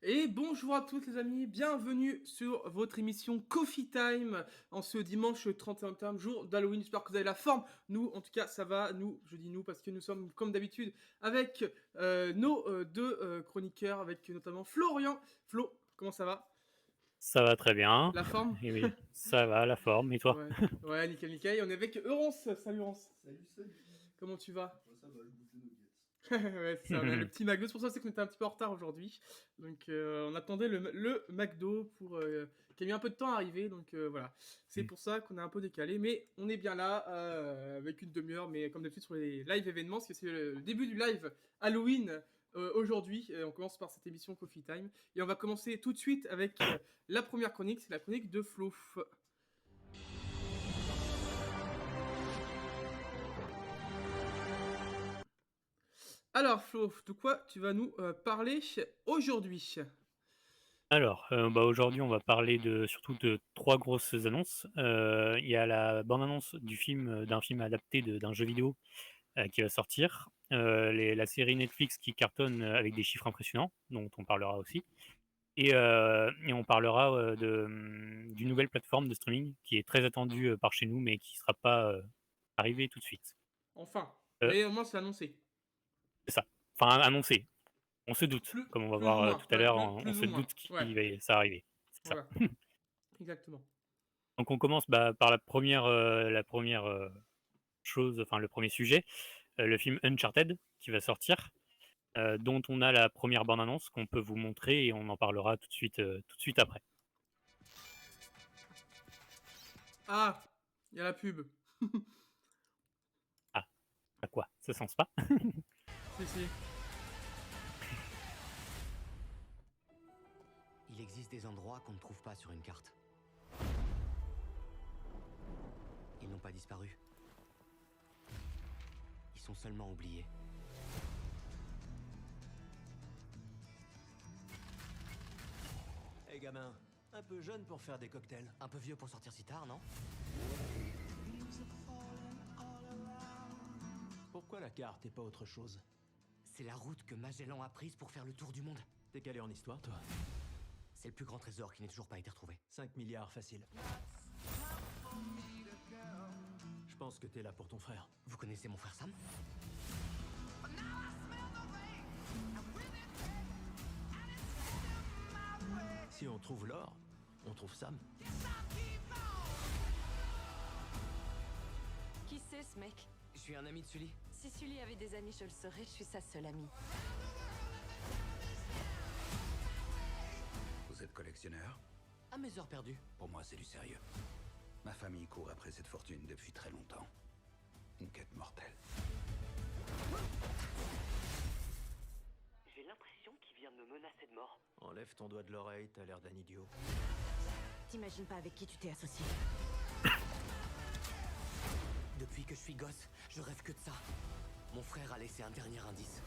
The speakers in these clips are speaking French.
Et bonjour à tous les amis, bienvenue sur votre émission Coffee Time en ce dimanche 31 octobre, jour d'Halloween. J'espère que vous avez la forme. Nous, en tout cas, ça va. Nous, je dis nous parce que nous sommes comme d'habitude avec nos deux chroniqueurs, avec notamment Florian. Flo, comment ça va? Ça va très bien. La forme? Et oui, ça va, la forme. Et toi? Ouais, ouais, nickel, nickel. Et on est avec Eurance. Salut Eurance. Salut, salut. Comment tu vas? Ouais, ça va, je bouffe les nuggets. Ouais, c'est ça, on a le petit McDo. C'est pour ça qu'on était un petit peu en retard aujourd'hui. Donc, on attendait le McDo pour qui a mis un peu de temps à arriver. Donc, voilà. C'est pour ça qu'on a un peu décalé. Mais on est bien là avec une demi-heure. Mais comme d'habitude sur les live événements, parce que c'est le début du live Halloween aujourd'hui. On commence par cette émission Coffee Time. Et on va commencer tout de suite avec la première chronique. C'est la chronique de Flo. Alors, Flo, de quoi tu vas nous parler aujourd'hui? Alors, aujourd'hui, on va parler surtout de 3 grosses annonces. Il y a la bande-annonce d'un film adapté d'un jeu vidéo, qui va sortir. La série Netflix qui cartonne, avec des chiffres impressionnants, dont on parlera aussi. Et on parlera, d'une nouvelle plateforme de streaming qui est très attendue, par chez nous, mais qui sera pas, arrivée tout de suite. Enfin, Heu, mais au moins c'est annoncé. c'est ça. Enfin, annoncé. On se doute, Plus, comme on va plus ou voir, moins, tout à ouais, l'heure, on plus se ou moins. doute Ouais, qu'il va ça arriver. C'est ça. voilà, exactement. Donc on commence, par la première chose, enfin le premier sujet, le film Uncharted qui va sortir, dont on a la première bande annonce qu'on peut vous montrer et on en parlera tout de suite après. Ah, il y a la pub. Ah, à quoi? Ça sens pas? Si, si. Il existe des endroits qu'on ne trouve pas sur une carte. Ils n'ont pas disparu. Ils sont seulement oubliés. Hé gamin, un peu jeune pour faire des cocktails. Un peu vieux pour sortir si tard, non? Pourquoi la carte et pas autre chose? C'est la route que Magellan a prise pour faire le tour du monde. T'es calé en histoire, toi? C'est le plus grand trésor qui n'est toujours pas été retrouvé. 5 milliards facile. Je pense que t'es là pour ton frère. Vous connaissez mon frère Sam? Si on trouve l'or, on trouve Sam. Qui c'est ce mec? Je suis un ami de Sully. Si Sully avait des amis, je le saurais, je suis sa seule amie. Vous êtes collectionneur? À mes heures perdues. Pour moi, c'est du sérieux. Ma famille court après cette fortune depuis très longtemps. Une quête mortelle. J'ai l'impression qu'il vient de me menacer de mort. Enlève ton doigt de l'oreille, t'as l'air d'un idiot. T'imagines pas avec qui tu t'es associé? Depuis que je suis gosse, je rêve que de ça. Mon frère a laissé un dernier indice.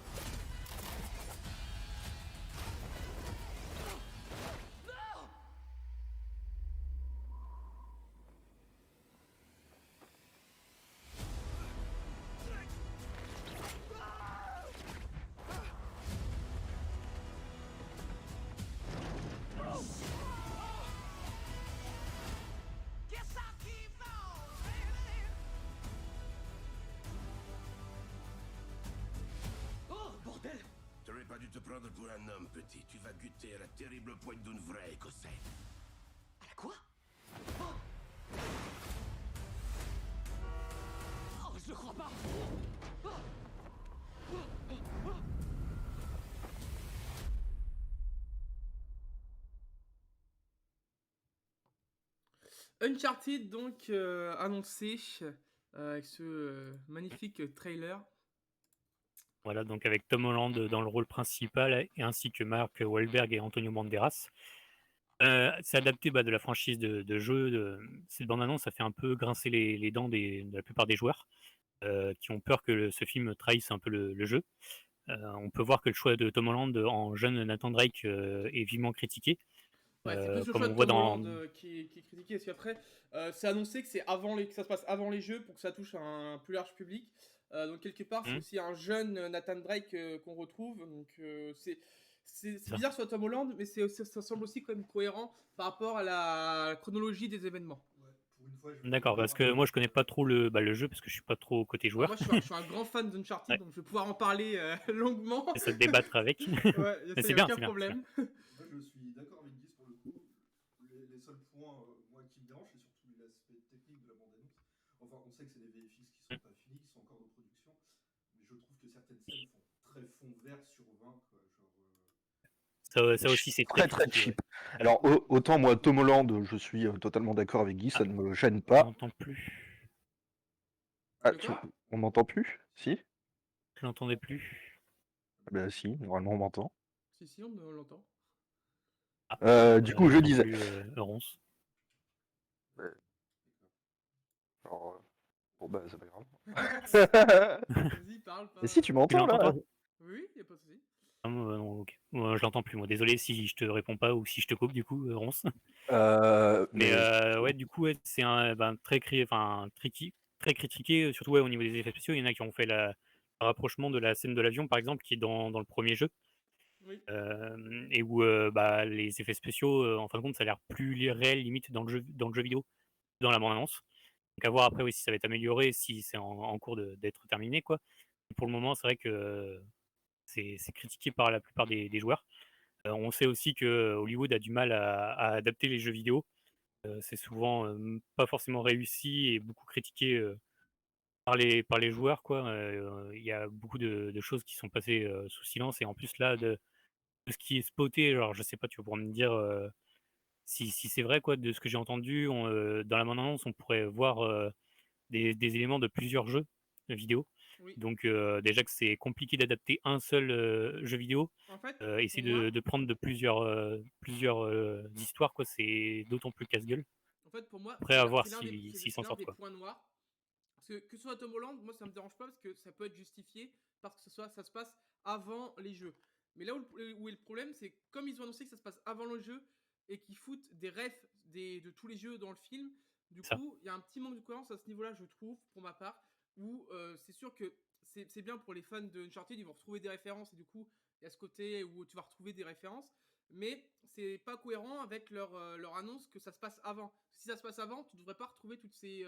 Oh, bordel! T'aurais pas dû te prendre pour un homme, petit. Tu vas goûter à la terrible pointe d'un vrai Écossais. À la quoi? Oh, je le crois pas! Uncharted, donc, annoncé avec ce magnifique trailer. Voilà, donc avec Tom Holland dans le rôle principal et ainsi que Mark Wahlberg et Antonio Banderas. C'est adapté, de la franchise de jeux. Cette bande-annonce, ça fait un peu grincer les dents de la plupart des joueurs, qui ont peur que ce film trahisse un peu le jeu. On peut voir que le choix de Tom Holland en jeune Nathan Drake est vivement critiqué, Ouais, c'est plus le comme choix on de voit Tom dans... Holland qui est critiqué. Parce qu'après, c'est annoncé que que ça se passe avant les jeux pour que ça touche un plus large public. Donc quelque part, c'est Hmm. aussi un jeune Nathan Drake qu'on retrouve. Donc c'est Ça. bizarre sur Tom Holland, mais ça semble aussi quand même cohérent par rapport à la chronologie des événements. D'accord, parce que moi je connais pas trop le jeu parce que je suis pas trop côté Alors moi, joueur. je suis un grand fan d'Uncharted, Ouais, donc je vais pouvoir en parler longuement. et ça te débattre avec. Ouais, Mais ça y c'est a bien, aucun c'est bien, c'est bien. problème. Moi, je suis d'accord avec Guy pour le coup. Les seuls points, moi, qui me dérangent, c'est surtout l'aspect technique de la bande-annonce. Enfin, on sait que c'est des VFX qui sont pas finis, qui sont encore en production, mais je trouve que certaines scènes font très fond vert sur 20, quoi. Ça aussi c'est très Très très critiqué, ouais. cheap. Alors autant moi Tom Holland, je suis totalement d'accord avec Guy, Ah, ça ne me gêne on pas. n'entend plus. Ah, De quoi? on m'entend plus? Si? Je l'entendais plus. Ben si, normalement on m'entend. Si, on l'entend. Du coup je J'entends disais. plus Ronce. Alors, bon bah c'est pas grave. Vas-y, parle, Mais si tu Tu m'entends l'entends là. toi? Oui, y a pas de souci. Ah, non, ok. Moi, je l'entends plus, moi. Désolé si je te réponds pas ou si je te coupe, du coup, Ronce. Mais Mais ouais, du coup, ouais, c'est très critiqué, surtout ouais, au niveau des effets spéciaux. Il y en a qui ont fait le rapprochement de la scène de l'avion, par exemple, qui est dans le premier jeu, Oui. et où bah, les effets spéciaux, en fin de compte, ça a l'air plus réel, limite, dans le jeu vidéo, dans la bande-annonce. Donc à voir après oui, si ça va être amélioré, si c'est en cours d'être terminé, quoi. Pour le moment, c'est vrai que c'est critiqué par la plupart des joueurs. On sait aussi que Hollywood a du mal à adapter les jeux vidéo. C'est souvent pas forcément réussi et beaucoup critiqué par les joueurs, quoi. Il y a beaucoup de choses qui sont passées sous silence et en plus là, de ce qui est spoté, alors je sais pas, tu vas pouvoir me dire si c'est vrai, quoi, de ce que j'ai entendu. Dans la bande-annonce, on pourrait voir des éléments de plusieurs jeux vidéo. Oui. Donc déjà que c'est compliqué d'adapter un seul jeu vidéo, En fait, essayer pour moi, de prendre de plusieurs histoires, quoi, c'est d'autant plus casse-gueule. Après, à voir s'ils s'en c'est l'un sortent, des quoi. points noirs. Parce que ce soit Tom Holland, moi ça me dérange pas parce que ça peut être justifié parce que ça se passe avant les jeux. Mais là où est le problème, c'est que comme ils ont annoncé que ça se passe avant le jeu et qu'ils foutent des refs de tous les jeux dans le film, du Ça. coup, il y a un petit manque de cohérence à ce niveau-là, je trouve, pour ma part, où c'est sûr que c'est bien pour les fans de Uncharted, ils vont retrouver des références et du coup, il y a ce côté où tu vas retrouver des références, mais c'est pas cohérent avec leur annonce que ça se passe avant. Si ça se passe avant, tu devrais pas retrouver toutes ces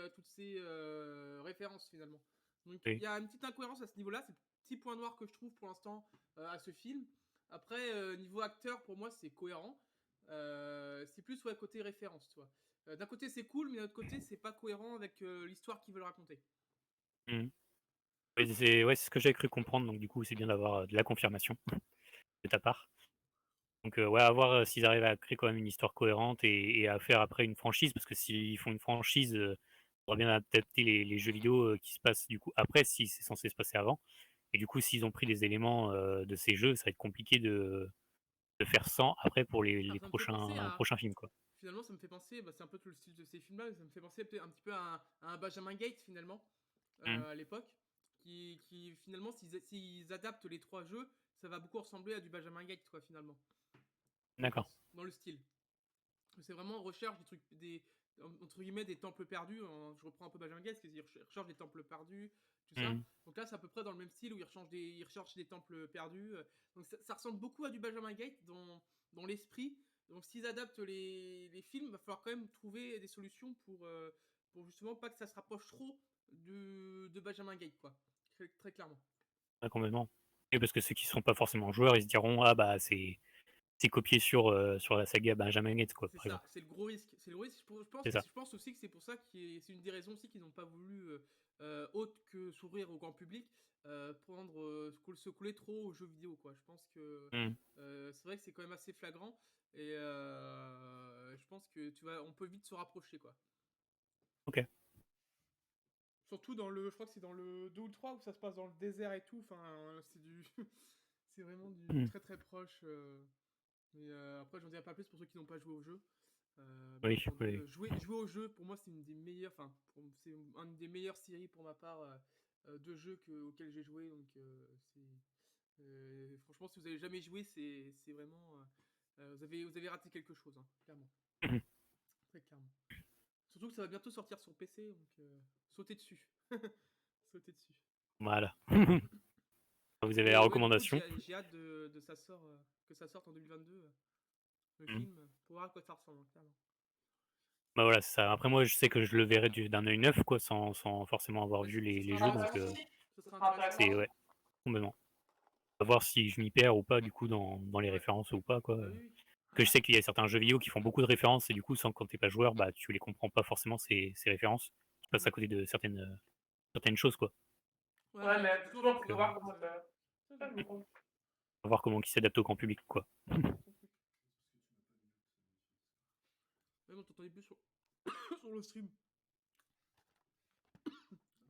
références finalement. Donc il Oui. y a une petite incohérence à ce niveau-là, c'est le petit point noir que je trouve pour l'instant à ce film. Après, niveau acteur, pour moi, c'est cohérent. C'est plus ouais, côté référence, tu vois. D'un côté, c'est cool, mais d'un autre côté, c'est pas cohérent avec l'histoire qu'ils veulent raconter. Mhm. C'est ce que j'avais cru comprendre, donc du coup, c'est bien d'avoir de la confirmation de ta part. Donc ouais, à voir s'ils arrivent à créer quand même une histoire cohérente et à faire après une franchise, parce que s'ils font une franchise, faudra bien adapter les jeux vidéo qui se passent du coup après, si c'est censé se passer avant. Et du coup, s'ils ont pris des éléments de ces jeux, ça va être compliqué de faire sans après pour les Ça me fait penser à. prochains films, quoi. Finalement, ça me fait penser, c'est un peu tout le style de ces films-là, ça me fait penser peut-être un petit peu à un Benjamin Gates finalement, Mhm. à l'époque, qui finalement, s'ils adaptent les 3 jeux, ça va beaucoup ressembler à du Benjamin Gates, quoi, finalement. Je D'accord. pense, dans le style. C'est vraiment recherche des trucs, entre guillemets, des temples perdus. Je reprends un peu Benjamin Gates, ils recherchent des temples perdus, tout ça. Mhm. Donc là, c'est à peu près dans le même style où ils recherchent des temples perdus. Donc ça ressemble beaucoup à du Benjamin Gates dans l'esprit. Donc s'ils adaptent les films, il va falloir quand même trouver des solutions pour justement pas que ça se rapproche trop de Benjamin Gates, quoi. Très, très clairement. Ouais, complètement. Et parce que ceux qui ne sont pas forcément joueurs, ils se diront ah bah c'est copié sur la saga Benjamin Gates, quoi, C'est par ça, exemple. c'est le gros risque. C'est le risque. C'est ça. Je pense aussi que c'est pour ça c'est une des raisons aussi qu'ils n'ont pas voulu, autre que s'ouvrir au grand public, se couler trop aux jeux vidéo, quoi. Je pense que Mhm. c'est vrai que c'est quand même assez flagrant et je pense que on peut vite se rapprocher, quoi. Ok. Surtout je crois que c'est dans le 2 ou le 3 où ça se passe dans le désert et tout. Enfin, c'est vraiment du Mhm. très très proche. Mais après, j'en dirai pas plus pour ceux qui n'ont pas joué au jeu. Bien Oui, entendu, oui. jouer au jeu, pour moi, c'est une des meilleures, c'est une des meilleures séries pour ma part de jeux auxquels j'ai joué. Donc, franchement, si vous avez jamais joué, c'est vraiment, vous avez raté quelque chose, hein, clairement, Mhm. très clairement. Surtout que ça va bientôt sortir sur PC, donc sautez dessus, sautez dessus. Voilà. Vous avez Et la ouais, du coup, recommandation. j'ai hâte de ça sort, que ça sorte en 2022, le Mmh. film, pour voir à quoi ça ressemble, hein, clairement. Bah, voilà, c'est ça. Après moi, je sais que je le verrai d'un œil neuf quoi, sans forcément avoir Ouais, vu ce les sera jeux donc intéressant. Ce sera intéressant. c'est ouais, complètement. À voir si je m'y perds ou pas du coup dans les Ouais. références ou pas quoi, Bah oui, oui. que je sais qu'il y a certains jeux vidéo qui font beaucoup de références et du coup sans quand tu pas joueur, bah, tu les comprends pas forcément ces références. Tu passes à côté de certaines choses quoi. Ouais, mais faut toujours faut voir comment ça À voir comment ils s'adaptent au grand public quoi. Ouais, on t'entendait plus sur sur le stream.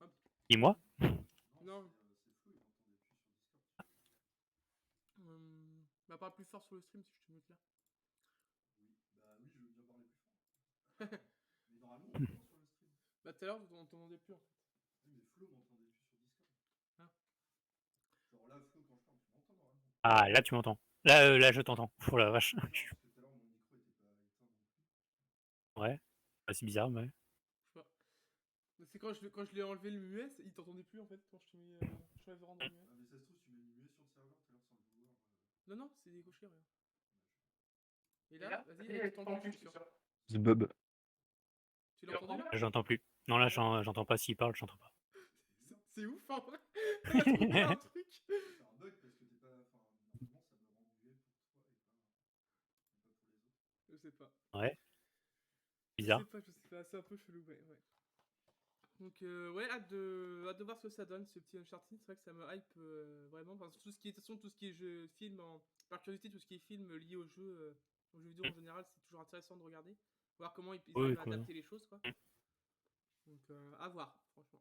Hop. Dis-moi? Non. Bah, parle plus fort sur le stream si je te mute là. Oui, je veux bien parler plus fort. Mais normalement, on m'entend sur le stream. Bah, tout à l'heure, on t'entendait plus en fait. Oui, mais Flo m'entendait plus sur Discord. Ah. Genre là, Flo, quand je parle, tu m'entends normalement. Ah là tu m'entends. Là je t'entends. Oh la vache. Non, parce que tout à l'heure, mon micro était pas éteint non plus. Ouais. Bah, c'est bizarre mais Je sais pas. C'est quand je l'ai enlevé le muet, il t'entendait plus en fait quand je t'ai mis je l'avais rendu muet. Ah, mais ça se trouve, tu m'as mis muet sur le serveur tout à l'heure sans le vouloir. Non, non, c'est décoché, rien. Et là, vas-y, tu t'entends plus, je suis sûr. Zbub. Tu l'as entendu là? j'entends plus. Non là j'entends pas s'il parle, j'entends pas. C'est ouf, en vrai. On a trouvé un truc. C'est un bug parce que t'es pas. Enfin, normalement, ça me rend muet pour toi et pas pour les autres. Je sais pas. Ouais. Bizarre. Je sais pas, c'est un peu chelou, ouais. Donc, ouais, hâte de voir ce que ça donne, ce petit Uncharted. C'est vrai que ça me hype vraiment. Enfin, tout ce qui est, de toute façon, tout ce qui est jeu, film, par curiosité, tout ce qui est film lié aux jeux vidéo en général, c'est toujours intéressant de regarder. Voir comment ils Oui, arrivent à quoi. adapter les choses, quoi. Donc, à voir, franchement.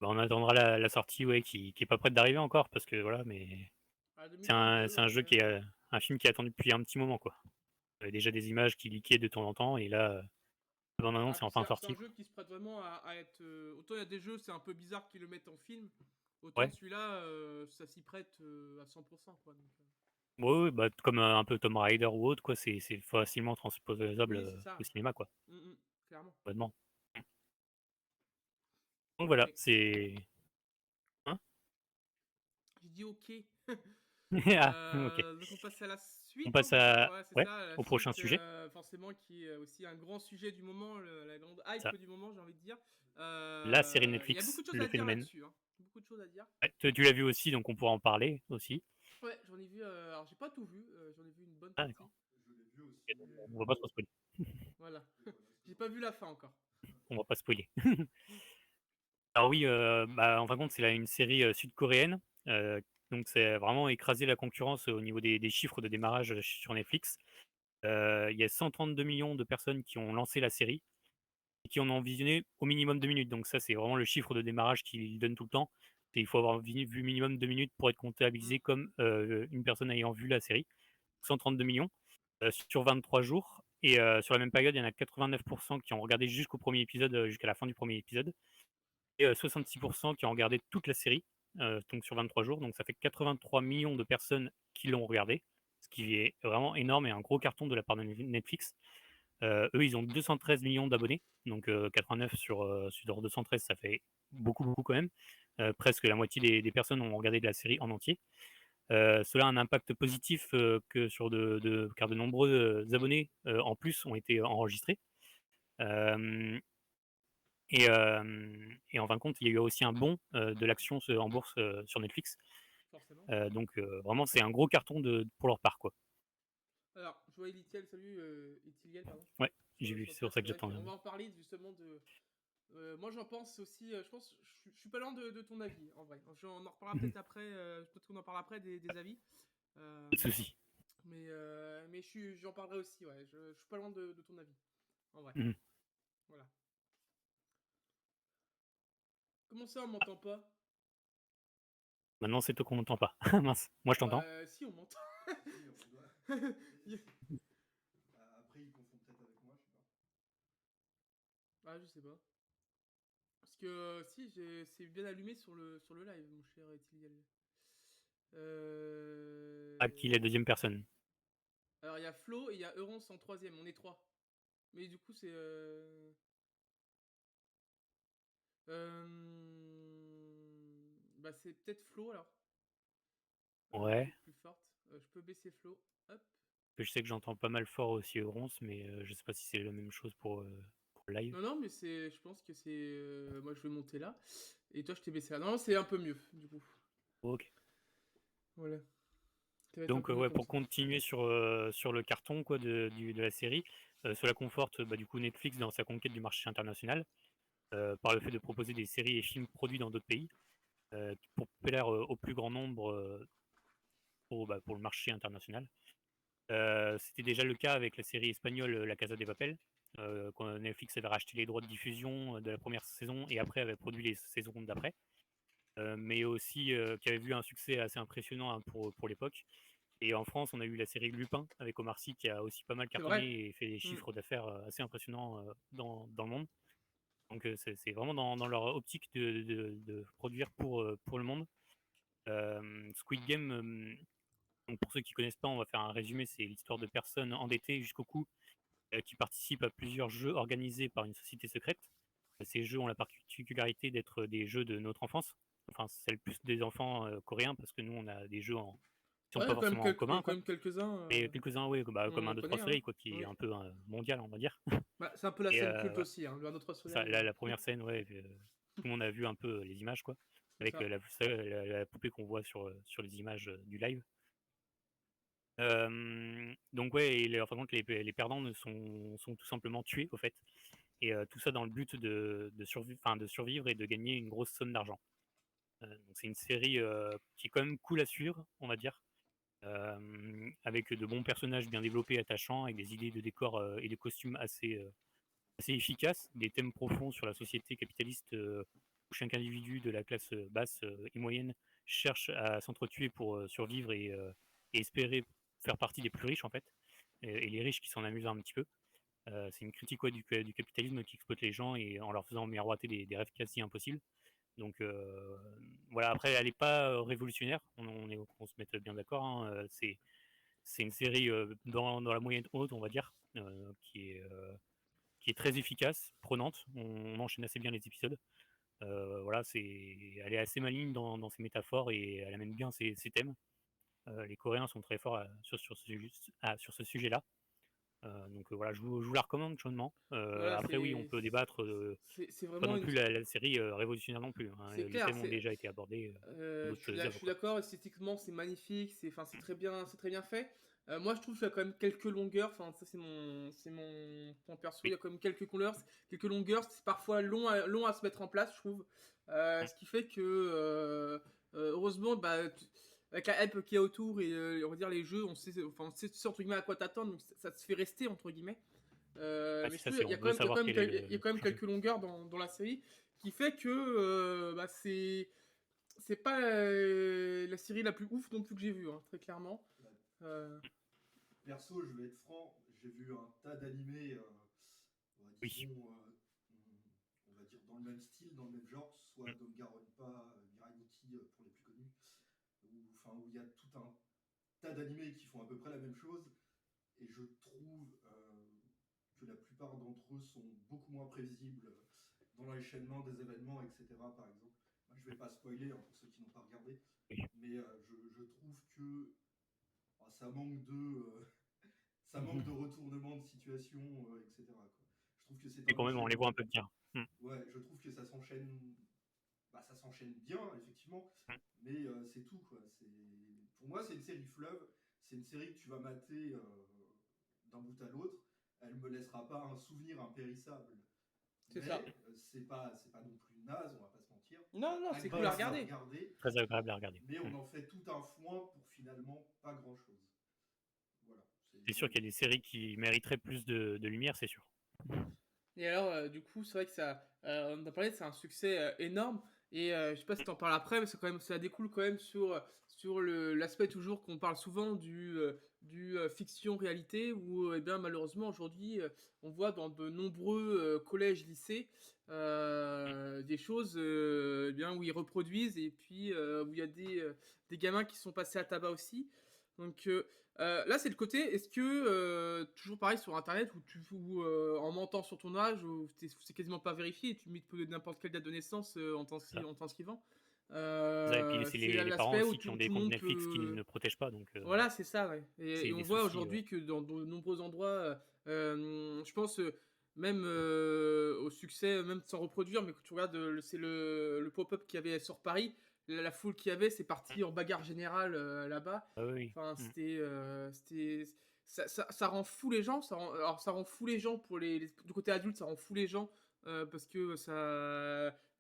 Bah, on attendra la sortie ouais, qui est pas prête d'arriver encore parce que voilà, mais Ah, c'est 2022, un jeu ouais. qui est un film qui est attendu depuis un petit moment quoi. Il y avait déjà des images qui leakaient de temps en temps et là, la bande Ah, annonce est puis enfin c'est un sortie. jeu qui se prête vraiment à être. Autant il y a des jeux, c'est un peu bizarre qu'ils le mettent en film. Autant Ouais. celui-là, ça s'y prête à 100%, quoi. Donc, Ouais, bah, comme un peu Tomb Raider ou autre quoi, c'est facilement transposable oui, c'est ça. au cinéma quoi. Clairement. Complètement. Donc voilà, Ok. c'est hein? J'ai dit ok. Ah, OK. Donc on passe à la On suite, hein, passe du coup. à Ouais, c'est ouais, ça, la au prochain suite, sujet. forcément, qui est aussi un grand sujet du moment, la grande Ça. hype du moment, j'ai envie de dire. La série Il y a beaucoup Netflix, de choses le à dire phénomène. là-dessus, hein. Beaucoup de choses à dire. Ouais, toi tu l'as vu aussi donc on pourra en parler aussi. Ouais, j'en ai vu, alors j'ai pas tout vu, j'en ai vu une bonne Ah partie. d'accord. Je l'ai vu aussi. On va pas trop spoiler. Voilà. J'ai pas vu la fin encore. On va pas spoiler. Alors oui, bah, en fin de compte, c'est là une série, sud-coréenne, donc c'est vraiment écrasé la concurrence au niveau des chiffres de démarrage, sur Netflix. Il y a 132 millions de personnes qui ont lancé la série et qui en ont visionné au minimum 2 minutes. Donc ça, c'est vraiment le chiffre de démarrage qu'ils donnent tout le temps. C'est il faut avoir vu minimum 2 minutes pour être comptabilisé comme, une personne ayant vu la série. 132 millions sur 23 jours et sur la même période, il y en a 89 qui ont regardé jusqu'au premier épisode, jusqu'à la fin du premier épisode et 66 qui ont regardé toute la série, donc sur 23 jours. Donc ça fait 83 millions de personnes qui l'ont regardé, ce qui est vraiment énorme et un gros carton de la part de Netflix. Eux, ils ont 213 millions d'abonnés, donc 89 sur 213, ça fait beaucoup, beaucoup quand même. Presque la moitié des personnes ont regardé de la série en entier. Cela a un impact positif que sur car de nombreux abonnés en plus ont été enregistrés. Euh, et en fin de compte, il y a eu aussi un bond de l'action en bourse sur Netflix. Forcément. Donc vraiment, c'est un gros carton pour leur part. Quoi. Alors, je vois Elitiel, salut Elitiel, pardon. Ouais, j'ai vu, c'est pour ça que j'attends. On va en parler justement de. Moi j'en pense aussi, je suis pas loin de ton avis en vrai. On en reparlera peut-être après, peut-être qu'on en parlera après des avis. Pas de soucis. Mais j'en parlerai aussi, ouais. Je suis pas loin de ton avis en vrai. Mmh. Voilà. Comment ça on m'entend pas? Maintenant, c'est toi qu'on n'entend pas. Mince, moi je t'entends. Si, on m'entend. Après, ils confondent peut-être avec moi, je sais pas. Ah, je sais pas. Parce que si, c'est bien allumé sur le live, mon cher Etiliel. À qui la deuxième personne? Alors il y a Flo et il y a Eurance en troisième, on est trois. Mais du coup c'est... Bah c'est peut-être Flo alors. Ouais. Plus forte. Je peux baisser Flo. Hop. Je sais que j'entends pas mal fort aussi au ronce, mais je sais pas si c'est la même chose pour le live. Non, non, mais je pense que c'est. Moi, je vais monter là. Et toi, je t'ai baissé là. Non, c'est un peu mieux, du coup. Ok. Voilà. Ça va être un Donc peu mieux ouais, comme pour ça. continuer sur le carton quoi, de la série, cela conforte du coup Netflix dans sa conquête du marché international par le fait de proposer des séries et films produits dans d'autres pays pour plaire au plus grand nombre pour le marché international. C'était déjà le cas avec la série espagnole La Casa de Papel, quand Netflix avait racheté les droits de diffusion de la première saison et après avait produit les saisons d'après, mais aussi qui avait vu un succès assez impressionnant hein, pour l'époque. Et en France, on a eu la série Lupin avec Omar Sy qui a aussi pas mal C'est vrai. cartonné et fait des Mm. chiffres d'affaires assez impressionnants dans le monde. Donc c'est vraiment dans leur optique de produire pour le monde. Squid Game, donc pour ceux qui connaissent pas, on va faire un résumé, c'est l'histoire de personnes endettées jusqu'au cou qui participent à plusieurs jeux organisés par une société secrète. Ces jeux ont la particularité d'être des jeux de notre enfance. Enfin, c'est le plus des enfants coréens parce que nous, on a des jeux qui sont Ouais, pas forcément en commun, quand quoi. même quelques-uns. Mais quelques-uns, oui, comme On un en 2 3 connaît, hein. soleils, quoi, qui est Oui. un peu mondial, on va dire. Bah, c'est un peu la Et scène culte voilà. aussi, hein. Le 1, 2, 3 Ça, soleil. la première scène, ouais, tout le monde a vu un peu les images, quoi, C'est avec ça. la poupée qu'on voit sur les images du live. Donc ouais, en fin de compte, les perdants sont tout simplement tués, au fait. Et tout ça dans le but de survivre et de gagner une grosse somme d'argent. Donc c'est une série qui est quand même cool à suivre, on va dire, avec de bons personnages bien développés, attachants, avec des idées de décors et de costumes assez efficaces, des thèmes profonds sur la société capitaliste où chaque individu de la classe basse et moyenne cherche à s'entretuer pour survivre et espérer faire partie des plus riches en fait, et les riches qui s'en amusent un petit peu. C'est une critique du capitalisme qui exploite les gens et en leur faisant miroiter des rêves quasi impossibles. Donc voilà, après elle n'est pas révolutionnaire, on se mette bien d'accord, hein, c'est une série dans la moyenne haute, on va dire, qui est très efficace, prenante, on enchaîne assez bien les épisodes. Voilà, elle est assez maligne dans ses métaphores et elle amène bien ses thèmes. Les Coréens sont très forts sur ce sujet-là. Donc voilà, je vous la recommande chaudement. Voilà, Après, oui, on peut débattre. c'est Pas vraiment non une. plus la série révolutionnaire non plus, hein. C'est Les clair, thèmes ont déjà été abordés dans d'autres je œuvres, suis quoi. d'accord, esthétiquement c'est magnifique, c'est très bien fait. Moi je trouve qu'il y a quand même quelques longueurs, enfin ça c'est mon point perso, il y Oui. a quand même quelques longueurs, c'est parfois long à se mettre en place, je trouve. Ce qui fait que heureusement avec la hype qu'il y a autour et on va dire les jeux, on sait entre guillemets à quoi t'attendre, donc ça te fait rester entre guillemets. Mais je Ça, trouve c'est, on veut savoir quel est il y a quand même prochain film. quelques longueurs dans la série qui fait que c'est pas la série la plus ouf non plus que j'ai vue, hein, très clairement. Perso, je vais être franc, j'ai vu un tas d'animés, Oui. disons, on va dire dans le même style, dans le même genre, soit Danganronpa, Mirai Nikki pour les plus connus, où il y a tout un tas d'animés qui font à peu près la même chose, et je trouve que la plupart d'entre eux sont beaucoup moins prévisibles dans l'enchaînement des événements, etc. Par exemple, moi, je vais pas spoiler hein, pour ceux qui n'ont pas regardé, mais je trouve que ça manque de retournement de situation, etc. quoi. Je trouve que c'est Et un quand même, on les voit un peu bien. Ouais, je trouve que ça s'enchaîne bien, effectivement, mais c'est tout, quoi. Pour moi, c'est une série fleuve, c'est une série que tu vas mater d'un bout à l'autre, elle me laissera pas un souvenir impérissable. C'est mais ça. C'est pas non plus naze, on va pas se mentir. Non, c'est cool à regarder. Très agréable à regarder. Mais on en fait tout un foin pour finalement pas grand chose. Voilà. C'est sûr qu'il y a des séries qui mériteraient plus de lumière, c'est sûr. Et alors, du coup, c'est vrai que on a parlé, c'est un succès énorme. Et je sais pas si t'en parles après, mais ça découle quand même sur l'aspect toujours qu'on parle souvent du fiction-réalité, où eh bien, malheureusement aujourd'hui, on voit dans de nombreux collèges, lycées, des choses eh bien, où ils reproduisent et puis où il y a des gamins qui sont passés à tabac aussi. Donc là, c'est le côté, est-ce que, toujours pareil sur internet, en mentant sur ton âge, où c'est quasiment pas vérifié, et tu mets n'importe quelle date de naissance en t'inscrivant, Ça, et puis c'est c'est les parents l'aspect où aussi qui ont des tout le comptes monde Netflix qui peut... ne protègent pas, donc Voilà, c'est ça, ouais. c'est Et on des voit soucis, ouais. aujourd'hui que dans de nombreux endroits, je pense même au succès, même sans reproduire, mais quand tu regardes, c'est le pop-up qu'il y avait sur Paris, la foule qu'il y avait, c'est Mmh. parti en bagarre générale là-bas. Ah oui, oui. Enfin, Mmh. ça rend fou les gens. Alors, ça rend fou les gens pour du côté adulte, ça rend fou les gens parce que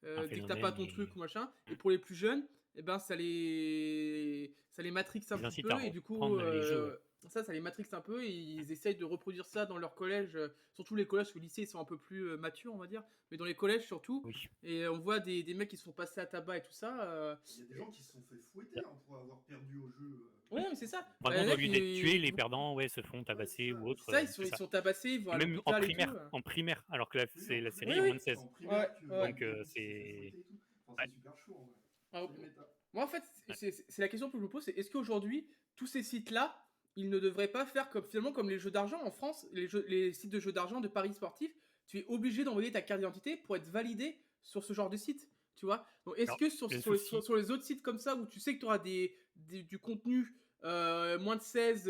Un dès que t'as pas phénomène ton truc et ou machin. Et mmh, pour les plus jeunes, eh ben, ça les matrixe un les petit incite à peu et du coup, reprendre les jeux, ouais. ça les matrixe un peu et ils essayent de reproduire ça dans leur collège, surtout les collèges, parce que le lycée, ils sont un peu plus matures, on va dire, mais dans les collèges surtout. Oui. Et on voit des mecs qui se font passer à tabac et tout ça. Il y a des gens qui se sont fait fouetter pour avoir perdu au jeu. Ouais, mais c'est ça. Vraiment, Il y en a au lieu d'être tués, les qui. perdants, ouais, se font tabasser ou autre, Ça, c'est ils ça. sont tabassés, ils vont Et à même l'hôpital et tout. en primaire, alors que la Oui, c'est en la primaire. série est Oui, moins de oui. C'est 16. en primaire Ouais, que ouais. Donc le mec qui s'est fait c'est fouetter et tout. Enfin, ouais, c'est super chaud en vrai. Ah, C'est méta. moi, en fait, ouais. c'est la question que je me pose, c'est est-ce qu'aujourd'hui, tous ces sites-là, ils ne devraient pas faire comme finalement comme les jeux d'argent en France, les sites de jeux d'argent, de paris sportifs, tu es obligé d'envoyer ta carte d'identité pour être validé sur ce genre de site, tu vois. Donc, est-ce Alors, que le souci sur les autres sites comme ça, où tu sais que tu auras du contenu moins de 16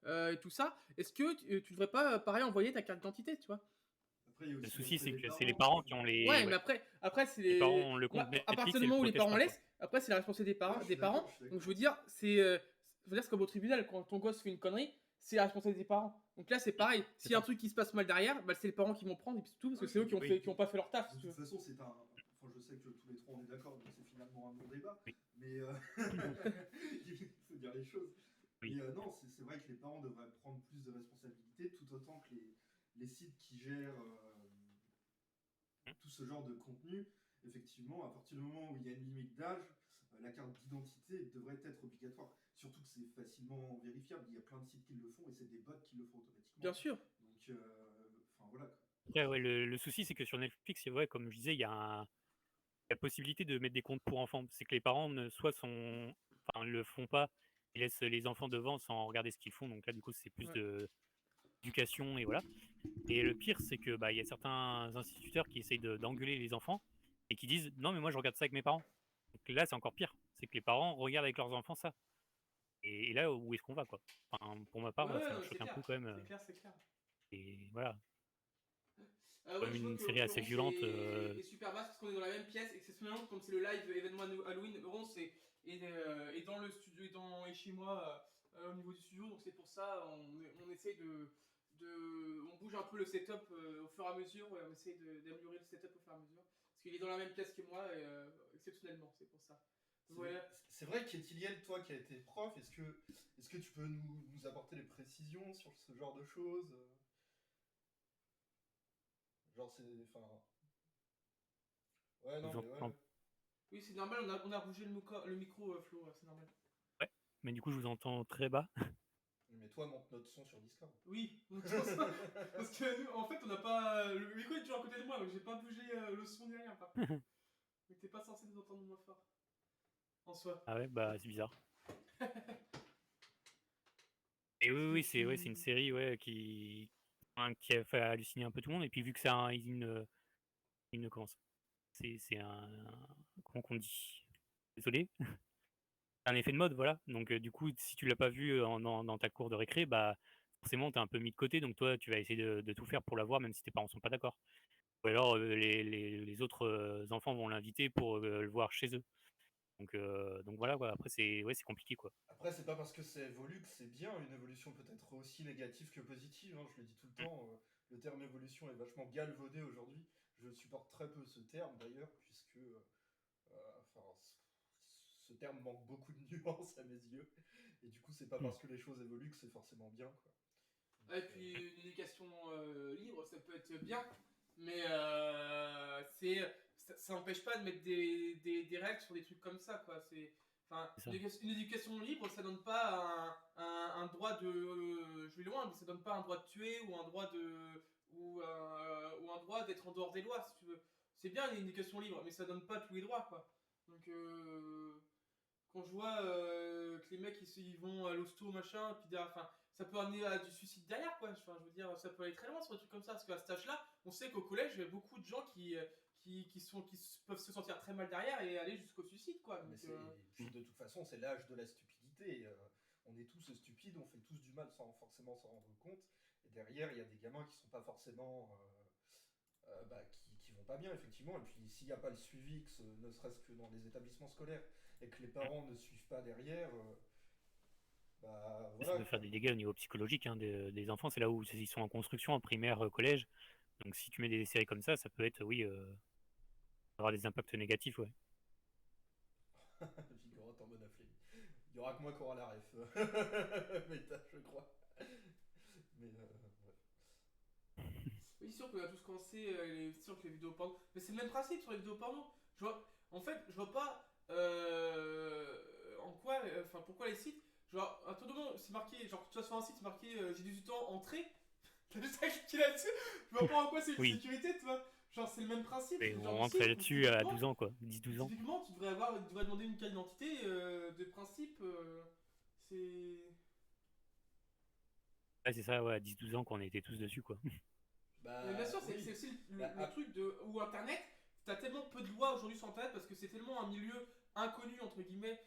et tout ça, est-ce que tu devrais pas, pareil, envoyer ta carte d'identité, tu vois? Après, il y a le aussi souci, l'aspect c'est des que c'est les parents parents qui qui ont vont. les Ouais, mais ouais, après, c'est les parents les. ont le compte À partir Netflix du et le moment où les protègent parents pas, quoi. laissent, après, c'est la responsabilité Ouais, je suis des parents. d'accord, je suis Donc, je d'accord. veux dire, c'est comme au tribunal, quand ton gosse fait une connerie, c'est la responsabilité des parents. Donc là, c'est pareil. C'est S'il y a un ça. truc qui se passe mal derrière, bah, c'est les parents qui vont prendre et puis c'est tout, parce que Ouais, je c'est eux suis qui ont, d'accord. Oui, qui ont pas fait leur taf, De si tu toute veux. façon, c'est un. Enfin, je sais que tous les trois on est d'accord, donc c'est finalement un bon débat. oui, Mais il faut dire les choses. oui. Mais non, c'est vrai que les parents devraient prendre plus de responsabilités, tout autant que les sites qui gèrent Mmh. tout ce genre de contenu. Effectivement, à partir du moment où il y a une limite d'âge, la carte d'identité devrait être obligatoire. Surtout que c'est facilement vérifiable. Il y a plein de sites qui le font et c'est des bots qui le font automatiquement. Bien sûr. Donc, enfin voilà. Quoi. Après, ouais, le souci, c'est que sur Netflix, c'est vrai, comme je disais, il y a la possibilité de mettre des comptes pour enfants. C'est que les parents le font pas, ils laissent les enfants devant sans regarder ce qu'ils font. Donc là, du coup, c'est plus Ouais. d'éducation et voilà. Et le pire, c'est que il y a certains instituteurs qui essayent d'engueuler les enfants et qui disent non, mais moi je regarde ça avec mes parents. Donc là, c'est encore pire. C'est que les parents regardent avec leurs enfants ça. Et là, où est-ce qu'on va, quoi? Enfin, pour ma part, Ouais, moi, ouais, ça non, me mais c'est choque un clair. peu quand même. C'est clair, c'est clair. Et voilà, Ouais, comme je vois une que série assez Laurence violente. est super basse parce qu'on est dans la même pièce, exceptionnellement, comme c'est le live événement Halloween, Laurence est dans le studio, est chez moi au niveau du studio, donc c'est pour ça on essaye on bouge un peu le setup au fur et à mesure, ouais, on essaye d'améliorer le setup au fur et à mesure, parce qu'il est dans la même pièce que moi, exceptionnellement, c'est pour ça. Ouais. C'est vrai qu'Étiliel, toi qui as été prof, est-ce que tu peux nous apporter des précisions sur ce genre de choses Genre c'est... Enfin... Ouais, non, Vous mais en- ouais. Oui, c'est normal, on a bougé le micro, Flo, c'est normal. Ouais, mais du coup, je vous entends très bas. Mais toi, monte notre son sur Discord. Oui, parce que nous, en fait, on n'a pas. Le micro est toujours à côté de moi, donc j'ai pas bougé le son ni rien, par contre. Donc t'es pas censé nous entendre moins fort. En soi. Ah ouais, c'est bizarre. Et oui, c'est une série qui a fait halluciner un peu tout le monde. Et puis vu que c'est comment ça c'est comment qu'on dit? Désolé. Un effet de mode, voilà. Donc du coup, si tu l'as pas vu dans ta cour de récré, forcément, t'es un peu mis de côté. Donc toi, tu vas essayer de tout faire pour la voir, même si tes parents sont pas d'accord. Ou alors les autres enfants vont l'inviter pour le voir chez eux. Donc voilà, quoi. Après, c'est compliqué, quoi. Après, c'est pas parce que c'est évolue que c'est bien. Une évolution peut être aussi négative que positive. Hein. Je le dis tout le temps. Le terme évolution est vachement galvaudé aujourd'hui. Je supporte très peu ce terme d'ailleurs, puisque enfin, ce terme manque beaucoup de nuances à mes yeux. Et du coup, c'est pas parce que les choses évoluent que c'est forcément bien, quoi. Donc, Et puis une éducation libre, ça peut être bien, mais ça n'empêche pas de mettre des règles sur des trucs comme ça, quoi. Enfin, C'est ça. une éducation libre, ça donne pas un droit de. Je vais loin, mais ça donne pas un droit de tuer ou un droit de. Ou un droit d'être en dehors des lois, si tu veux. C'est bien une éducation libre, mais ça donne pas tous les droits, quoi. Donc, quand je vois que les mecs ils vont à l'hosto, machin, puis derrière, enfin, ça peut amener à du suicide derrière, quoi. Enfin, je veux dire, ça peut aller très loin sur des trucs comme ça, parce qu'à cet âge-là, on sait qu'au collège, il y a beaucoup de gens qui peuvent se sentir très mal derrière et aller jusqu'au suicide, quoi. Mais Donc, puis de toute façon, c'est l'âge de la stupidité. On est tous stupides, on fait tous du mal sans forcément s'en rendre compte. Et derrière, il y a des gamins qui sont pas forcément. Qui vont pas bien, effectivement. Et puis, s'il n'y a pas le suivi, ne serait-ce que dans les établissements scolaires, et que les parents ne suivent pas derrière, Ça voilà. peut faire des dégâts au niveau psychologique hein, des enfants. C'est là où ils sont en construction, en primaire, collège. Donc si tu mets des séries comme ça peut être, oui, avoir des impacts négatifs, ouais. Vigoroth en mode afflé. Il y aura que moi qui aura la ref. Méta, je crois. Mais ouais. Oui, sûr qu'on a tous commencé sûr que les vidéos porno. Mais c'est le même principe sur les vidéos porno. En fait, je vois pas en quoi, enfin pourquoi les sites. Genre, à tout moment, c'est marqué, genre tu vas sur un site, c'est marqué j'ai 18 ans, entrée. T'as juste à cliquer là-dessus. Je vois pas en quoi c'est une Oui. sécurité, tu vois. Genre, c'est le même principe. Et c'est le on genre de rentre site où, là-dessus à typiquement, 12 ans, quoi. 10-12 ans. Typiquement, tu devrais demander une carte d'identité de principe. C'est. Ouais, c'est ça, ouais, à 10-12 ans qu'on était tous dessus, quoi. Mais bien sûr, oui. c'est aussi le truc de. Où Internet, t'as tellement peu de lois aujourd'hui sur Internet parce que c'est tellement un milieu inconnu, entre guillemets,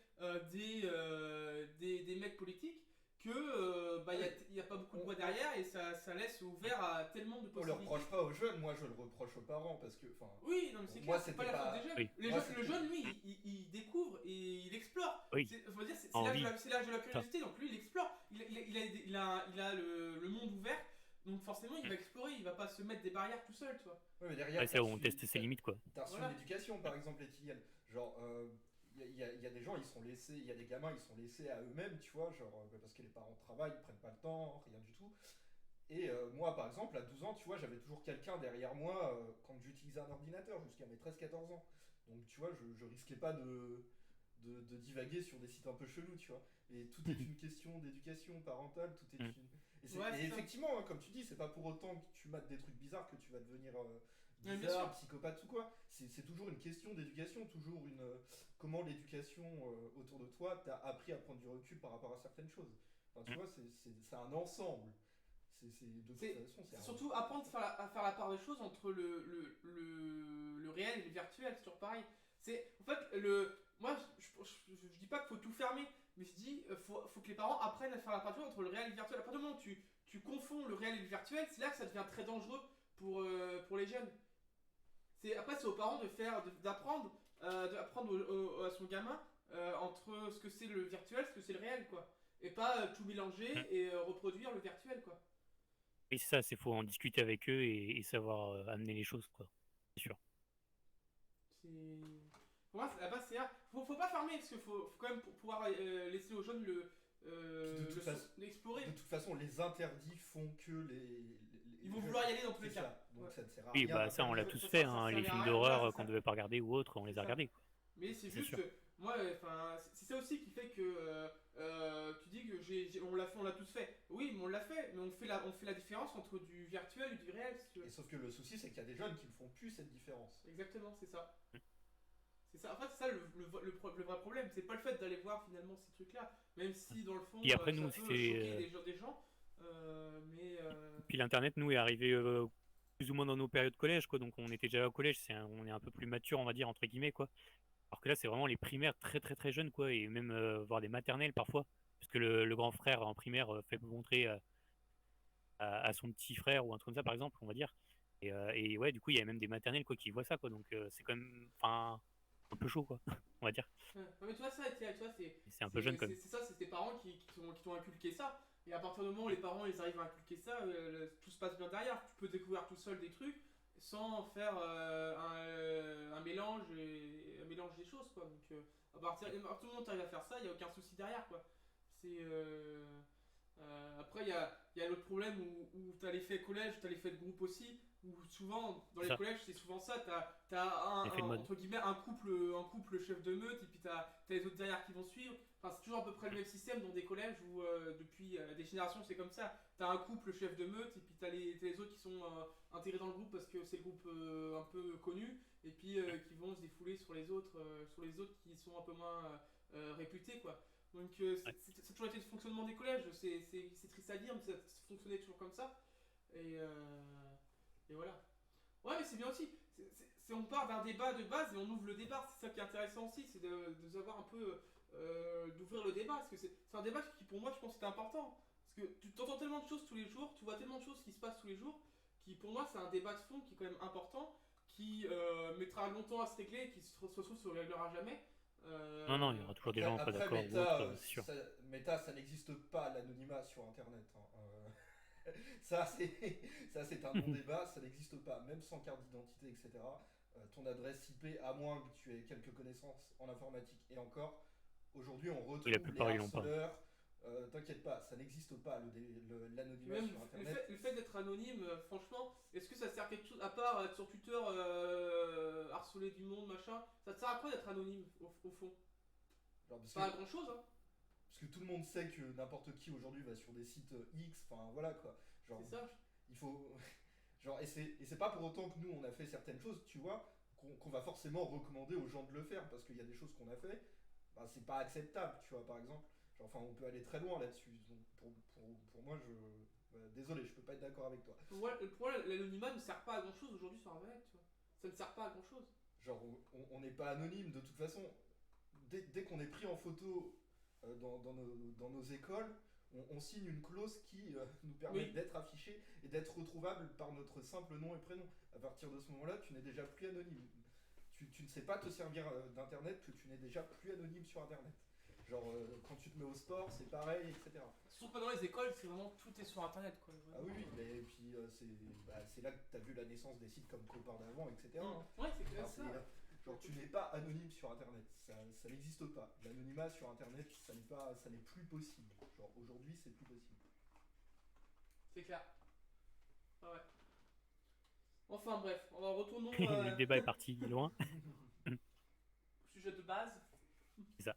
des mecs politiques que y a pas beaucoup de lois derrière et ça laisse ouvert à tellement de On le possibilités. reproche pas aux jeunes, moi je le reproche aux parents parce que. Oui, non, mais c'est moi, clair, c'est pas la faute des jeunes. Oui. Le jeune, lui, il découvre et il explore. Oui. Faut dire, c'est Envie. l'âge de la curiosité, donc lui, il explore. Il a le monde ouvert, donc forcément, il va explorer, il va pas se mettre des barrières tout seul, tu vois. Ouais, mais derrière, Ouais, c'est là où on teste ses limites, quoi. T'as reçu Voilà. une éducation, par exemple, Etienne. Genre, il y a des gens, ils sont laissés, il y a des gamins, ils sont laissés à eux-mêmes, tu vois, genre, parce que les parents travaillent, ils prennent pas le temps, rien du tout. Et moi, par exemple, à 12 ans, tu vois, j'avais toujours quelqu'un derrière moi quand j'utilisais un ordinateur jusqu'à mes 13-14 ans. Donc, tu vois, je risquais pas de divaguer sur des sites un peu chelous, tu vois. Et tout est une question d'éducation parentale, tout est une... Et effectivement, hein, comme tu dis, c'est pas pour autant que tu mates des trucs bizarres que tu vas devenir bizarre, psychopathe ou quoi. C'est toujours une question d'éducation, toujours une... comment l'éducation autour de toi t'a appris à prendre du recul par rapport à certaines choses. Enfin, tu vois, c'est un ensemble. De toute façon, c'est surtout apprendre à faire la part des choses entre le réel et le virtuel, c'est toujours pareil. En fait, moi, je dis pas qu'il faut tout fermer, mais je dis faut que les parents apprennent à faire la part des choses entre le réel et le virtuel. À partir du moment où tu confonds le réel et le virtuel, c'est là que ça devient très dangereux pour les jeunes. Après, c'est aux parents d'apprendre à son gamin entre ce que c'est le virtuel, ce que c'est le réel, quoi. Et pas tout mélanger et reproduire le virtuel, quoi. Et ça, c'est faut en discuter avec eux et savoir amener les choses, quoi. C'est sûr. Pour moi, la base, c'est là. Faut pas fermer, parce qu'il faut quand même pouvoir laisser aux jeunes l'explorer. De toute façon, les interdits font que ils vont vouloir y aller dans tous les cas. Donc ça ne sert à Oui, rien. bah ça, on l'a tous fait, hein. Les films d'horreur qu'on devait pas regarder ou autres, on les a regardés, quoi. Mais c'est juste que moi, c'est ça aussi qui fait que tu dis que on l'a tous fait. Oui, mais on l'a fait, mais on fait la différence entre du virtuel et du réel. Et sauf que le souci, c'est qu'il y a des jeunes qui ne font plus cette différence. Exactement, c'est ça. C'est ça. En fait, c'est ça le vrai problème. C'est pas le fait d'aller voir finalement ces trucs-là, même si dans le fond, Et après, nous, ça peut choquer des gens. Puis l'internet, nous, est arrivé plus ou moins dans nos périodes collège, quoi. Donc on était déjà au collège, on est un peu plus mature, on va dire, entre guillemets, quoi. Alors que là, c'est vraiment les primaires très très très jeunes, quoi, et même voire des maternelles parfois, parce que le grand frère en primaire fait montrer à son petit frère ou un truc comme ça, par exemple, on va dire. Et ouais, du coup, il y a même des maternelles, quoi, qui voient ça, quoi. Donc c'est quand même, un peu chaud, quoi, on va dire. Mais tu vois ça, c'est un peu jeune, quand même. C'est ça, c'est tes parents qui t'ont inculqué ça. Et à partir du moment où les parents ils arrivent à inculquer ça, tout se passe bien derrière. Tu peux découvrir tout seul des trucs sans faire un mélange des choses, quoi. Donc à partir du moment où tu arrives à faire ça, il n'y a aucun souci derrière, quoi. Après il y a l'autre problème où tu as l'effet collège, tu as l'effet de groupe aussi, où souvent dans les collèges c'est souvent ça, t'as entre guillemets un couple chef de meute et puis t'as les autres derrière qui vont suivre. Enfin, c'est toujours à peu près le même système dans des collèges où depuis des générations c'est comme ça. T'as un couple chef de meute et puis t'as les autres qui sont intégrés dans le groupe parce que c'est le groupe un peu connu et puis qui vont se défouler sur les autres qui sont un peu moins réputés, quoi. Donc c'est toujours été le fonctionnement des collèges, c'est triste à dire mais ça fonctionnait toujours comme ça. Et voilà. Ouais, mais c'est bien aussi. on part d'un débat de base et on ouvre le débat. C'est ça qui est intéressant aussi, c'est de savoir un peu d'ouvrir le débat. Parce que c'est un débat qui, pour moi, je pense que c'est important. Parce que tu entends tellement de choses tous les jours, tu vois tellement de choses qui se passent tous les jours, qui pour moi, c'est un débat de fond qui est quand même important, qui mettra longtemps à se régler et qui se trouve se réglera jamais. Non, il y aura toujours des gens pas Après, d'accord ou autre, c'est sûr. Meta, ça n'existe pas l'anonymat sur Internet. Hein. Ça, c'est un non-débat, ça n'existe pas, même sans carte d'identité, etc. Ton adresse IP, à moins que tu aies quelques connaissances en informatique, et encore, aujourd'hui, on retrouve la plupart, les ils l'ont pas. harceleurs. T'inquiète pas, ça n'existe pas l'anonymat Même sur Internet. le fait d'être anonyme, franchement, est-ce que ça sert à quelque chose, à part être sur Twitter, harceler du monde, machin, ça te sert à quoi d'être anonyme, au fond? Genre, parce Pas à que- grand chose, hein. Parce que tout le monde sait que n'importe qui aujourd'hui va sur des sites X, enfin voilà quoi. Genre, C'est ça. il faut. Genre, et c'est pas pour autant que nous on a fait certaines choses, tu vois, qu'on va forcément recommander aux gens de le faire, parce qu'il y a des choses qu'on a fait, bah, c'est pas acceptable, tu vois, par exemple. Genre, enfin, on peut aller très loin là-dessus. Donc, pour moi, désolé, je peux pas être d'accord avec toi. Pour moi, l'anonymat ne sert pas à grand chose aujourd'hui sur Internet, tu vois. Ça ne sert pas à grand chose. Genre, on n'est pas anonyme de toute façon. Dès qu'on est pris en photo dans nos écoles, on signe une clause qui nous permet Oui. d'être affiché et d'être retrouvable par notre simple nom et prénom. À partir de ce moment-là, tu n'es déjà plus anonyme. Tu ne sais pas te servir d'internet, que tu n'es déjà plus anonyme sur internet. Genre quand tu te mets au sport, c'est pareil, etc. Surtout pas dans les écoles, c'est vraiment tout est sur Internet, quoi. Ah oui, oui, mais puis c'est là que tu as vu la naissance des sites comme Copain d'avant, etc. Ouais, c'est clair, Enfin, ça. genre tu n'es pas anonyme sur internet, ça n'existe pas. L'anonymat sur internet, ça n'est plus possible. Genre aujourd'hui, c'est plus possible. C'est clair. Ah ouais. Enfin bref, on va retournons Le débat est parti loin. au sujet de base. C'est ça.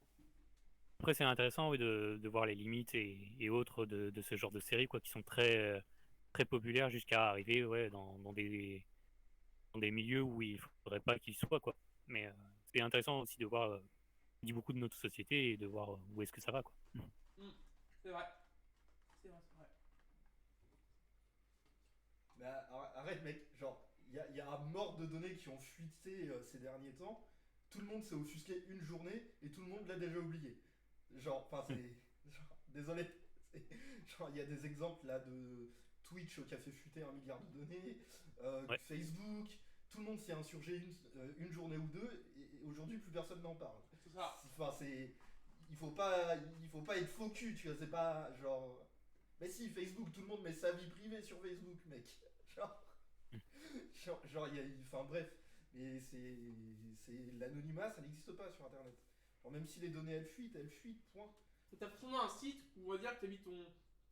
Après, c'est intéressant oui, de voir les limites et autres de ce genre de séries quoi, qui sont très, très populaires jusqu'à arriver dans des milieux où il ne faudrait pas qu'ils soient. Quoi. Mais c'est intéressant aussi de voir, dit beaucoup de notre société et de voir où est-ce que ça va. Quoi. C'est vrai. C'est vrai, c'est vrai. Mais arrête mec, genre il y a un mort de données qui ont fuité ces derniers temps. Tout le monde s'est offusqué une journée et tout le monde l'a déjà oublié. Genre, enfin c'est... genre, désolé. Genre il y a des exemples là de Twitch qui a fait fuiter 1 milliard de données, Facebook, tout le monde s'est insurgé une journée ou deux et aujourd'hui plus personne n'en parle. C'est ça. Enfin c'est... Il faut pas être faux cul, tu vois, c'est pas genre... Mais si, Facebook, tout le monde met sa vie privée sur Facebook, mec. Genre, il y a... Enfin bref, mais c'est l'anonymat, ça n'existe pas sur Internet. Genre, même si les données elles fuitent, point. T'as forcément un site où on va dire que t'as mis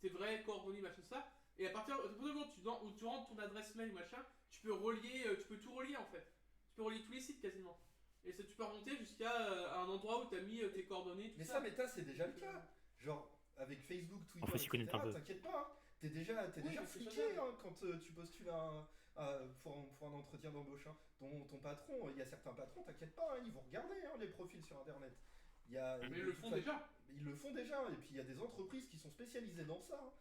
tes vraies coordonnées, machin, ça. Et à partir du moment où tu rentres ton adresse mail, machin, tu peux tout relier en fait. Tu peux relier tous les sites quasiment. Et ça, tu peux remonter jusqu'à un endroit où t'as mis tes coordonnées, tout Mais ça. ça, Meta, c'est déjà le cas. Genre, avec Facebook, Twitter, Faut s'y connaître un peu. t'inquiète pas, hein. T'es déjà mais fliqué c'est hein, quand tu postules pour un entretien d'embauche. Hein. Ton patron, il y a certains patrons, t'inquiète pas, hein, ils vont regarder hein, les profils sur Internet. Mais ils le font déjà. Ils le font déjà, et puis il y a des entreprises qui sont spécialisées dans ça. Hein.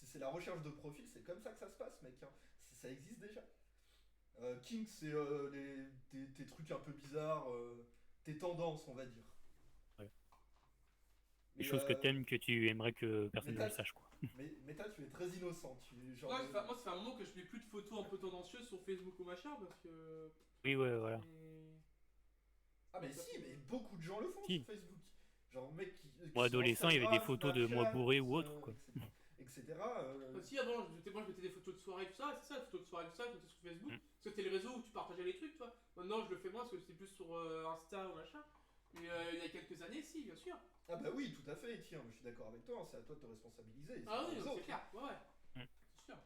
C'est la recherche de profil, c'est comme ça que ça se passe, mec. Hein. Ça existe déjà. King, c'est tes trucs un peu bizarres, tes tendances, on va dire. Les choses que t'aimes, que tu aimerais que personne ne le sache. Quoi. Mais toi, tu es très innocent. Genre, Moi, ça fait un moment que je mets plus de photos un peu tendancieuses sur Facebook ou machin parce que. Oui, ouais, voilà. Ah, mais si, mais beaucoup de gens le font sur Facebook. Genre, mec qui. Moi, adolescent, il y avait des photos de moi bourré ou autre. Quoi. Etc. Si avant, moi je mettais des photos de soirée, tout ça, c'est ça, les photos de soirée, tout ça, je mettais sur Facebook. Parce que c'était le réseau où tu partageais les trucs, toi. Maintenant, je le fais moins parce que c'était plus sur Insta ou machin. Mais il y a quelques années, si, bien sûr. Ah, bah oui, tout à fait, tiens, je suis d'accord avec toi, c'est à toi de te responsabiliser. Ah oui, les c'est autres. clair, ouais. C'est sûr.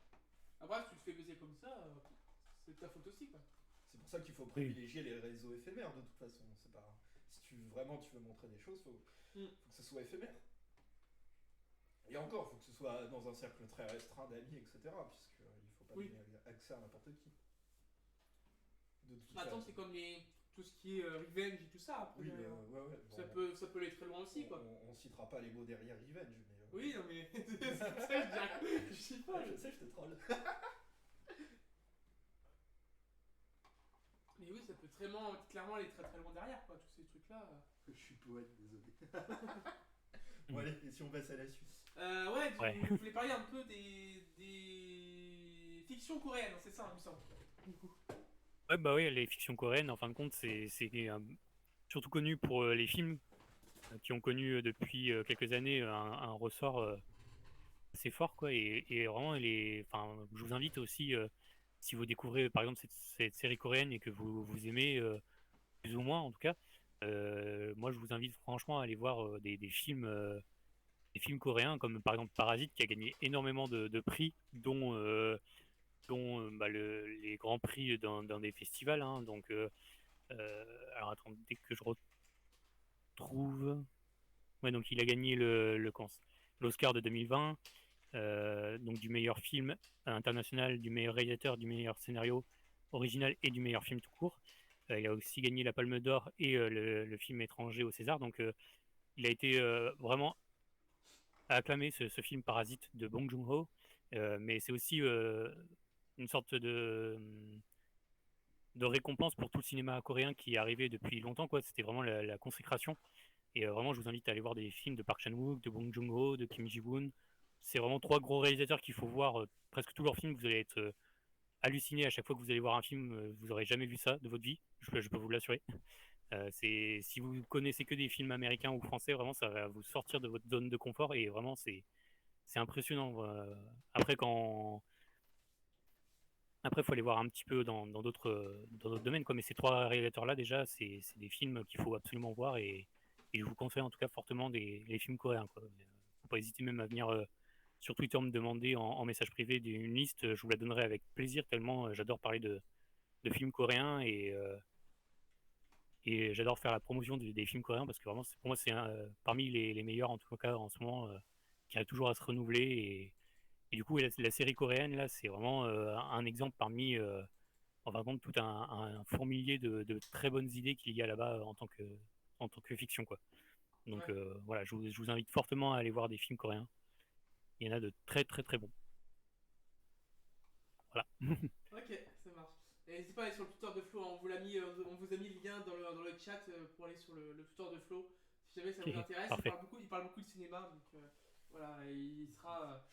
Après, si tu te fais baiser comme ça, c'est ta faute aussi, quoi. C'est pour ça qu'il faut privilégier les réseaux éphémères, de toute façon. C'est pas... Si tu veux montrer des choses, faut que ce soit éphémère. Et encore, faut que ce soit dans un cercle très restreint d'amis, etc. Puisqu'il faut pas donner accès à n'importe qui. Attends, c'est comme tout ce qui est revenge et tout ça. Après, oui, bon, ça peut aller très loin aussi, quoi. On citera pas les mots derrière revenge, mais... Oui, non mais... c'est ça, je sais pas. Je sais, je te troll. Et oui, ça peut clairement aller très très loin derrière, quoi, tous ces trucs-là. Je suis poète, désolé. Bon, allez, et si on passe à la Suisse? Ouais, vous voulez parler un peu des fictions coréennes, c'est ça, il me semble. Du coup. Ouais, bah oui, les fictions coréennes, en fin de compte, c'est surtout connu pour les films qui ont connu depuis quelques années un ressort assez fort, quoi. Et vraiment, je vous invite aussi, si vous découvrez par exemple cette série coréenne et que vous aimez, plus ou moins en tout cas, moi je vous invite franchement à aller voir des films coréens, comme par exemple Parasite, qui a gagné énormément de prix, dont les grands prix dans des festivals, hein. Donc, alors attendez que je retrouve. Ouais, donc il a gagné l'Oscar de 2020, donc du meilleur film international, du meilleur réalisateur, du meilleur scénario original et du meilleur film tout court. Il a aussi gagné la Palme d'Or et le film étranger au César. Donc il a été vraiment acclamé, ce film Parasite de Bong Joon-ho. Mais c'est aussi une sorte de récompense pour tout le cinéma coréen qui est arrivé depuis longtemps, quoi. C'était vraiment la consécration. Et vraiment, je vous invite à aller voir des films de Park Chan-wook, de Bong Joon-ho, de Kim Ji-woon. C'est vraiment 3 gros réalisateurs qu'il faut voir presque tous leurs films. Vous allez être halluciné à chaque fois que vous allez voir un film. Vous n'aurez jamais vu ça de votre vie, je peux vous l'assurer. Si vous connaissez que des films américains ou français, vraiment, ça va vous sortir de votre zone de confort. Et vraiment, c'est impressionnant. Après, il faut aller voir un petit peu dans d'autres domaines, quoi. Mais ces 3 réalisateurs-là, déjà, c'est des films qu'il faut absolument voir. Et je vous conseille en tout cas fortement les films coréens, quoi. Faut pas hésiter même à venir sur Twitter me demander en message privé une liste. Je vous la donnerai avec plaisir, tellement j'adore parler de films coréens et j'adore faire la promotion des films coréens, parce que vraiment, pour moi, c'est parmi les meilleurs, en tout cas en ce moment, qui a toujours à se renouveler. Et du coup, la série coréenne, là, c'est vraiment un exemple parmi, en fin de compte, tout un fourmilier de très bonnes idées qu'il y a là-bas en tant que fiction, quoi. Donc voilà, je vous invite fortement à aller voir des films coréens. Il y en a de très très très bons. Voilà. Ok, ça marche. Et n'hésitez pas à aller sur le Twitter de Flo, hein. On vous a mis le lien dans le chat pour aller sur le Twitter de Flo. Si jamais ça vous intéresse, il parle beaucoup de cinéma, donc voilà, il sera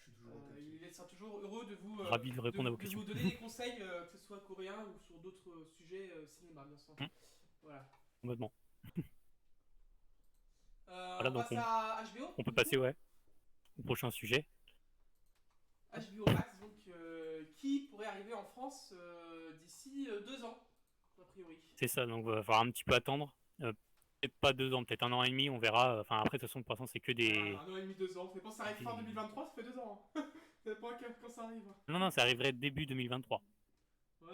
toujours heureux de vous ravi de répondre à vos questions. vous donner des conseils, que ce soit coréen ou sur d'autres sujets cinéma, bien sûr. Voilà. Complètement. Voilà, on passe à HBO. On peut passer au prochain sujet. HBO Max, donc, qui pourrait arriver en France d'ici 2 ans, a priori. C'est ça, donc il va falloir un petit peu attendre. Peut-être pas 2 ans, peut-être 1 an et demi, on verra. Enfin, après, de toute façon, pour l'instant, c'est que des. 1 an et demi, 2 ans. Ça dépend, ça arrive fin 2023, ça fait 2 ans. Hein. Ça dépend quand ça arrive. Non, ça arriverait début 2023. Ouais,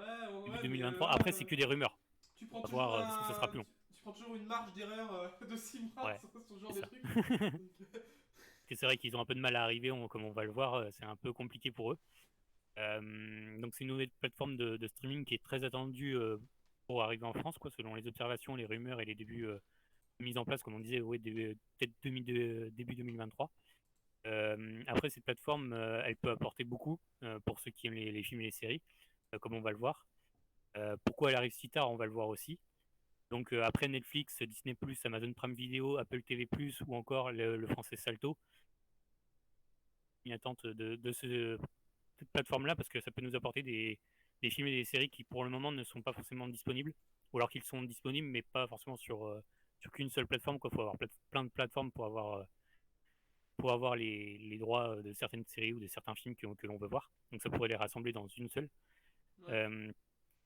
début 2023. Après, c'est que des rumeurs. Tu prends toujours voir si ça sera plus long. Tu prends toujours une marge d'erreur de 6 mois sur ce genre de truc. C'est vrai qu'ils ont un peu de mal à arriver, comme on va le voir, c'est un peu compliqué pour eux. Donc c'est une nouvelle plateforme de streaming qui est très attendue pour arriver en France, quoi, selon les observations, les rumeurs et les débuts de mise en place, comme on disait, peut-être début 2023. Après, cette plateforme, elle peut apporter beaucoup pour ceux qui aiment les films et les séries, comme on va le voir. Pourquoi elle arrive si tard, on va le voir aussi. Donc après Netflix, Disney+, Amazon Prime Video, Apple TV+, ou encore le français Salto, une attente de cette plateforme-là, parce que ça peut nous apporter des films et des séries qui pour le moment ne sont pas forcément disponibles, ou alors qu'ils sont disponibles mais pas forcément sur qu'une seule plateforme, quoi. Il faut avoir plein de plateformes pour avoir les droits de certaines séries ou de certains films que l'on veut voir. Donc ça pourrait les rassembler dans une seule. Ouais.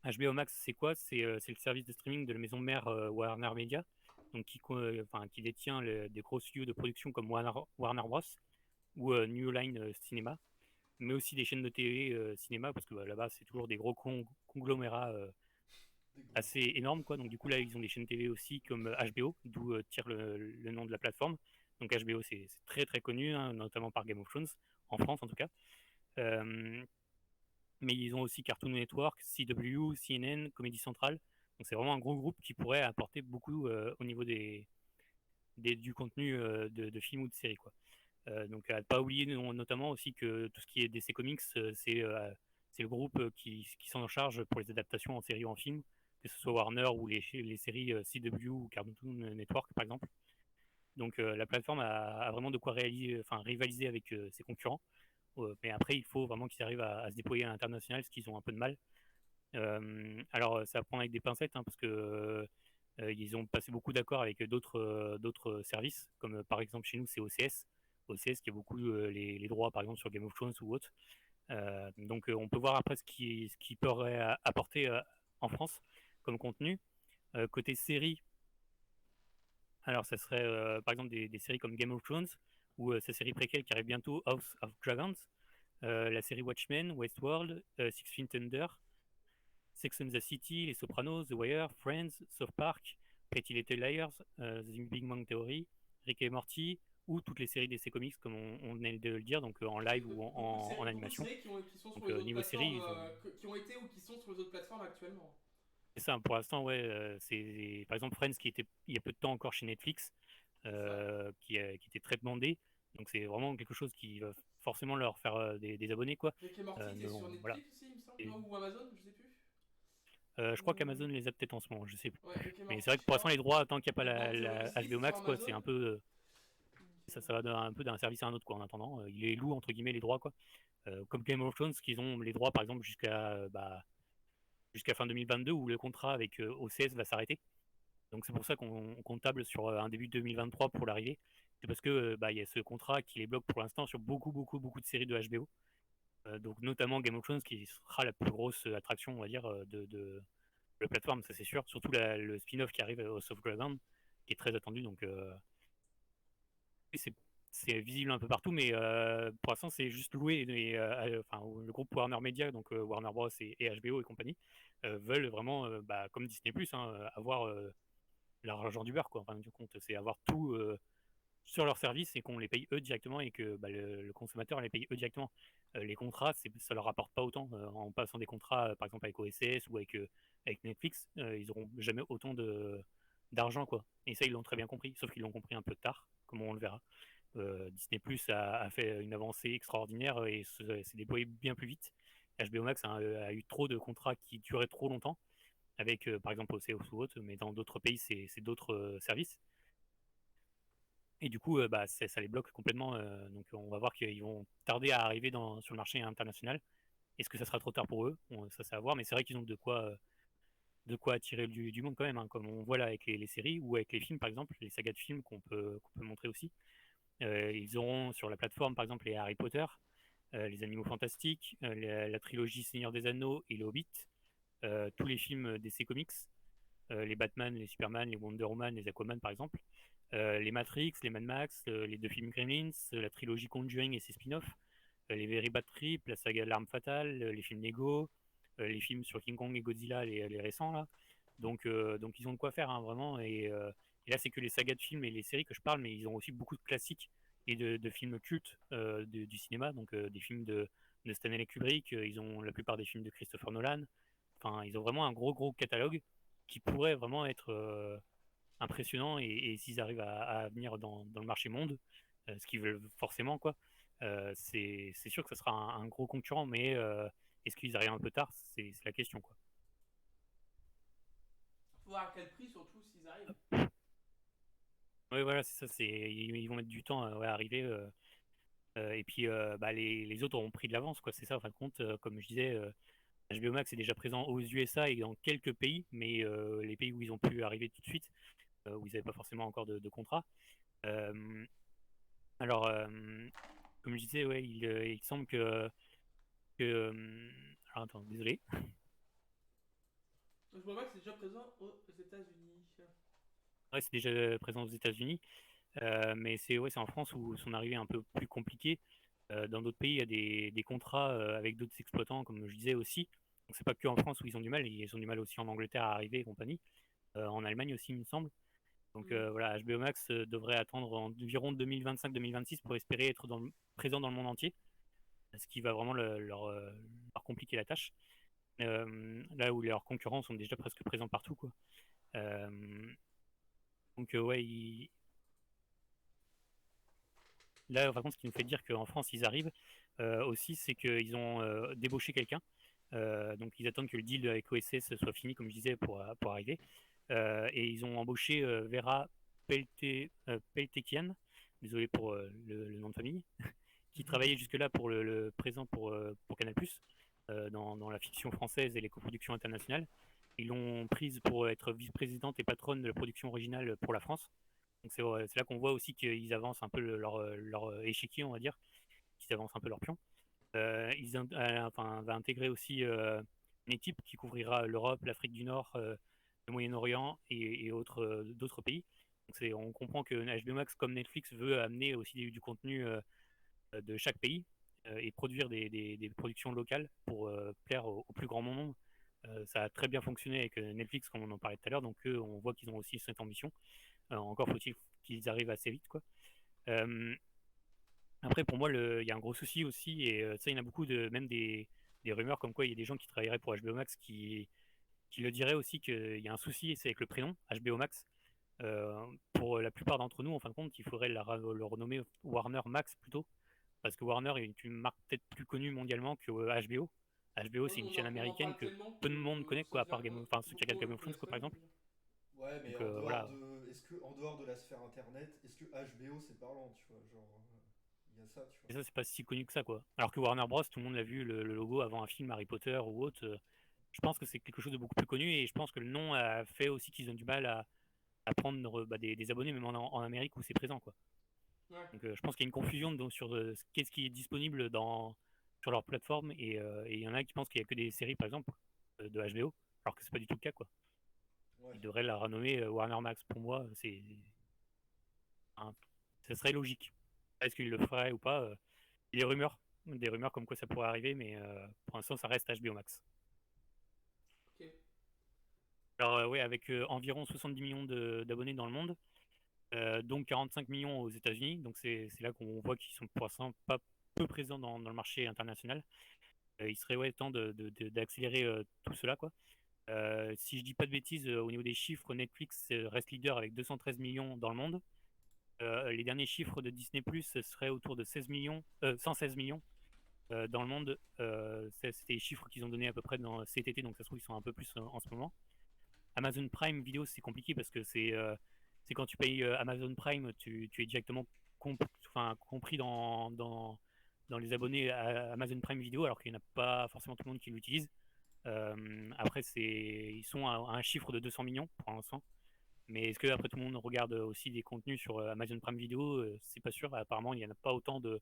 HBO Max, c'est quoi? C'est le service de streaming de la maison mère Warner Media, donc qui détient des gros studios de production comme Warner Bros. Ou New Line Cinema, mais aussi des chaînes de TV cinéma, parce que là-bas, c'est toujours des gros conglomérats assez énormes, quoi. Donc du coup, là, ils ont des chaînes TV aussi comme HBO, d'où tire le nom de la plateforme. Donc HBO, c'est très très connu, hein, notamment par Game of Thrones, en France en tout cas. Mais ils ont aussi Cartoon Network, CW, CNN, Comedy Central. Donc c'est vraiment un gros groupe qui pourrait apporter beaucoup au niveau du contenu de films ou de séries, quoi. Donc à ne pas oublier notamment aussi que tout ce qui est DC Comics, c'est le groupe qui s'en charge pour les adaptations en série ou en film, que ce soit Warner ou les séries CW ou Cartoon Network par exemple. Donc la plateforme a vraiment de quoi rivaliser avec ses concurrents. Mais après, il faut vraiment qu'ils arrivent à se déployer à l'international, ce qu'ils ont un peu de mal. Alors, ça va prendre avec des pincettes, hein, parce que ils ont passé beaucoup d'accords avec d'autres services, comme par exemple chez nous, c'est OCS. OCS qui a beaucoup les droits, par exemple, sur Game of Thrones ou autre. Donc, on peut voir après ce qui pourrait apporter en France comme contenu. Côté série, alors ça serait par exemple des séries comme Game of Thrones, ou sa série préquelle qui arrive bientôt, House of Dragons, la série Watchmen, Westworld, Six Feet Under, Sex and the City, Les Sopranos, The Wire, Friends, South Park, Pretty Little Liars, The Big Bang Theory, Rick et Morty, ou toutes les séries DC Comics comme on venait de le dire, donc en live ou en animation. Beaucoup de séries qui sont sur Donc les autres niveau série, plateformes, qui ont été ou qui sont sur les autres plateformes actuellement. c'est ça, pour l'instant, ouais, c'est par exemple Friends qui était il y a peu de temps encore chez Netflix, qui était très demandé, donc c'est vraiment quelque chose qui va forcément leur faire des abonnés, quoi. Rick et Morty, t'es sur Netflix Voilà. aussi, il me semble, non, ou Amazon, je sais plus. Je crois qu'Amazon les a peut-être en ce moment, je sais plus. Ouais, Rick et Mais Morty, c'est vrai que je pour l'instant, crois. les droits, tant qu'il n'y a pas Big Bang la Theory aussi, HBO Max, sur quoi, c'est Amazon. un peu. Ça va un peu d'un service à un autre, quoi, en attendant. Ils les louent, entre guillemets, les droits, quoi. Comme Game of Thrones, qu'ils ont les droits, par exemple, jusqu'à fin 2022, où le contrat avec OCS va s'arrêter. Donc c'est pour ça qu'on table sur un début 2023 pour l'arrivée. C'est parce que il y a ce contrat qui les bloque pour l'instant sur beaucoup de séries de HBO. Donc notamment Game of Thrones qui sera la plus grosse attraction, on va dire, de la plateforme, ça c'est sûr. Surtout le spin-off qui arrive au Soft Ground, qui est très attendu. Donc c'est visible un peu partout, mais pour l'instant c'est juste loué. Le groupe Warner Media, donc Warner Bros et HBO et compagnie, veulent vraiment, comme Disney+, avoir l'argent du beurre, quoi. Enfin, du compte, c'est avoir tout sur leur service et qu'on les paye eux directement et que le consommateur les paye eux directement. Les contrats, ça leur rapporte pas autant. En passant des contrats, par exemple avec OSS ou avec Netflix, ils auront jamais autant d'argent, quoi. Et ça, ils l'ont très bien compris, sauf qu'ils l'ont compris un peu tard, comme on le verra. Disney Plus a fait une avancée extraordinaire et s'est déployé bien plus vite. HBO Max a eu trop de contrats qui duraient trop longtemps, avec par exemple OCS ou autre, mais dans d'autres pays, c'est d'autres services. Et du coup, ça les bloque complètement. Donc on va voir qu'ils vont tarder à arriver sur le marché international. Est-ce que ça sera trop tard pour eux? Ça, c'est à voir, mais c'est vrai qu'ils ont de quoi attirer du monde quand même, hein, comme on voit là avec les séries ou avec les films, par exemple, les sagas de films qu'on peut montrer aussi. Ils auront sur la plateforme, par exemple, les Harry Potter, les Animaux Fantastiques, la trilogie Seigneur des Anneaux et le Hobbit, tous les films DC Comics, les Batman, les Superman, les Wonder Woman, les Aquaman, par exemple, les Matrix, les Mad Max, les 2 films Gremlins, la trilogie Conjuring et ses spin-offs, les Very Bad Trip, la saga L'Arme Fatale, les films Lego, les films sur King Kong et Godzilla, les récents là. Donc ils ont de quoi faire, hein, vraiment. Et là, c'est que les sagas de films et les séries que je parle, mais ils ont aussi beaucoup de classiques et de films cultes du cinéma, donc des films de Stanley Kubrick, ils ont la plupart des films de Christopher Nolan. Enfin, ils ont vraiment un gros catalogue qui pourrait vraiment être impressionnant, et s'ils arrivent à venir dans le marché monde, ce qu'ils veulent forcément, quoi, c'est sûr que ça sera un gros concurrent, mais est-ce qu'ils arrivent un peu tard? C'est la question, quoi. Faut voir à quel prix, surtout s'ils arrivent. Oui, voilà, c'est ça, ils vont mettre du temps à arriver. Et puis les autres auront pris de l'avance, quoi. C'est ça, en fin de compte, comme je disais, HBO Max est déjà présent aux USA et dans quelques pays, mais les pays où ils ont pu arriver tout de suite, où ils n'avaient pas forcément encore de contrat. Alors, comme je disais, ouais, il semble alors attends, désolé. HBO Max est déjà présent aux États-Unis. Ouais, c'est déjà présent aux États-Unis, mais c'est en France où son arrivée est un peu plus compliquée. Dans d'autres pays, il y a des contrats avec d'autres exploitants, comme je disais aussi. Donc c'est pas que en France où ils ont du mal, ils ont du mal aussi en Angleterre à arriver et compagnie. En Allemagne aussi, il me semble. Donc voilà, HBO Max devrait attendre environ 2025-2026 pour espérer être présent dans le monde entier, ce qui va vraiment leur compliquer la tâche. Là où leurs concurrents sont déjà presque présents partout, quoi. Donc ouais, là par contre, ce qui nous fait dire qu'en France ils arrivent aussi, c'est qu'ils ont débauché quelqu'un Donc ils attendent que le deal avec OSS soit fini, comme je disais, pour arriver. Et ils ont embauché Vera Peltekian, désolé pour le nom de famille, qui travaillait jusque-là pour le présent pour Canal+, dans la fiction française et les coproductions internationales. Ils l'ont prise pour être vice-présidente et patronne de la production originale pour la France. Donc c'est là qu'on voit aussi qu'ils avancent un peu leur échiquier, on va dire, qu'ils avancent un peu leur pion. Va intégrer aussi une équipe qui couvrira l'Europe, l'Afrique du Nord, le Moyen-Orient et d'autres pays. Donc on comprend que HBO Max, comme Netflix, veut amener aussi du contenu de chaque pays et produire des productions locales pour plaire au plus grand nombre. Ça a très bien fonctionné avec Netflix, comme on en parlait tout à l'heure, donc eux, on voit qu'ils ont aussi cette ambition. Encore faut-il qu'ils arrivent assez vite, quoi. Après, pour moi, il y a un gros souci aussi, et ça, il y en a beaucoup, même des rumeurs comme quoi il y a des gens qui travailleraient pour HBO Max qui le diraient aussi qu'il y a un souci, c'est avec le prénom, HBO Max. Pour la plupart d'entre nous, en fin de compte, il faudrait le renommer Warner Max plutôt, parce que Warner est une marque peut-être plus connue mondialement que HBO. HBO, c'est une chaîne américaine que peu de monde connaît, quoi, à part ceux qui regardent Game of Thrones, quoi, par exemple. Ouais, mais Donc, en dehors voilà. en dehors de la sphère internet, est-ce que HBO c'est parlant, tu vois, genre il y a ça, tu vois. Et ça, c'est pas si connu que ça, quoi. Alors que Warner Bros, tout le monde l'a vu, le logo avant un film Harry Potter ou autre. Je pense que c'est quelque chose de beaucoup plus connu, et je pense que le nom a fait aussi qu'ils ont du mal à prendre des abonnés, même en Amérique où c'est présent, quoi. Ouais. Donc je pense qu'il y a une confusion sur qu'est-ce qui est disponible sur leur plateforme, et il y en a qui pensent qu'il n'y a que des séries, par exemple, de HBO, alors que c'est pas du tout le cas, quoi. Ouais. Ils devraient la renommer Warner Max. Pour moi, ça serait logique. Est-ce qu'ils le feraient ou pas Il y a des rumeurs comme quoi ça pourrait arriver, mais pour l'instant, ça reste HBO Max. Ok. Alors ouais, avec environ 70 millions d'abonnés dans le monde, donc 45 millions aux États-Unis, donc c'est là qu'on voit qu'ils sont pour l'instant pas peu présents dans le marché international. Il serait temps d'accélérer tout cela, quoi. Si je dis pas de bêtises, au niveau des chiffres, Netflix reste leader avec 213 millions dans le monde. Les derniers chiffres de Disney+, seraient autour de 116 millions dans le monde. C'était les chiffres qu'ils ont donnés à peu près dans cet été, donc ça se trouve ils sont un peu plus en ce moment. Amazon Prime Video, c'est compliqué parce que c'est quand tu payes Amazon Prime, tu es directement compris dans les abonnés à Amazon Prime Video, alors qu'il n'y en a pas forcément tout le monde qui l'utilise. Après, ils sont à un chiffre de 200 millions pour l'instant. Mais est-ce que après tout le monde regarde aussi des contenus sur Amazon Prime Video? C'est pas sûr. Apparemment, il n'y en a pas autant de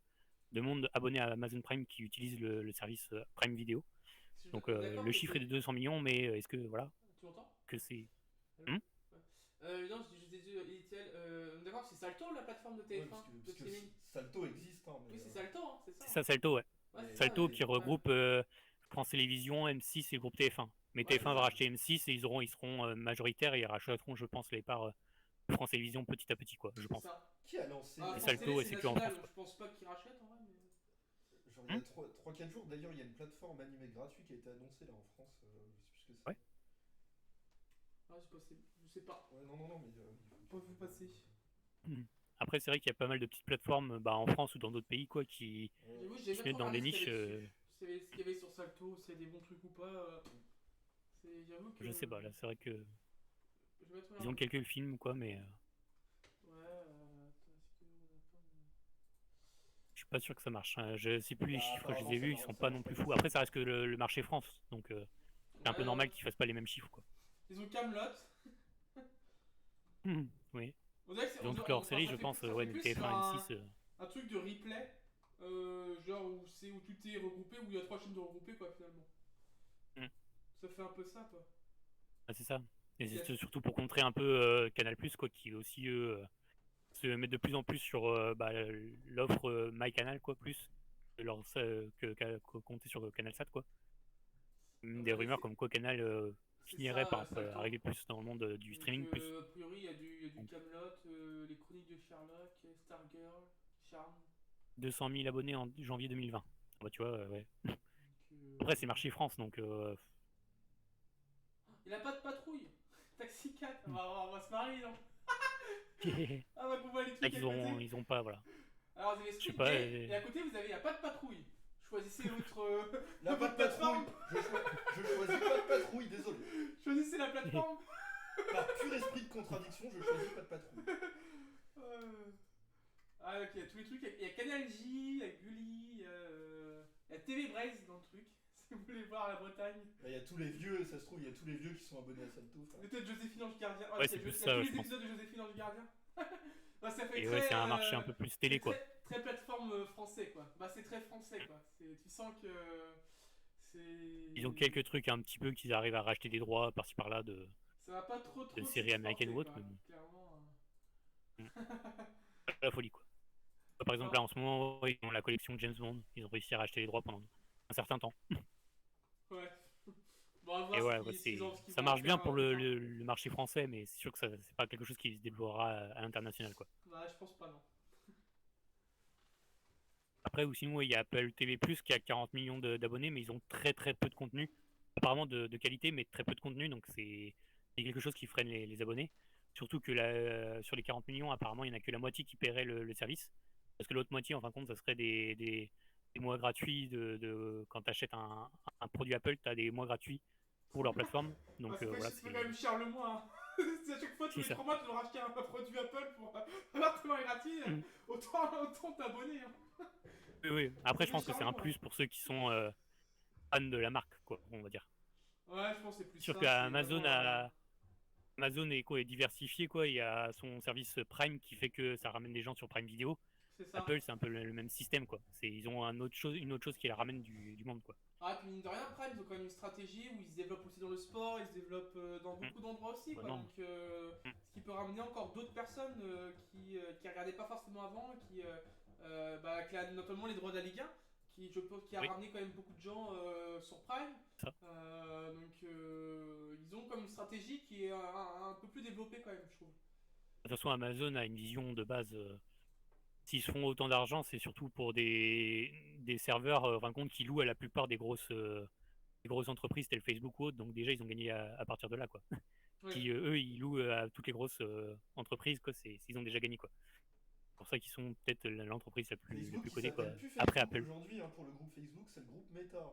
monde abonné à Amazon Prime qui utilise le service Prime Video. Donc le chiffre est de 200 millions, mais est-ce que voilà Tu m'entends? que c'est Non, je disais, d'accord, c'est Salto la plateforme de TF1 parce que Salto existe, hein, mais oui, c'est Salto, hein, c'est ça. C'est ça, Salto, ouais. Ouais, Salto ça, qui regroupe France Télévisions, M6 et le groupe TF1. Mais Ouais, TF1 va racheter M6 et ils seront majoritaires, et ils rachèteront, je pense, les parts de France Télévisions petit à petit, quoi, je pense. Ça. Qui a lancé Et Salto, et c'est que en France, quoi. Je pense pas qu'ils rachètent en vrai, mais. Genre, il y a 3-4 jours, d'ailleurs, il y a une plateforme animée gratuite qui a été annoncée là en France. Je sais plus ce que c'est. Ouais. Ah, c'est possible, je sais pas. Ouais, non, mais. Pas vu passer. Après, c'est vrai qu'il y a pas mal de petites plateformes en France ou dans d'autres pays, quoi, qui se mettent dans des niches. Ce qu'il y avait sur Salto, c'est des bons trucs ou pas. J'avoue que. Je sais pas, là, c'est vrai que. Ils ont quelques films, quoi, mais. Je suis pas sûr que ça marche. Je sais plus les chiffres, je les ai vus, ils sont pas non plus fous. Après, ça reste que le marché France, donc c'est un peu normal qu'ils fassent pas les mêmes chiffres, quoi. Ils ont Camelot. Oui. Ils ont toutes leurs séries, je pense, ouais, TF1, M6. Un truc de replay, genre où tout est regroupé, où il y a 3 chaînes de regroupées, quoi, finalement. Ça fait un peu ça, quoi. Ah, c'est ça. Et c'est surtout pour contrer un peu Canal+, quoi, qui aussi se met de plus en plus sur l'offre MyCanal, quoi, plus que compter sur CanalSat, quoi. Des rumeurs comme quoi Canal finirait par arriver plus dans le monde du streaming. Plus. A priori, il y a du Camelot, les chroniques de Sherlock, Stargirl, Charm. 200 000 abonnés en janvier 2020. Bah, tu vois, ouais. Après, c'est marché France, donc. Il a pas de patrouille. Taxi 4, on va se marier, non? Ah bah on va les trucs ils ont pas, voilà. Alors vous avez Squid Game, et à côté il n'y a pas de patrouille. Choisissez votre la pas de patrouille. plateforme. Par pur esprit de contradiction, je choisis pas de patrouille. Ah, ok, il y a tous les trucs. Il y a Canal J, il y a Gulli, il y a TV Braise dans le truc. Si vous voulez voir la Bretagne. Il y a tous les vieux, ça se trouve, il y a tous les vieux qui sont abonnés à Salto. Peut-être Joséphine Ange Gardien. Ouais, c'est plus ça, tous je les pense. épisodes de Joséphine Ange Gardien. Bah, ça fait Et très, ouais, c'est un marché un peu plus télé, quoi. Très plateforme français, quoi. Bah, c'est très français, quoi. Tu sens que c'est. Ils ont quelques trucs un petit peu qu'ils arrivent à racheter des droits par-ci par-là de Ça va pas trop séries américaines ou autres, quoi, mais bon. clairement. Pas la folie, quoi. Par exemple, là en ce moment, ils ont la collection James Bond. Ils ont réussi à racheter les droits pendant un certain temps. Ouais. Bon, à voir Et ce ouais, qu'ils- ce qu'ils ont- ce qu'ils ça vont marche bien faire, pour plus tard. le marché français, mais c'est sûr que c'est pas quelque chose qui se développera à l'international, quoi. Ouais, je pense pas, non. Après, ou sinon, ouais, il y a Apple TV+, qui a 40 millions d'abonnés, mais ils ont très très peu de contenu. Apparemment de qualité, mais très peu de contenu, donc c'est quelque chose qui freine les abonnés. Surtout que sur les 40 millions, apparemment, il n'y en a que la moitié qui paierait le service. Parce que l'autre moitié, en fin de compte, ça serait des mois gratuits quand tu achètes un produit Apple, tu as des mois gratuits pour leur plateforme. Donc c'est voilà, quand même cher le mois. Hein. C'est à chaque fois, tous C'est les ça. 3 mois, tu dois racheter un produit Apple pour avoir tes mois gratuits. Autant t'abonner. Hein. Oui, oui. Après, je pense que cher c'est le un mois. plus pour ceux qui sont fans de la marque, quoi, on va dire. Ouais, je pense que c'est plus Sûr ça. qu'Amazon c'est vraiment, Amazon est diversifié, quoi. Il y a son service Prime qui fait que ça ramène des gens sur Prime Video. C'est ça. Apple, c'est un peu le même système, quoi. Ils ont une autre chose qui la ramène du monde, quoi. Ah, puis mine de rien, Prime, ils ont quand même une stratégie où ils se développent aussi dans le sport, ils se développent dans beaucoup d'endroits aussi, quoi. Vraiment. Donc, ce qui peut ramener encore d'autres personnes qui regardaient pas forcément avant, notamment les droits de la Ligue 1, qui a Oui. ramené quand même beaucoup de gens sur Prime. Ça. Ils ont comme une stratégie qui est un peu plus développée quand même, je trouve. De toute façon, Amazon a une vision de base. S'ils se font autant d'argent, c'est surtout pour des serveurs en fin de compte, qui louent à la plupart des grosses entreprises telles Facebook ou autres. Donc déjà, ils ont gagné à partir de là, quoi. Ouais. Qui eux, ils louent à toutes les grosses entreprises, quoi. Ils ont déjà gagné, quoi. C'est pour ça qu'ils sont peut-être l'entreprise la plus Facebook, qui connue, quoi. s'appelle plus Après Facebook Apple. aujourd'hui, hein, pour le groupe Facebook, c'est le groupe Meta.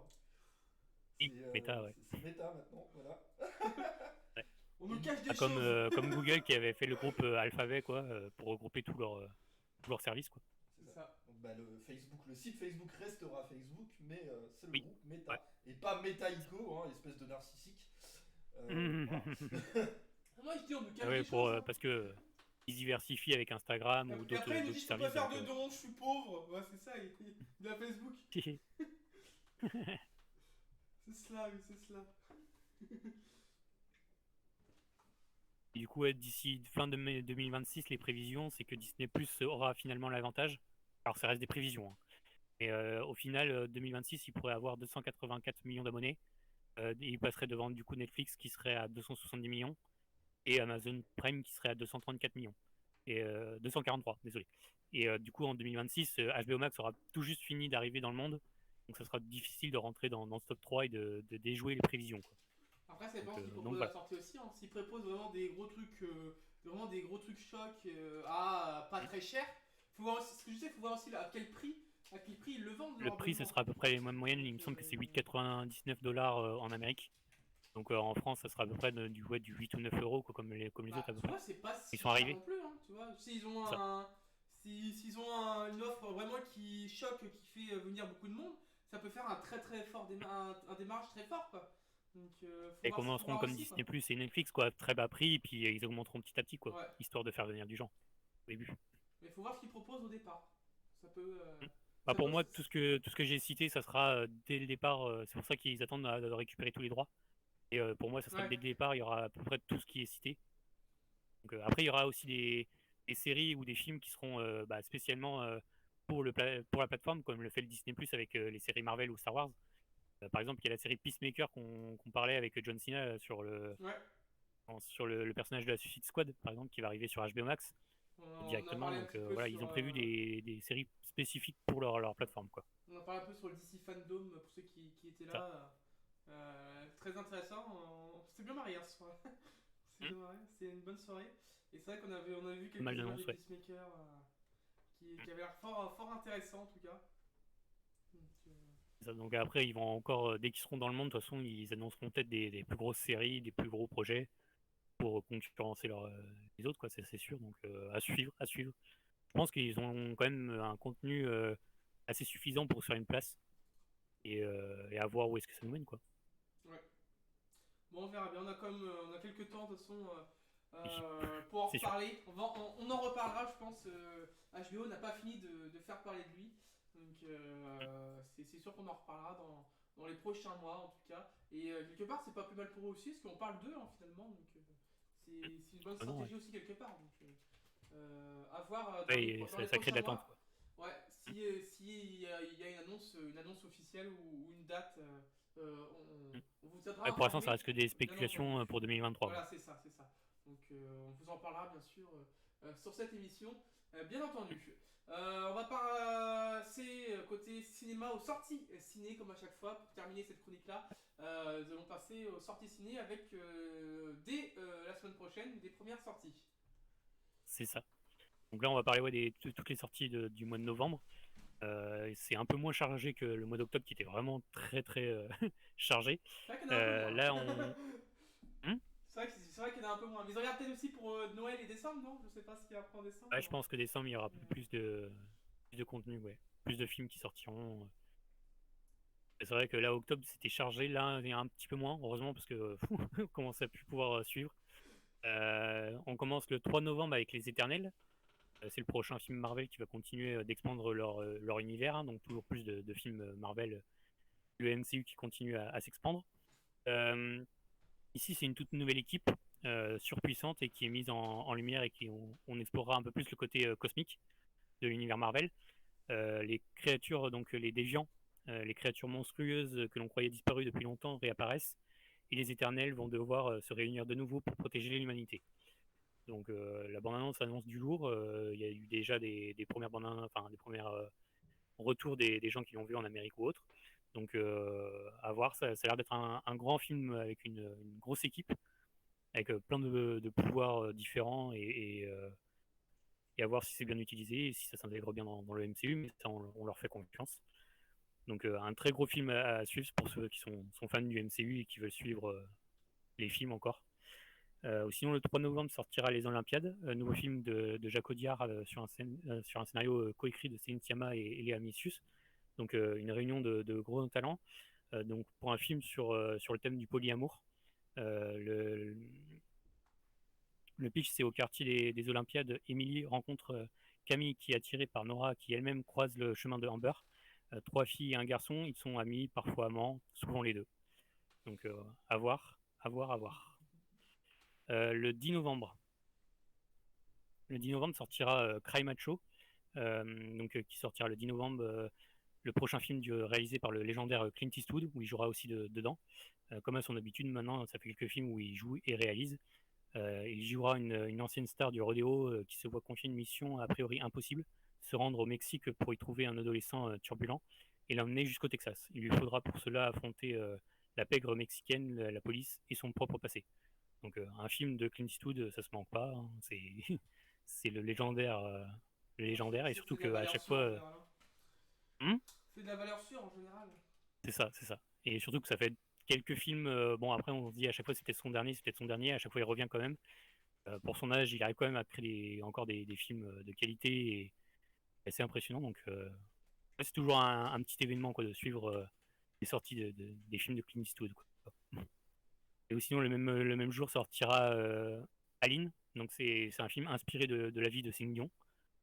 Oui, Meta, ouais. C'est Meta maintenant, voilà. On nous cache des Comme, choses. comme Google qui avait fait le groupe Alphabet, quoi, pour regrouper tous leurs services, quoi. C'est ça. Donc, le site Facebook restera Facebook, mais c'est le Oui. groupe Meta. Ouais. Et pas Metaïco, hein, espèce de narcissique. Moi, je dis, on nous cache Ah ouais, des choses. Hein. parce que ils diversifient avec Instagram ou Et d'autres après, il nous dit, je peux services. pas faire de dons, je suis pauvre. Ouais, c'est ça, il a Facebook. C'est cela, oui, c'est cela. Et du coup, ouais, d'ici fin de mai 2026, les prévisions, c'est que Disney Plus aura finalement l'avantage. Alors, ça reste des prévisions, hein. Et au final, 2026, il pourrait avoir 284 millions d'abonnés. Il passerait devant du coup Netflix qui serait à 270 millions et Amazon Prime qui serait à 234 millions. Et 243, désolé. Et du coup, en 2026, HBO Max aura tout juste fini d'arriver dans le monde. Donc, ça sera difficile de rentrer dans ce top 3 et de déjouer les prévisions, quoi. Après, ça dépend ce qu'ils donc, proposent à la voilà. sortie aussi. Hein. S'ils proposent vraiment des gros trucs chocs pas très cher, faut voir aussi, ce que je sais, faut voir aussi à quel prix ils le vendent. Le leur prix, ce abonnement. sera à peu près les mêmes moyennes. Il me semble que c'est 8,99 $ en Amérique. Donc en France, ça sera à peu près du 8 ou 9 euros, quoi, comme les autres à peu Tu près. vois, c'est pas si Ils sont cher arrivés. non plus. Hein, tu vois, s'ils ont Ça. s'ils ont une offre vraiment qui choque, qui fait venir beaucoup de monde, ça peut faire un très très fort un démarrage très fort, quoi. Donc, faut Et voir- commenceront faut voir comme aussi, Disney quoi. Plus et Netflix, quoi, très bas prix, et puis ils augmenteront petit à petit, quoi, Ouais. histoire de faire venir du gens au début. Mais faut voir ce qu'ils proposent au départ. Ça peut. Bah, ça pour peut- moi, tout ce que j'ai cité, ça sera dès le départ. C'est pour ça qu'ils attendent de récupérer tous les droits. Et pour moi, ça sera Ouais. dès le départ, il y aura à peu près tout ce qui est cité. Donc, après, il y aura aussi des séries ou des films qui seront spécialement pour la plateforme, comme le fait le Disney Plus avec les séries Marvel ou Star Wars. Par exemple, il y a la série Peacemaker qu'on parlait avec John Cena sur le personnage de la Suicide Squad, par exemple, qui va arriver sur HBO Max On en a directement. parlé un Donc petit peu voilà, ils sur, ont prévu des séries spécifiques pour leur plateforme, quoi. On en parle un peu sur le DC Fandom pour ceux qui étaient là. Très intéressant. C'était bien marié ce soir. C'était bien marié. C'était une bonne soirée. Et c'est vrai qu'on avait vu quelques Mal images d'annonces, de ouais. Peacemaker qui avaient l'air fort intéressant en tout cas. Donc, ça. Donc après, ils vont encore, dès qu'ils seront dans le monde, de toute façon, ils annonceront peut-être des plus grosses séries, des plus gros projets pour concurrencer les autres, quoi, c'est sûr. Donc à suivre, à suivre. Je pense qu'ils ont quand même un contenu assez suffisant pour se faire une place et à voir où est-ce que ça nous mène, quoi. Ouais. Bon, on verra bien. On a quelques temps de toute façon pour en C'est sûr. reparler. On en reparlera, je pense. HBO n'a pas fini de faire parler de lui. Donc c'est sûr qu'on en reparlera dans les prochains mois en tout cas. Et quelque part, c'est pas plus mal pour eux aussi, parce qu'on parle d'eux finalement. Donc c'est une bonne Ah non, stratégie ouais. aussi quelque part. Donc à voir Ouais, dans les ça crée de prochains l'attente, mois. quoi. Ouais, si il y a une annonce officielle ou une date, on vous tiendra Ouais, pour l'instant, ça informé, reste que des bien entendu. spéculations pour 2023. Voilà, c'est ça, c'est ça. Donc on vous en parlera bien sûr sur cette émission, bien entendu. On va passer côté cinéma aux sorties ciné comme à chaque fois pour terminer cette chronique-là. Nous allons passer aux sorties ciné avec dès la semaine prochaine des premières sorties. C'est ça. Donc là, on va parler de toutes les sorties du mois de novembre. C'est un peu moins chargé que le mois d'octobre qui était vraiment très très chargé. C'est vrai qu'il y en a un peu moins. Là, on. C'est vrai qu'il y en a un peu moins. Mais ils en regardent peut-être aussi pour Noël et décembre, non? Je sais pas ce qu'il y a après en décembre. Ouais, je pense que décembre, il y aura un peu plus de contenu, ouais. Plus de films qui sortiront. C'est vrai que là, octobre, c'était chargé. Là, il y a un petit peu moins, heureusement, parce que on commence à plus pouvoir suivre. On commence le 3 novembre avec Les Éternels. C'est le prochain film Marvel qui va continuer d'expandre leur univers, hein, donc toujours plus de films Marvel, le MCU qui continue à s'expandre. Ici, c'est une toute nouvelle équipe surpuissante et qui est mise en lumière et on explorera un peu plus le côté cosmique de l'univers Marvel. Les créatures, donc les déviants, les créatures monstrueuses que l'on croyait disparues depuis longtemps réapparaissent et les Éternels vont devoir se réunir de nouveau pour protéger l'humanité. Donc la bande-annonce annonce du lourd. Il y a eu déjà des premières bandes-annonces, enfin des premières retours des gens qui l'ont vu en Amérique ou autre. Donc à voir, ça a l'air d'être un grand film avec une grosse équipe, avec plein de pouvoirs différents et à voir si c'est bien utilisé et si ça s'intègre bien dans le MCU, mais ça on leur fait confiance. Donc un très gros film à suivre pour ceux qui sont fans du MCU et qui veulent suivre les films encore. Sinon, le 3 novembre sortira Les Olympiades, nouveau film de Jacques Audiard sur un scénario coécrit de Céline Sciamma et Léa Missius. Donc une réunion de gros talents. Donc pour un film sur le thème du polyamour. Le pitch, c'est au quartier des Olympiades. Émilie rencontre Camille qui est attirée par Nora qui elle-même croise le chemin de Amber. 3 filles et un garçon, ils sont amis, parfois amants, souvent les deux. Donc à voir, à voir, à voir. Le 10 novembre. Le 10 novembre sortira Cry Macho, qui sortira le 10 novembre, le prochain film réalisé par le légendaire Clint Eastwood, où il jouera aussi dedans. Comme à son habitude, maintenant, ça fait quelques films où il joue et réalise. Il jouera une ancienne star du rodéo qui se voit confier une mission a priori impossible, se rendre au Mexique pour y trouver un adolescent turbulent et l'emmener jusqu'au Texas. Il lui faudra pour cela affronter la pègre mexicaine, la police et son propre passé. Donc un film de Clint Eastwood, ça se manque pas, hein. C'est le légendaire, et surtout C'est de la qu'à valeur chaque sûre en fois... général. Hmm C'est de la valeur sûre en général. c'est ça, c'est ça. Et surtout que ça fait quelques films, bon après on se dit à chaque fois c'est peut-être son dernier, à chaque fois il revient quand même. Pour son âge, il arrive quand même à créer encore des films de qualité et assez impressionnant. Donc c'est toujours un petit événement quoi, de suivre les sorties des films de Clint Eastwood. Quoi. Et sinon le même jour sortira Aline, donc c'est un film inspiré de la vie de Céline Dion.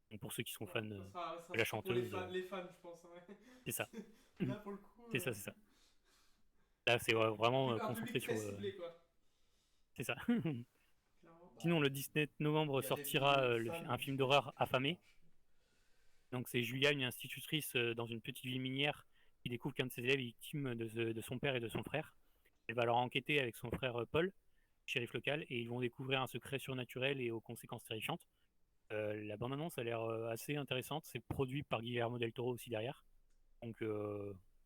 Donc pour ceux qui sont fans de la chanteuse. Pour les fans, je pense. Ouais. C'est ça. Là pour le coup. C'est ça, c'est ça. Là c'est vraiment concentré sur. Ciblé, quoi. C'est ça. Sinon, le 17 novembre sortira un film d'horreur affamé. Donc, c'est Julia, une institutrice dans une petite ville minière, qui découvre qu'un de ses élèves est victime de son père et de son frère. Elle va alors enquêter avec son frère Paul, shérif local, et ils vont découvrir un secret surnaturel et aux conséquences terrifiantes. La bande-annonce a l'air assez intéressante. C'est produit par Guillermo del Toro aussi derrière. Donc,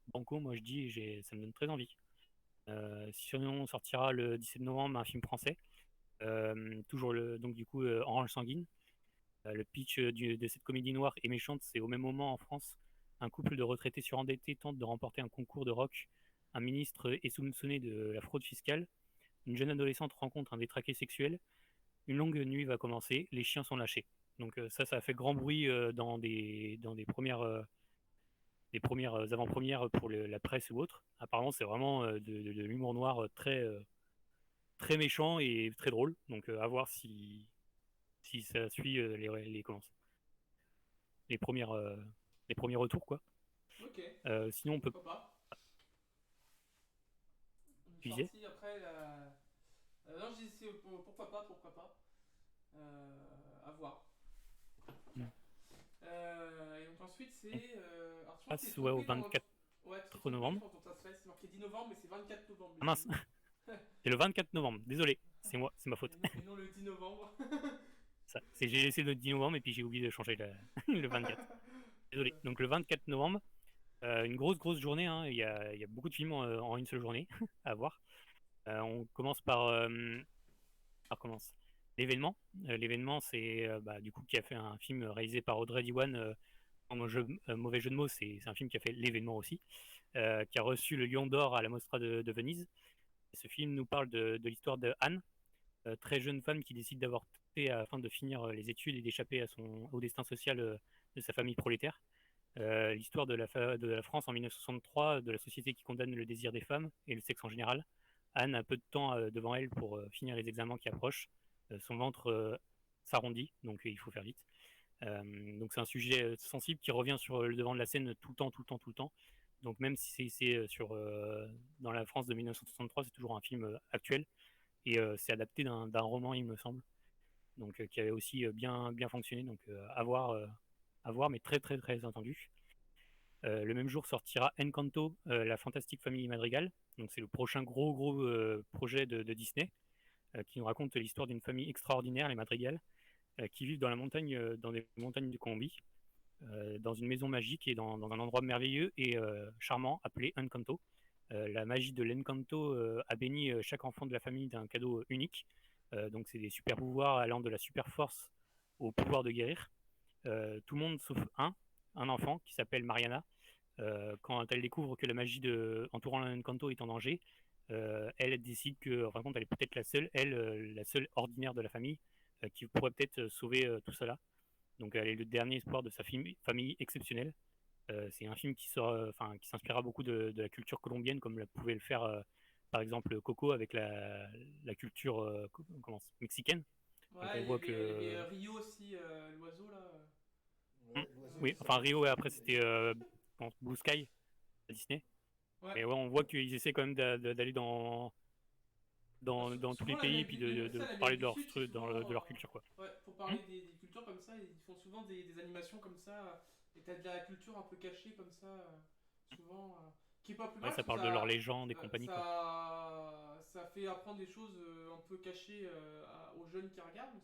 banco, moi je dis, ça me donne très envie. Sinon, sortira le 17 novembre un film français. Toujours donc du coup Orange Sanguine. Le pitch de cette comédie noire et méchante, c'est au même moment en France Un couple de retraités surendettés tente de remporter un concours de rock. Un ministre est soupçonné de la fraude fiscale. Une jeune adolescente rencontre un détraqué sexuel. Une longue nuit va commencer. Les chiens sont lâchés. Donc ça a fait grand bruit dans des premières avant-premières pour la presse ou autre. Apparemment, c'est vraiment de l'humour noir très méchant et très drôle. Donc à voir si ça suit les premiers retours, quoi. Ok. Sinon, on peut. Pourquoi pas. Tu Une disais partie après la. Non, je disais pourquoi pas. À voir. Mm. Et donc ensuite c'est. Alors, je crois que Passe c'est au trompé dans 24 Ouais, tu t'es trompé, novembre. je crois, dans ta slide, c'est marqué 10 novembre, mais c'est 24 novembre. Ah mince, c'est le 24 novembre. Désolé, c'est ma faute. Et non le 10 novembre. J'ai laissé le 10 novembre et puis j'ai oublié de changer le 24. Désolé. Donc le 24 novembre, une grosse journée. Hein. Il y a beaucoup de films en une seule journée à voir. On commence par commence l'événement. L'événement, c'est du coup qui a fait un film réalisé par Audrey Diwan. Mauvais jeu de mots, c'est un film qui a fait l'événement aussi, qui a reçu le Lion d'Or à la Mostra de Venise. Et ce film nous parle de l'histoire de Anne, très jeune femme qui décide d'avorter afin de finir les études et d'échapper au destin social de sa famille prolétaire. L'histoire de la France en 1963, de la société qui condamne le désir des femmes et le sexe en général. Anne a peu de temps devant elle pour finir les examens qui approchent. Son ventre s'arrondit, donc il faut faire vite. Donc c'est un sujet sensible qui revient sur le devant de la scène tout le temps. Donc même si c'est dans la France de 1963, c'est toujours un film actuel. Et c'est adapté d'un roman, il me semble. Donc qui avait aussi bien fonctionné. Donc à voir, mais très attendu. Le même jour sortira Encanto, la fantastique famille Madrigal. Donc c'est le prochain gros projet de Disney, qui nous raconte l'histoire d'une famille extraordinaire, les Madrigal, qui vivent dans des montagnes du Colombie, dans une maison magique et dans un endroit merveilleux et charmant appelé Encanto. La magie de l'Encanto a béni chaque enfant de la famille d'un cadeau unique. Donc c'est des super pouvoirs allant de la super force au pouvoir de guérir. Tout le monde sauf un enfant qui s'appelle Mariana. Quand elle découvre que la magie entourant l'Encanto est en danger, elle décide que, en fin de compte, elle est peut-être la seule ordinaire de la famille qui pourrait peut-être sauver tout cela. Donc elle est le dernier espoir de sa famille exceptionnelle. C'est un film qui s'inspirera beaucoup de la culture colombienne, comme pouvait le faire par exemple Coco avec la culture mexicaine. Ouais, Donc, il y avait Rio aussi, l'oiseau là. Oui, enfin Rio, et après c'était Blue Sky à Disney. Ouais. Mais ouais, on voit qu'ils essaient quand même d'aller dans tous les pays et puis de parler de leur culture, quoi. Ouais, pour parler des cultures comme ça, ils font souvent des animations comme ça, et t'as de la culture un peu cachée comme ça, souvent, qui est pas plus mal. Ouais, ça parle de leur légende et compagnie, quoi. Ça fait apprendre des choses un peu cachées aux jeunes qui regardent.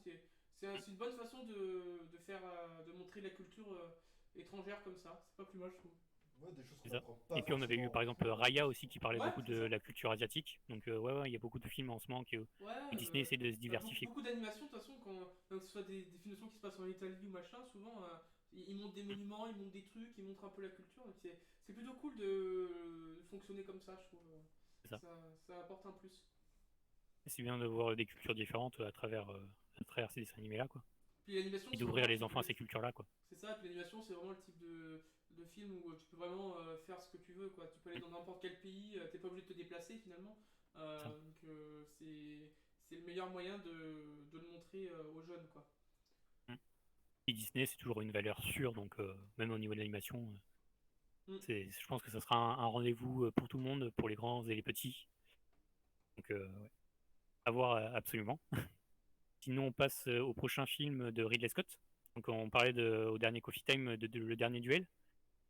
C'est une bonne façon de montrer la culture étrangère comme ça. C'est pas plus mal, je trouve. Ouais, des choses qu'on Ça. apprend pas Et puis on avait eu par exemple Raya aussi qui parlait beaucoup de ça. la culture asiatique. Donc ouais, il y a beaucoup de films en ce moment et Disney essaie de se diversifier. Beaucoup d'animations, de toute façon, quand ce soit des films qui se passent en Italie ou machin, souvent ils montrent des monuments, ils montrent des trucs, ils montrent un peu la culture. Donc c'est plutôt cool de fonctionner comme ça, je trouve. Ça apporte un plus. C'est bien de voir des cultures différentes à travers ces dessins animés là, quoi. Puis l'animation, Et d'ouvrir les enfants à ces cultures là, quoi. C'est ça, puis l'animation c'est vraiment le type de film où tu peux vraiment faire ce que tu veux, quoi. Tu peux aller dans n'importe quel pays, t'es pas obligé de te déplacer finalement. Donc c'est le meilleur moyen de le montrer aux jeunes, quoi. Et Disney c'est toujours une valeur sûre, donc même au niveau de l'animation, je pense que ça sera un rendez-vous pour tout le monde, pour les grands et les petits. Donc ouais, à voir absolument. Sinon on passe au prochain film de Ridley Scott. Donc on parlait au dernier Coffee Time de le dernier duel.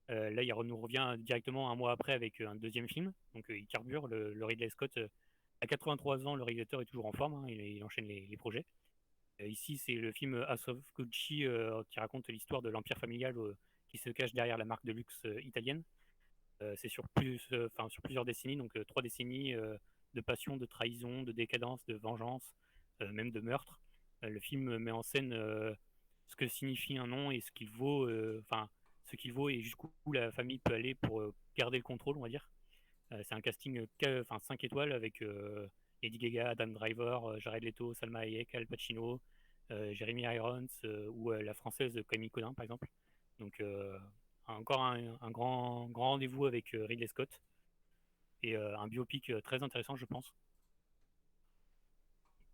Là il nous revient directement un mois après avec un deuxième film. Donc il carbure le Ridley Scott. À 83 ans, le réalisateur est toujours en forme, hein, il enchaîne les projets. Ici c'est le film House of Gucci qui raconte l'histoire de l'empire familial qui se cache derrière la marque de luxe italienne. C'est sur plusieurs décennies, donc 3 décennies de passion, de trahison, de décadence, de vengeance, même de meurtre. Le film met en scène ce que signifie un nom et ce qu'il vaut, ce qu'il vaut et jusqu'où la famille peut aller pour garder le contrôle, on va dire. C'est un casting 5 étoiles avec Lady Gaga, Adam Driver, Jared Leto, Salma Hayek, Al Pacino, Jeremy Irons ou la française Camille Codin par exemple. Donc encore un grand rendez-vous avec Ridley Scott et un biopic très intéressant je pense.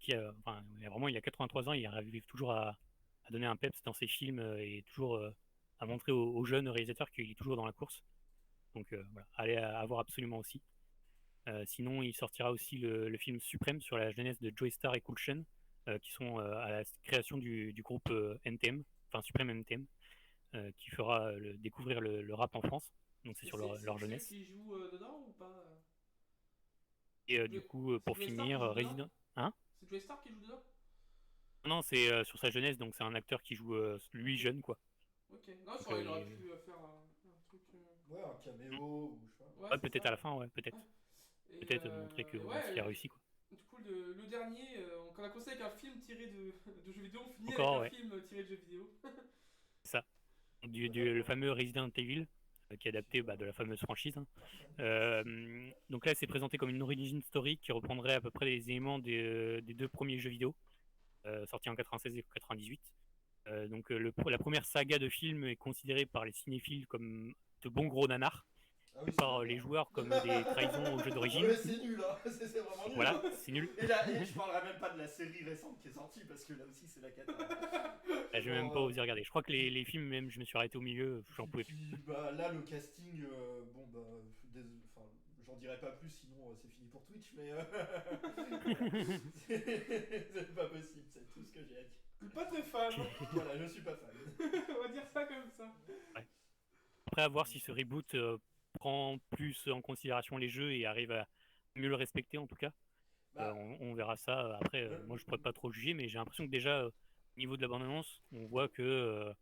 Il a 83 ans, il arrive toujours à donner un peps dans ses films et toujours à montrer aux jeunes réalisateurs qu'il est toujours dans la course. Donc voilà, allez à voir absolument aussi. Sinon, il sortira aussi le film Suprême sur la jeunesse de Joey Starr et Cool Chain, qui sont à la création du groupe NTM, enfin Suprême NTM, qui fera découvrir le rap en France. Donc c'est sur leur jeunesse. C'est qui joue dedans ou pas? Et du coup, pour finir, Resident. Hein? C'est Joey Starr qui joue dedans? Non, c'est sur sa jeunesse, donc c'est un acteur qui joue lui jeune, quoi. Ok, non, ça il aurait pu faire un truc. Ouais, un caméo ou je sais pas. Ouais, peut-être à la fin, ouais, peut-être. Ouais. Peut-être montrer que il a réussi, quoi. Du coup, le dernier, on a commencé avec un film tiré de jeux vidéo, on finit Encore, avec un film tiré de jeux vidéo. C'est ça. Le fameux Resident Evil, qui est adapté de la fameuse franchise. Hein. Donc là, c'est présenté comme une origin story qui reprendrait à peu près les éléments des 2 premiers jeux vidéo, sortis en 96 et 98. Donc la première saga de film est considérée par les cinéphiles comme de bons gros nanars, par les joueurs comme des trahisons au jeu d'origine. Ouais, c'est nul, hein. C'est vraiment nul. Voilà, c'est nul. Et là, je parlerai même pas de la série récente qui est sortie parce que là aussi c'est la cata. Je vais même pas oser regarder. Je crois que les films, même, je me suis arrêté au milieu, j'en pouvais plus. Là, le casting, j'en dirai pas plus, sinon c'est fini pour Twitch, mais c'est pas possible, c'est tout ce que j'ai à dire. Je suis pas très fan. Voilà, je suis pas fan. On va dire ça comme ça. Ouais. Après, à voir si ce reboot prend plus en considération les jeux et arrive à mieux le respecter en tout cas. On verra ça. Après, moi je pourrais pas trop juger, mais j'ai l'impression que déjà, au niveau de la bande-annonce, on voit que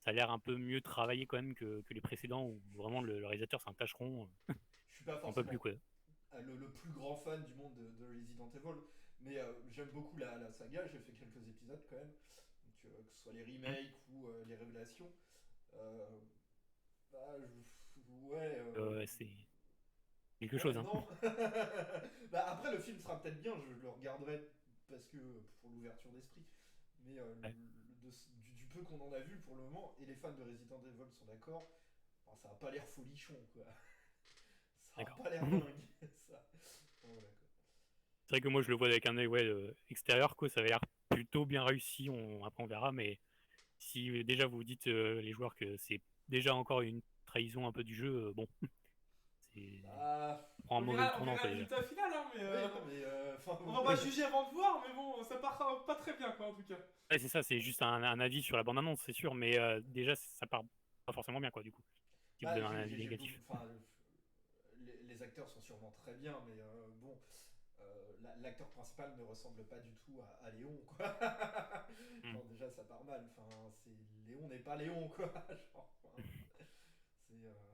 ça a l'air un peu mieux travaillé quand même que les précédents où vraiment le réalisateur c'est un tâcheron. Je suis pas on peut plus quoi. Le plus grand fan du monde de Resident Evil, mais j'aime beaucoup la saga, j'ai fait quelques épisodes quand même, donc, que ce soit les remakes ou les révélations. C'est quelque chose. Hein. Non. Après le film sera peut-être bien, je le regarderai parce que pour l'ouverture d'esprit, mais du peu qu'on en a vu pour le moment, et les fans de Resident Evil sont d'accord, ça a pas l'air folichon quoi. Ça a pas l'air dingue ça. Voilà, quoi. C'est vrai que moi je le vois avec un œil extérieur quoi, ça avait l'air plutôt bien réussi, après on verra, mais si déjà vous dites les joueurs que c'est déjà encore une trahison un peu du jeu, bon, c'est prend un mauvais tournant quoi déjà. Final, hein, on va pas juger avant de voir, mais bon, ça part pas très bien quoi en tout cas. Ouais, c'est ça, c'est juste un avis sur la bande-annonce, c'est sûr, mais déjà ça part pas forcément bien quoi du coup. Si vous donnez un avis négatif. Les acteurs sont sûrement très bien, mais bon, l'acteur principal ne ressemble pas du tout à Léon, quoi. Genre, déjà, ça part mal. Léon n'est pas Léon, quoi.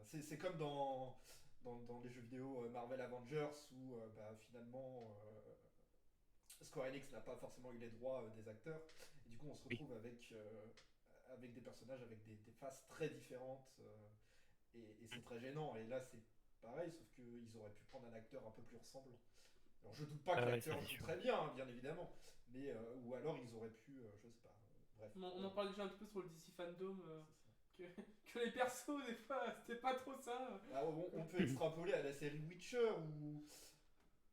C'est comme dans les jeux vidéo Marvel Avengers où finalement Square Enix n'a pas forcément eu les droits des acteurs. Et du coup, on se retrouve avec des personnages avec des faces très différentes. Et c'est très gênant. Et là, c'est pareil, sauf qu'ils auraient pu prendre un acteur un peu plus ressemblant. Alors je doute pas que l'acteur joue très bien, hein, bien évidemment, mais ou alors ils auraient pu, je sais pas, bref. On en parle déjà un petit peu sur le DC Fandom, que les persos, des fois, c'était pas trop ça. On peut extrapoler à la série Witcher où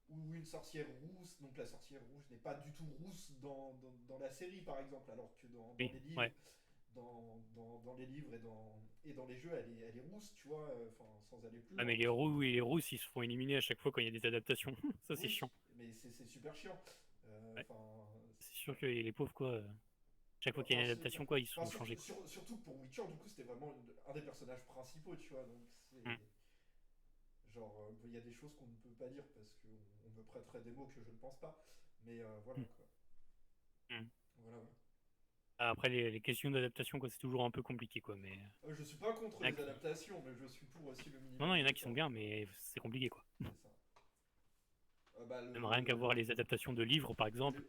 une sorcière rousse, donc la sorcière rouge n'est pas du tout rousse dans la série par exemple, alors que dans les livres... Ouais. Dans les livres et dans les jeux, elle est rousse, tu vois, sans aller plus loin. Mais les rousses, ils se font éliminer à chaque fois quand il y a des adaptations. Ça, c'est chiant. Mais c'est super chiant. C'est sûr que les pauvres, quoi, chaque fois qu'il y a une adaptation, quoi, ils se font changer. Surtout pour Witcher, du coup, c'était vraiment un des personnages principaux, tu vois, donc c'est... Genre, il y a des choses qu'on ne peut pas dire parce qu'on me prêterait des mots que je ne pense pas, mais voilà, quoi. Voilà. Après, les questions d'adaptation, quoi, c'est toujours un peu compliqué, quoi, mais... je suis pas contre les adaptations, mais je suis pour aussi le minimum. Non, il y en a qui sont bien, mais c'est compliqué, quoi. C'est ça. Bah, Même rien qu'à voir les adaptations de livres, par exemple,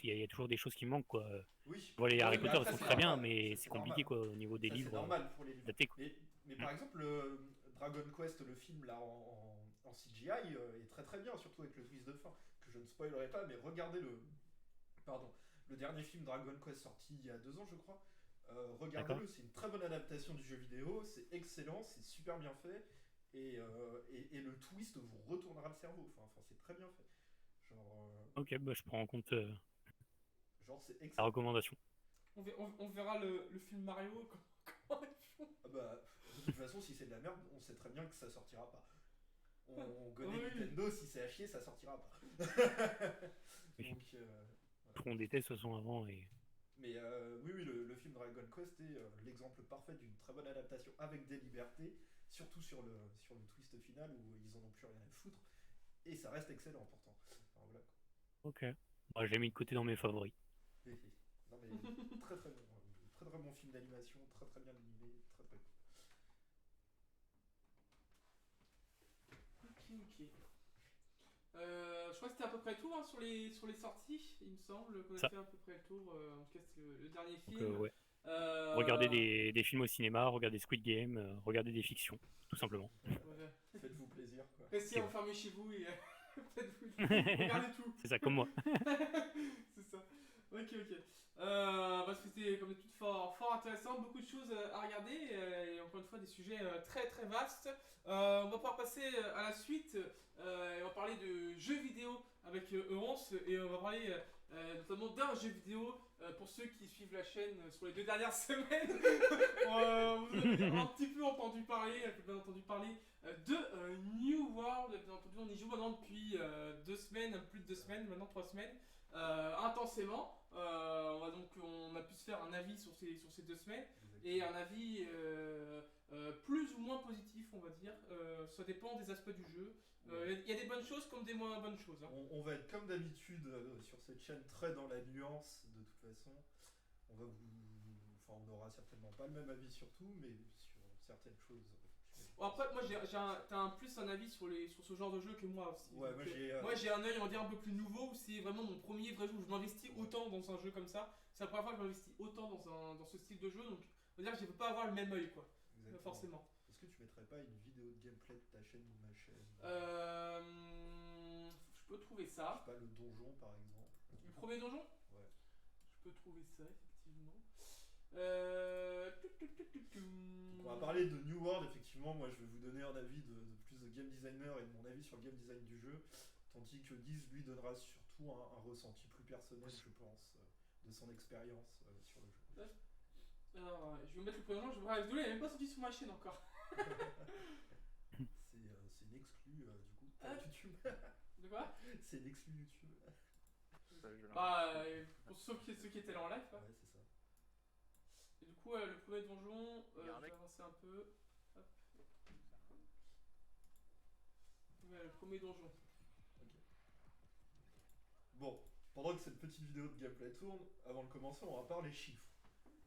il y a toujours des choses qui manquent, quoi. Oui. Bon, les Ouais, Harry mais Potter, ils après, sont c'est très bien, normal. mais C'est c'est compliqué, normal. quoi, au niveau des Ça, c'est livres normal pour les livres. adaptés, quoi. Mais par exemple, Dragon Quest, le film là en CGI, est très très bien, surtout avec le twist de fin, que je ne spoilerai pas, mais regardez le dernier film Dragon Quest sorti il y a 2 ans, je crois. Regardez-le, c'est une très bonne adaptation du jeu vidéo, c'est excellent, c'est super bien fait, et le twist vous retournera le cerveau. Enfin c'est très bien fait. Ok, bah je prends en compte C'est la excellent. recommandation. On verra le film Mario comment ils font. Ah bah, de toute façon, si c'est de la merde, on sait très bien que ça sortira pas. On connaît Oui. Nintendo, si c'est à chier, ça sortira pas. Donc, Ils feront des tests de toute façon avant et. Mais oui, le film Dragon Quest est l'exemple parfait d'une très bonne adaptation avec des libertés, surtout sur le twist final où ils en ont plus rien à foutre. Et ça reste excellent pourtant. Alors, voilà. Ok. Bah, je l'ai mis de côté dans mes favoris. Non mais très très bon. Très très bon film d'animation, très très bien animé, très très cool. Ok. Je crois que c'était à peu près tout sur les sorties, il me semble qu'on a fait à peu près le tour. En tout cas, c'était le dernier film. Donc, ouais. Regardez des films au cinéma, regardez Squid Game, regardez des fictions, tout simplement. Voilà. Faites-vous plaisir, quoi. Restez enfermés chez vous et faites-vous regardez tout. C'est ça, comme moi. C'est ça. Ok. Parce que c'était comme d'habitude fort intéressant, beaucoup de choses à regarder et encore une fois des sujets très très vastes. On va pouvoir passer à la suite. On va parler de jeux vidéo avec Eurance et on va parler notamment d'un jeu vidéo pour ceux qui suivent la chaîne sur les 2 dernières semaines. Vous avez un petit peu entendu parler, de New World. Bien entendu, on y joue maintenant depuis 2 semaines, plus de 2 semaines, maintenant 3 semaines. Intensément. On a pu se faire un avis sur ces 2 semaines et un avis plus ou moins positif, on va dire. Ça dépend des aspects du jeu. Il y a des bonnes choses comme des moins bonnes choses. Hein. On va être comme d'habitude sur cette chaîne très dans la nuance de toute façon. On n'aura certainement pas le même avis sur tout, mais sur certaines choses. Bon, après, moi, t'as plus un avis sur ce genre de jeu que moi aussi. Ouais, Donc, moi, j'ai un œil, on va dire, un peu plus nouveau, où c'est vraiment mon premier vrai jeu où je m'investis autant dans un jeu comme ça. C'est la première fois que je m'investis autant dans ce style de jeu, donc on va dire que je ne peux pas avoir le même œil, quoi. Forcément. Est-ce que tu mettrais pas une vidéo de gameplay de ta chaîne ou de ma chaîne Je peux trouver ça. Je sais pas, le donjon par exemple. Le premier donjon ? Ouais. Je peux trouver ça, effectivement. Donc on va parler de New World, effectivement. Moi je vais vous donner un avis de plus de game designer et de mon avis sur le game design du jeu, tandis que Guise lui donnera surtout un ressenti plus personnel, je pense, de son expérience sur le jeu. Alors, je vais mettre le premier donjon, désolé, il n'est même pas sorti sur ma chaîne encore. C'est une exclue du coup YouTube. De quoi ? C'est une exclue YouTube. Pour ceux qui étaient là en live. Ouais, c'est ça. Et du coup, le premier donjon, je vais avancer un peu. Hop. Ouais, le premier donjon. Ok. Bon, pendant que cette petite vidéo de gameplay tourne, avant de commencer, on va parler chiffres.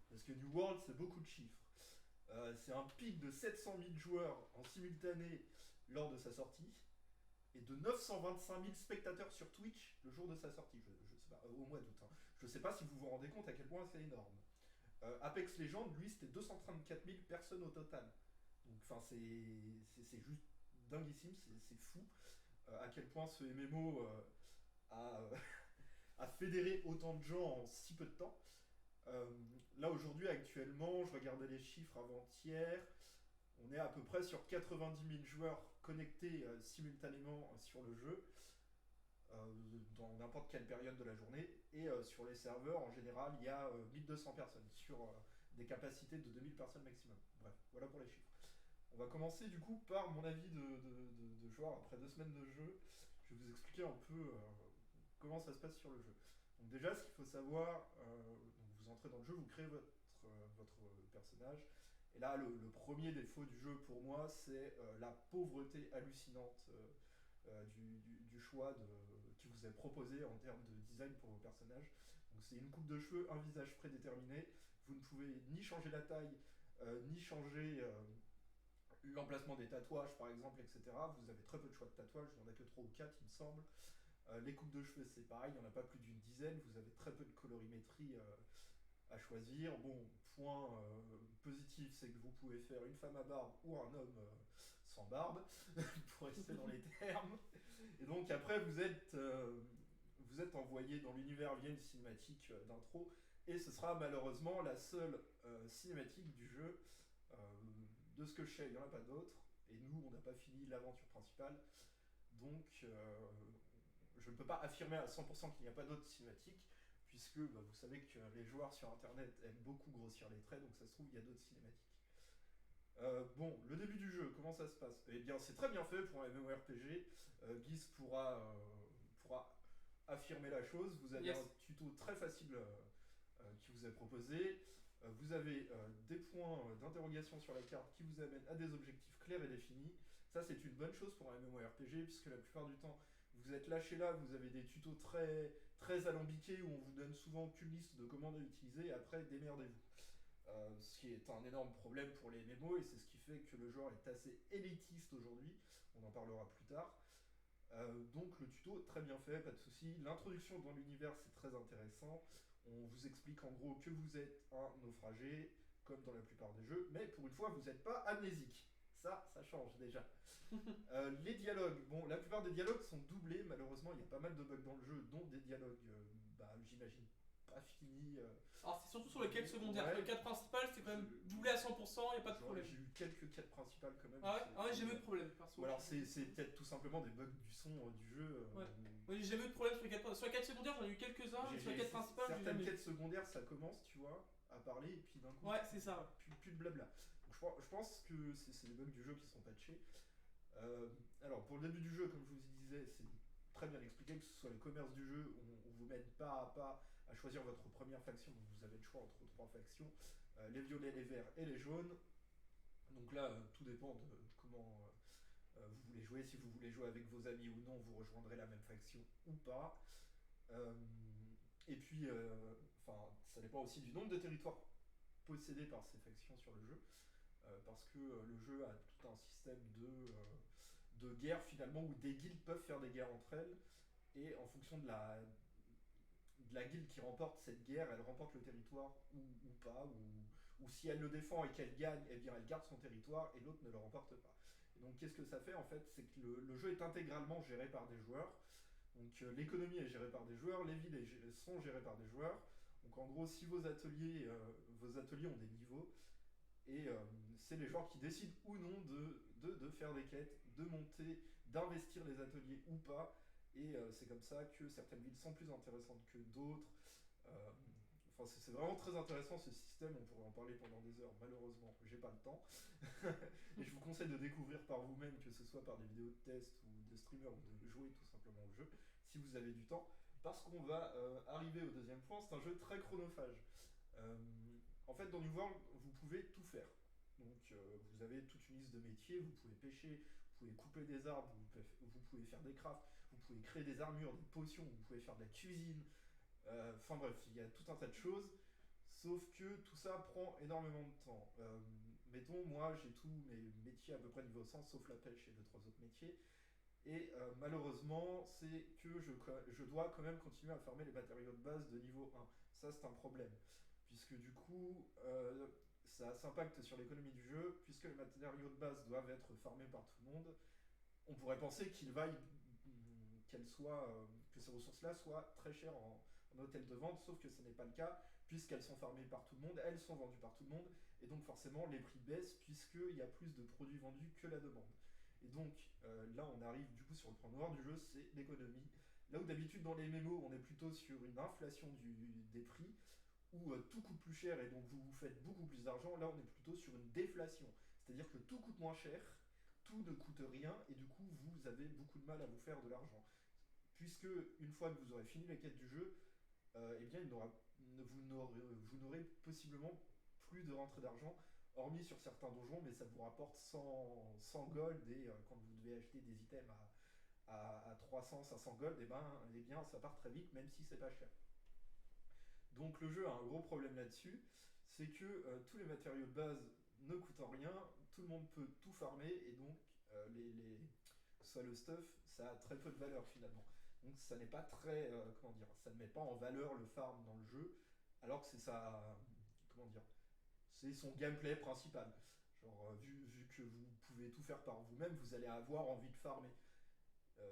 Parce que New World, c'est beaucoup de chiffres. C'est un pic de 700 000 joueurs en simultané lors de sa sortie et de 925 000 spectateurs sur Twitch le jour de sa sortie. Je sais pas, au mois d'août. Hein. Je sais pas si vous vous rendez compte à quel point c'est énorme. Apex Legends, lui, c'était 234 000 personnes au total. Donc, enfin, c'est juste dinguissime, c'est fou à quel point ce MMO a fédéré autant de gens en si peu de temps. Là aujourd'hui, actuellement, je regardais les chiffres avant-hier, on est à peu près sur 90 000 joueurs connectés simultanément sur le jeu, dans n'importe quelle période de la journée, et sur les serveurs, en général, il y a 1200 personnes, sur des capacités de 2000 personnes maximum. Bref, voilà pour les chiffres. On va commencer du coup par mon avis de joueur après 2 semaines de jeu. Je vais vous expliquer un peu comment ça se passe sur le jeu. Donc déjà, ce qu'il faut savoir, vous entrez dans le jeu, vous créez votre personnage. Et là, le premier défaut du jeu pour moi, c'est la pauvreté hallucinante du choix qui vous est proposé en termes de design pour vos personnages. Donc c'est une coupe de cheveux, un visage prédéterminé. Vous ne pouvez ni changer la taille, ni changer l'emplacement des tatouages par exemple, etc. Vous avez très peu de choix de tatouages, il n'y en a que 3 ou 4 il me semble. Les coupes de cheveux c'est pareil, il n'y en a pas plus d'une dizaine, vous avez très peu de colorimétrie à choisir. Bon, point positif, c'est que vous pouvez faire une femme à barbe ou un homme sans barbe, pour rester dans les termes. Et donc après vous êtes envoyé dans l'univers via une cinématique d'intro, et ce sera malheureusement la seule cinématique du jeu. De ce que je sais, il n'y en a pas d'autres, et nous on n'a pas fini l'aventure principale, donc je ne peux pas affirmer à 100% qu'il n'y a pas d'autres cinématiques, puisque vous savez que les joueurs sur internet aiment beaucoup grossir les traits, donc ça se trouve il y a d'autres cinématiques. Bon, le début du jeu, comment ça se passe? Eh bien c'est très bien fait pour un MMORPG, Guise pourra affirmer la chose. Vous avez un tuto très facile qui vous est proposé. Vous avez des points d'interrogation sur la carte qui vous amènent à des objectifs clairs et définis. Ça c'est une bonne chose pour un MMORPG, puisque la plupart du temps vous êtes lâché là, vous avez des tutos très, très alambiqués où on vous donne souvent qu'une liste de commandes à utiliser, et après démerdez-vous. Ce qui est un énorme problème pour les MMO, et c'est ce qui fait que le genre est assez élitiste aujourd'hui, on en parlera plus tard. Donc le tuto très bien fait, pas de souci. L'introduction dans l'univers c'est très intéressant. On vous explique en gros que vous êtes un naufragé, comme dans la plupart des jeux, mais pour une fois vous n'êtes pas amnésique. Ça change déjà. Les dialogues, bon, la plupart des dialogues sont doublés, malheureusement il y a pas mal de bugs dans le jeu, dont des dialogues, j'imagine, pas finis. Alors c'est surtout sur les quêtes secondaires, ouais. Les quêtes principales c'est quand même doublé à 100%, il n'y a pas de problème. J'ai eu quelques quêtes principales quand même. Ah ouais, j'ai eu de problème perso. Ou alors c'est peut-être tout simplement des bugs du son du jeu. Ouais. Oui, j'ai jamais eu de problème sur les quêtes secondaires, j'en ai eu quelques-uns, sur les quêtes principales. Certaines quêtes secondaires ça commence, tu vois, à parler, et puis d'un coup. Ouais, c'est ça. Plus de blabla. Donc je pense que c'est les bugs du jeu qui sont patchés. Alors pour le début du jeu, comme je vous disais, c'est très bien expliqué, que ce soit le commerce du jeu, on vous mène pas à pas à choisir votre première faction, donc vous avez le choix entre 3 factions, les violets, les verts et les jaunes. Donc là, tout dépend de comment vous voulez jouer, si vous voulez jouer avec vos amis ou non, vous rejoindrez la même faction ou pas. Et puis, ça dépend aussi du nombre de territoires possédés par ces factions sur le jeu, parce que le jeu a tout un système de guerre finalement, où des guildes peuvent faire des guerres entre elles, et en fonction de la guilde qui remporte cette guerre, elle remporte le territoire ou pas, ou si elle le défend et qu'elle gagne, eh bien elle garde son territoire et l'autre ne le remporte pas. Et donc qu'est-ce que ça fait en fait? C'est que le jeu est intégralement géré par des joueurs. Donc l'économie est gérée par des joueurs, les villes sont gérées par des joueurs. Donc en gros, si vos ateliers ont des niveaux, et c'est les joueurs qui décident ou non de faire des quêtes, de monter, d'investir les ateliers ou pas. Et c'est comme ça que certaines villes sont plus intéressantes que d'autres. C'est vraiment très intéressant ce système, on pourrait en parler pendant des heures, malheureusement j'ai pas le temps. Et je vous conseille de découvrir par vous-même, que ce soit par des vidéos de test ou de streamers, ou de jouer tout simplement au jeu, si vous avez du temps. Parce qu'on va arriver au deuxième point, c'est un jeu très chronophage. En fait dans New World, vous pouvez tout faire. Donc vous avez toute une liste de métiers, vous pouvez pêcher, vous pouvez couper des arbres, vous pouvez faire des crafts, vous pouvez créer des armures, des potions, vous pouvez faire de la cuisine. Enfin bref, il y a tout un tas de choses, sauf que tout ça prend énormément de temps. Mettons, moi j'ai tous mes métiers à peu près niveau 100, sauf la pêche et 2-3 autres métiers. Et malheureusement, c'est que je dois quand même continuer à farmer les matériaux de base de niveau 1. Ça c'est un problème, puisque du coup, ça s'impacte sur l'économie du jeu, puisque les matériaux de base doivent être farmés par tout le monde. On pourrait penser qu'il vaille, que ces ressources-là soient très chères en hôtel de vente, sauf que ce n'est pas le cas, puisqu'elles sont farmées par tout le monde, elles sont vendues par tout le monde, et donc forcément les prix baissent, puisqu'il y a plus de produits vendus que la demande. Et donc là on arrive du coup sur le point noir du jeu, c'est l'économie. Là où d'habitude dans les MMO on est plutôt sur une inflation des prix, où tout coûte plus cher et donc vous faites beaucoup plus d'argent, là on est plutôt sur une déflation, c'est-à-dire que tout coûte moins cher, tout ne coûte rien, et du coup vous avez beaucoup de mal à vous faire de l'argent. Puisque une fois que vous aurez fini les quêtes du jeu, eh bien vous n'aurez possiblement plus de rentrée d'argent, hormis sur certains donjons, mais ça vous rapporte 100 gold, et quand vous devez acheter des items à 300-500 gold, eh bien ça part très vite, même si c'est pas cher. Donc le jeu a un gros problème là-dessus, c'est que tous les matériaux de base ne coûtant rien, tout le monde peut tout farmer, et donc soit le stuff, ça a très peu de valeur finalement. Donc ça n'est pas très, comment dire, ça ne met pas en valeur le farm dans le jeu, alors que c'est sa, comment dire, c'est son gameplay principal. Genre, vu que vous pouvez tout faire par vous-même, vous allez avoir envie de farmer.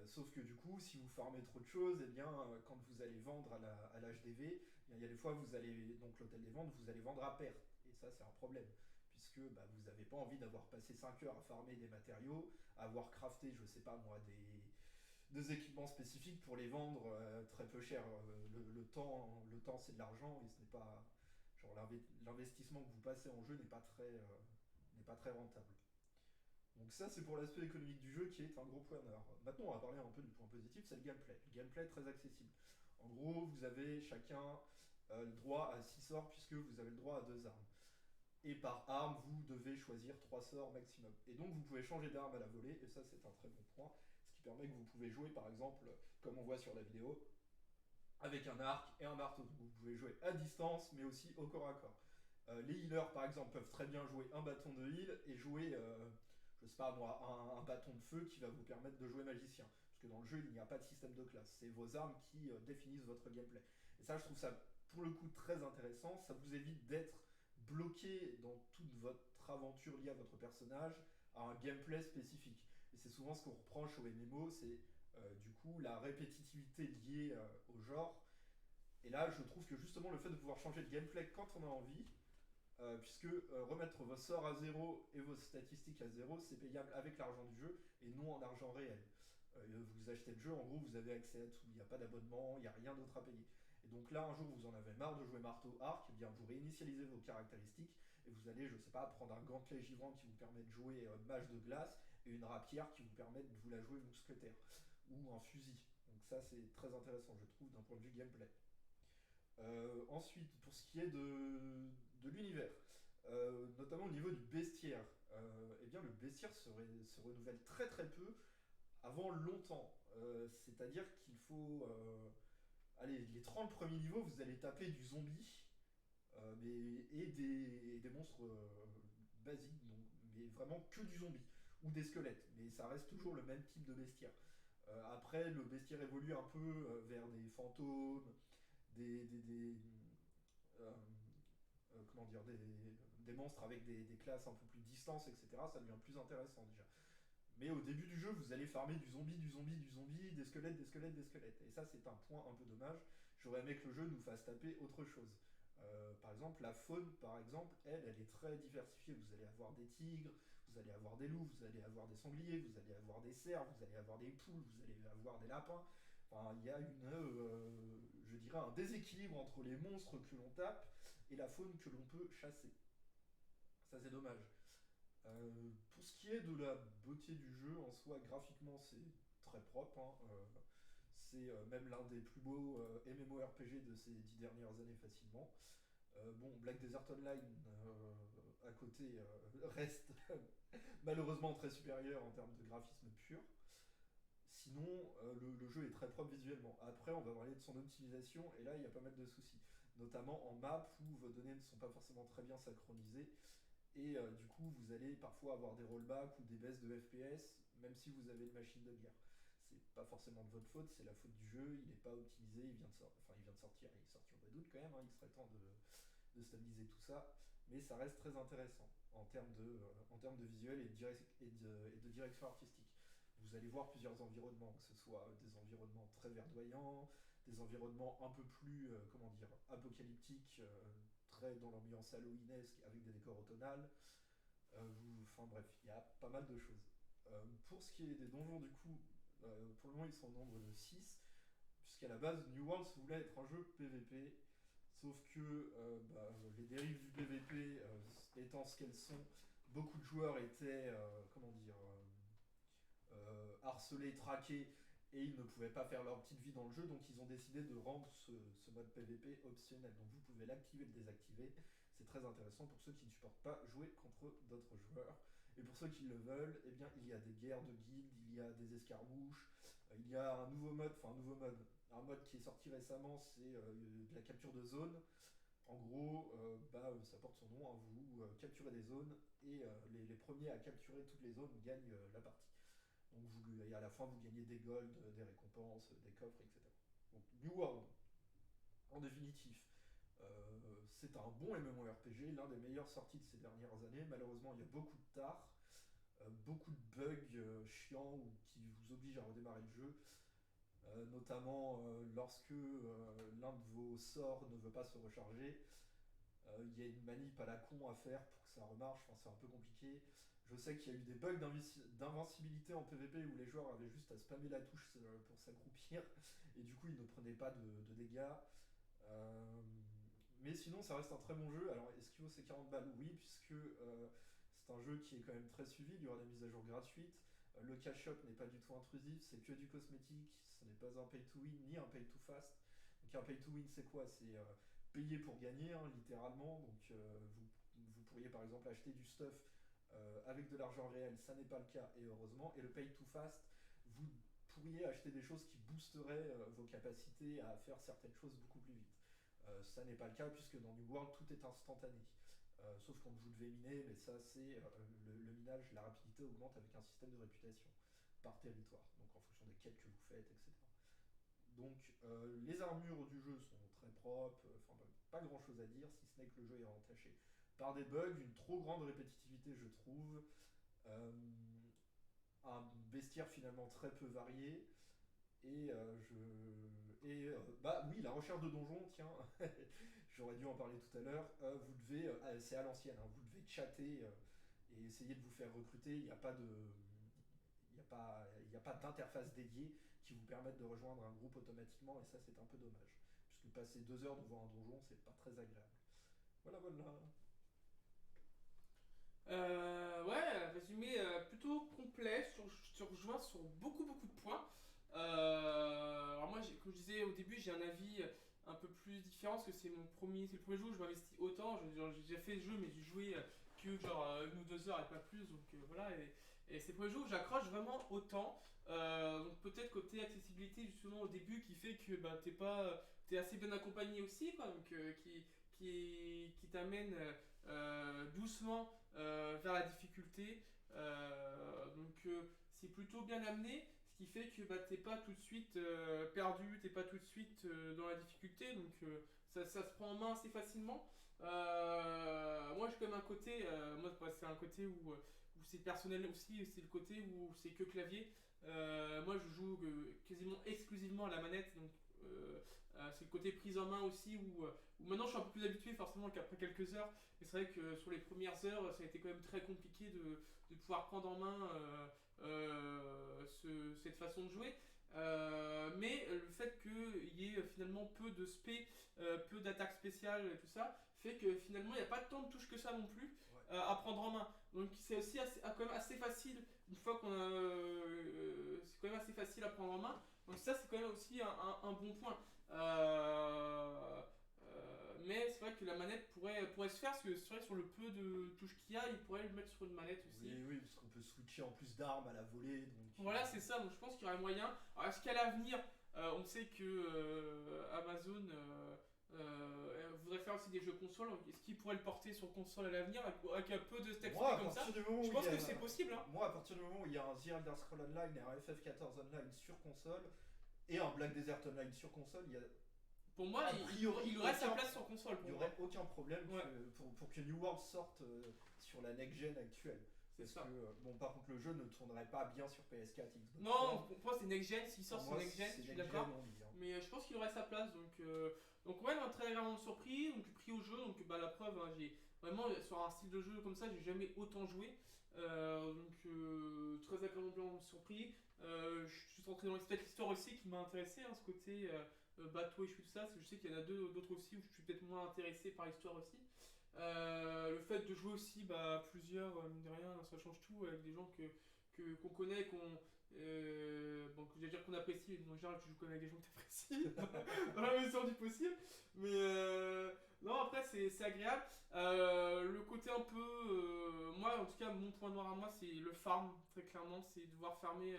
Sauf que du coup, si vous farmez trop de choses, eh bien, quand vous allez vendre à l'HDV, il y a des fois, vous allez, donc l'hôtel des ventes, vous allez vendre à perte. Et ça, c'est un problème. Puisque bah, vous n'avez pas envie d'avoir passé 5 heures à farmer des matériaux, à avoir crafté, je sais pas moi, des équipements spécifiques pour les vendre très peu cher. Le temps c'est de l'argent, et ce n'est pas. Genre, l'investissement que vous passez en jeu n'est pas très rentable. Donc ça, c'est pour l'aspect économique du jeu qui est un gros point noir. Maintenant, on va parler un peu du point positif, c'est le gameplay. Le gameplay est très accessible. En gros, vous avez chacun le droit à 6 sorts, puisque vous avez le droit à 2 armes. Et par arme, vous devez choisir 3 sorts maximum. Et donc, vous pouvez changer d'arme à la volée, et ça, c'est un très bon point. Ce qui permet que vous pouvez jouer, par exemple, comme on voit sur la vidéo, avec un arc et un marteau. Vous pouvez jouer à distance, mais aussi au corps à corps. Les healers, par exemple, peuvent très bien jouer un bâton de heal et jouer, je sais pas moi, un bâton de feu qui va vous permettre de jouer magicien. Parce que dans le jeu, il n'y a pas de système de classe. C'est vos armes qui définissent votre gameplay. Et ça, je trouve ça, pour le coup, très intéressant. Ça vous évite d'être bloqué dans toute votre aventure liée à votre personnage à un gameplay spécifique. Et c'est souvent ce qu'on reproche au MMO, c'est du coup la répétitivité liée au genre. Et là, je trouve que justement le fait de pouvoir changer de gameplay quand on a envie, puisque remettre vos sorts à 0 et vos statistiques à 0, c'est payable avec l'argent du jeu et non en argent réel. Vous achetez le jeu, en gros, vous avez accès à tout. Il n'y a pas d'abonnement, il n'y a rien d'autre à payer. Et donc là, un jour, vous en avez marre de jouer marteau arc, eh bien vous réinitialisez vos caractéristiques et vous allez, je sais pas, prendre un gantelet givrant qui vous permet de jouer mage de glace et une rapière qui vous permet de vous la jouer mousquetaire ou un fusil. Donc ça, c'est très intéressant, je trouve, d'un point de vue gameplay. Ensuite, pour ce qui est de l'univers, notamment au niveau du bestiaire, eh bien le bestiaire se renouvelle très très peu avant longtemps. C'est-à-dire qu'il faut... allez, les 30 premiers niveaux, vous allez taper du zombie et des monstres basiques, donc, mais vraiment que du zombie, ou des squelettes, mais ça reste toujours le même type de bestiaire. Après, le bestiaire évolue un peu vers des fantômes, comment dire, des monstres avec des classes un peu plus distantes, etc. Ça devient plus intéressant déjà. Mais au début du jeu, vous allez farmer du zombie, des squelettes. Et ça, c'est un point un peu dommage. J'aurais aimé que le jeu nous fasse taper autre chose. Par exemple, la faune, par exemple, elle est très diversifiée. Vous allez avoir des tigres, vous allez avoir des loups, vous allez avoir des sangliers, vous allez avoir des cerfs, vous allez avoir des poules, vous allez avoir des lapins. Enfin, il y a je dirais un déséquilibre entre les monstres que l'on tape et la faune que l'on peut chasser. Ça, c'est dommage. Pour ce qui est de la beauté du jeu, en soi, graphiquement, c'est très propre. C'est même l'un des plus beaux MMORPG de ces 10 dernières années facilement. Bon, Black Desert Online, à côté, reste malheureusement très supérieur en termes de graphisme pur. Sinon, le jeu est très propre visuellement. Après, on va parler de son optimisation, et là, il y a pas mal de soucis. Notamment en map, où vos données ne sont pas forcément très bien synchronisées, et du coup, vous allez parfois avoir des rollbacks ou des baisses de FPS, même si vous avez une machine de guerre. C'est pas forcément de votre faute, c'est la faute du jeu, il n'est pas optimisé, il vient de sortir, il est sorti au mois d'août quand même, il serait temps de stabiliser tout ça, mais ça reste très intéressant en termes de visuel et de direction artistique. Vous allez voir plusieurs environnements, que ce soit des environnements très verdoyants, des environnements un peu plus, apocalyptiques, très dans l'ambiance halloweenesque avec des décors automnales. Enfin bref, il y a pas mal de choses. Pour ce qui est des donjons, du coup, pour le moment ils sont au nombre de 6, puisqu'à la base New Worlds voulait être un jeu PVP, sauf que les dérives du PVP étant ce qu'elles sont, beaucoup de joueurs étaient, harcelés, traqués, et ils ne pouvaient pas faire leur petite vie dans le jeu, donc ils ont décidé de rendre ce mode PVP optionnel. Donc vous pouvez l'activer, le désactiver, c'est très intéressant pour ceux qui ne supportent pas jouer contre d'autres joueurs. Et pour ceux qui le veulent, eh bien, il y a des guerres de guildes, il y a des escarmouches, il y a un mode qui est sorti récemment, c'est de la capture de zone. En gros, ça porte son nom, hein, vous capturez des zones et les premiers à capturer toutes les zones gagnent la partie. Donc et à la fin vous gagnez des golds, des récompenses, des coffres, etc. Donc New World, en définitif, c'est un bon MMORPG, l'un des meilleurs sortis de ces dernières années. Malheureusement il y a beaucoup de tard, beaucoup de bugs chiants qui vous obligent à redémarrer le jeu. Notamment lorsque l'un de vos sorts ne veut pas se recharger, il y a une manip à la con à faire pour que ça remarche, enfin, c'est un peu compliqué. Je sais qu'il y a eu des bugs d'invincibilité en PvP où les joueurs avaient juste à spammer la touche pour s'accroupir et du coup ils ne prenaient pas de dégâts. Mais sinon ça reste un très bon jeu. Alors est-ce qu'il vaut ses 40 balles? Oui, puisque c'est un jeu qui est quand même très suivi, il y aura des mises à jour gratuites. Le cash shop n'est pas du tout intrusif, c'est que du cosmétique, ce n'est pas un pay to win ni un pay to fast. Donc un pay to win c'est quoi? C'est payer pour gagner, hein, littéralement. Donc vous pourriez par exemple acheter du stuff avec de l'argent réel, ça n'est pas le cas et heureusement. Et le pay to fast, vous pourriez acheter des choses qui boosteraient vos capacités à faire certaines choses beaucoup plus vite. Ça n'est pas le cas puisque dans New World tout est instantané. Sauf quand vous devez miner, mais ça c'est le minage, la rapidité augmente avec un système de réputation par territoire, donc en fonction des quêtes que vous faites, etc. Donc les armures du jeu sont très propres, enfin pas grand chose à dire, si ce n'est que le jeu est entaché par des bugs, une trop grande répétitivité je trouve, un bestiaire finalement très peu varié, et oui, la recherche de donjons, tiens, j'aurais dû en parler tout à l'heure, vous devez, c'est à l'ancienne, hein, vous devez chatter et essayer de vous faire recruter, il n'y a pas d'interface dédiée qui vous permette de rejoindre un groupe automatiquement, et ça c'est un peu dommage, puisque passer 2 heures devant un donjon, c'est pas très agréable. Voilà. Ouais, résumé plutôt complet, je rejoins sur beaucoup de points. Alors moi, comme je disais au début, j'ai un avis un peu plus différent parce que c'est le premier jeu où je m'investis autant. J'ai déjà fait le jeu, mais j'ai joué que genre 1 ou 2 heures et pas plus, donc voilà. Et c'est le premier jeu où j'accroche vraiment autant. Donc peut-être côté accessibilité justement au début qui fait que t'es assez bien accompagné aussi, quoi, donc qui t'amène doucement vers la difficulté. Donc c'est plutôt bien amené, ce qui fait que t'es pas tout de suite perdu, t'es pas tout de suite dans la difficulté, donc ça se prend en main assez facilement. Moi j'ai quand même un côté, c'est un côté où c'est personnel aussi, c'est le côté où c'est que clavier. Moi je joue quasiment exclusivement à la manette, donc c'est le côté prise en main aussi où maintenant je suis un peu plus habitué forcément qu'après quelques heures, mais c'est vrai que sur les premières heures ça a été quand même très compliqué de pouvoir prendre en main cette façon de jouer. Mais le fait qu'il y ait finalement peu de spé, peu d'attaques spéciales et tout ça, fait que finalement il n'y a pas tant de touches que ça non plus à prendre en main. Donc c'est aussi quand même assez facile, une fois qu'on a... c'est quand même assez facile à prendre en main. Donc ça c'est quand même aussi un bon point. Mais c'est vrai que la manette pourrait se faire, parce que c'est vrai que sur le peu de touches qu'il y a, il pourrait le mettre sur une manette aussi. Oui, parce qu'on peut switcher en plus d'armes à la volée. Donc... Voilà, c'est ça, donc je pense qu'il y aurait moyen. Alors est-ce qu'à l'avenir, on sait que Amazon voudrait faire aussi des jeux console, est-ce qu'il pourrait le porter sur console à l'avenir avec un peu de texture comme ça? Je pense que c'est possible. Hein. Moi, à partir du moment où il y a un The Elder Scrolls Online et un FF14 Online sur console, et un Black Desert Online sur console, il y a... Pour moi, il aurait sa place sur console. Il n'y aurait aucun problème pour que New World sorte sur la next-gen actuelle. C'est ça. Bon, par contre, le jeu ne tournerait pas bien sur PS4, Xbox. Non, pour moi c'est next-gen, s'il sort sur next-gen, je suis d'accord. Mais je pense qu'il aurait sa place, donc ouais, très agréablement surpris, donc pris au jeu, donc la preuve, hein, j'ai vraiment sur un style de jeu comme ça, j'ai jamais autant joué. Très agréablement surpris. Je suis rentré dans l'histoire aussi qui m'a intéressé, hein, ce côté bateau et tout ça. Je sais qu'il y en a d'autres aussi où je suis peut-être moins intéressé par l'histoire aussi. Le fait de jouer aussi plusieurs, mine de rien, ça change tout avec des gens qu'on connaît, que j'allais dire qu'on apprécie, mais en général tu joues quand même avec des gens que tu apprécies dans la mesure du possible. Mais non, après c'est agréable. Le côté un peu, moi en tout cas, mon point noir à moi, c'est le farm, très clairement, c'est devoir farmer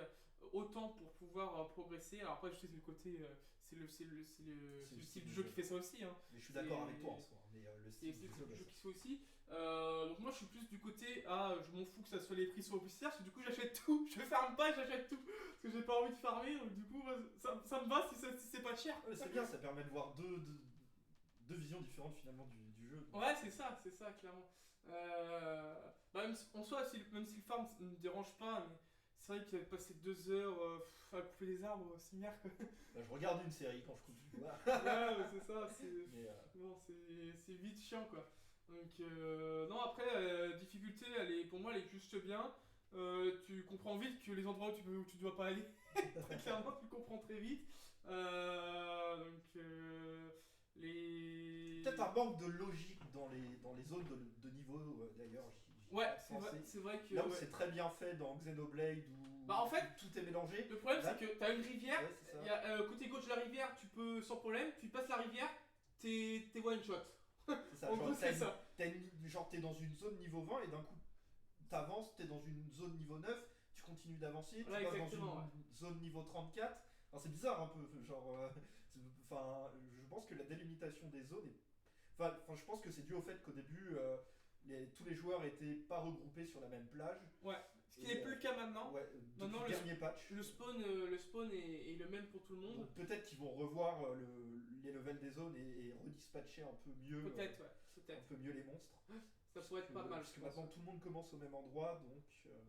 autant pour pouvoir progresser. Alors après, je sais que c'est le côté, c'est le style du jeu qui fait ça aussi. Hein. Mais je suis d'accord avec toi en soi, mais le style C'est du le jeu, jeu qui se fait aussi. Donc moi je suis plus du côté je m'en fous que ça soit les prix sur officiels, parce que du coup j'achète tout, je farme pas, j'achète tout, parce que j'ai pas envie de farmer, donc du coup ça me va si c'est pas cher. Ouais, c'est bien, ça permet de voir deux visions différentes finalement du jeu. Ouais, c'est ça clairement. Même en soi, même si le farm ne me dérange pas, mais c'est vrai que passer 2 heures à couper des arbres, c'est merde quoi. Bah, je regarde une série quand je coupe du bois. Ouais, mais c'est ça, Mais, c'est vite chiant quoi. Donc non, après difficulté, pour moi elle est juste bien. Tu comprends vite que les endroits où tu dois pas aller, très clairement tu comprends très vite. Peut-être un manque de logique dans les zones de niveau d'ailleurs. Ouais, c'est vrai que. Là où c'est très bien fait dans Xenoblade où en fait, tout est mélangé. Le problème c'est que t'as une rivière, ouais, côté gauche de la rivière, tu peux sans problème, tu passes la rivière, t'es one shot. C'est ça, en gros, c'est ça. Genre t'es dans une zone niveau 20 et d'un coup t'avances, t'es dans une zone niveau 9, tu continues d'avancer, tu passes dans une zone niveau 34. Enfin, c'est bizarre un peu, genre. Enfin, je pense que la délimitation des zones est. Enfin, je pense que c'est dû au fait qu'au début, tous les joueurs étaient pas regroupés sur la même plage. Ouais, ce qui n'est plus le cas maintenant. Ouais, maintenant, le dernier patch. Le spawn est le même pour tout le monde. Donc, peut-être qu'ils vont revoir les levels des zones et redispatcher un peu mieux. Peut-être. Un peu mieux les monstres. Ça pourrait être pas mal. Parce que maintenant tout le monde commence au même endroit, donc.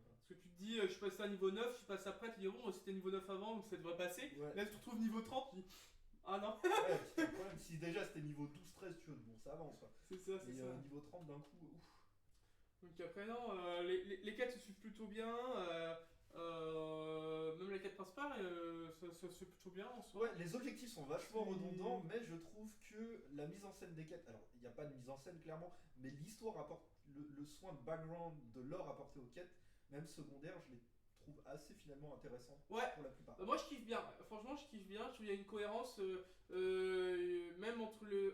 Parce que tu te dis, je passe à niveau 9, je passe après, tu dis, bon, c'était niveau 9 avant, donc ça devrait passer. Ouais. Là, tu te retrouves niveau 30, tu dis, ah non. Ouais, c'est un problème. Si déjà c'était niveau 12-13, tu vois, bon, ça avance. Quoi. C'est ça. Niveau 30 d'un coup, ouf. Donc après, non, les quêtes se suivent plutôt bien. Même les quêtes principales, ça se fait plutôt bien en soi. Ouais, les objectifs sont vachement redondants, mais je trouve que la mise en scène des quêtes, alors il n'y a pas de mise en scène clairement, mais l'histoire apporte le soin de background, de lore apporté aux quêtes, même secondaires, je les trouve assez finalement intéressants pour la plupart. Moi je kiffe bien, franchement je kiffe bien, je trouve qu'il y a une cohérence, même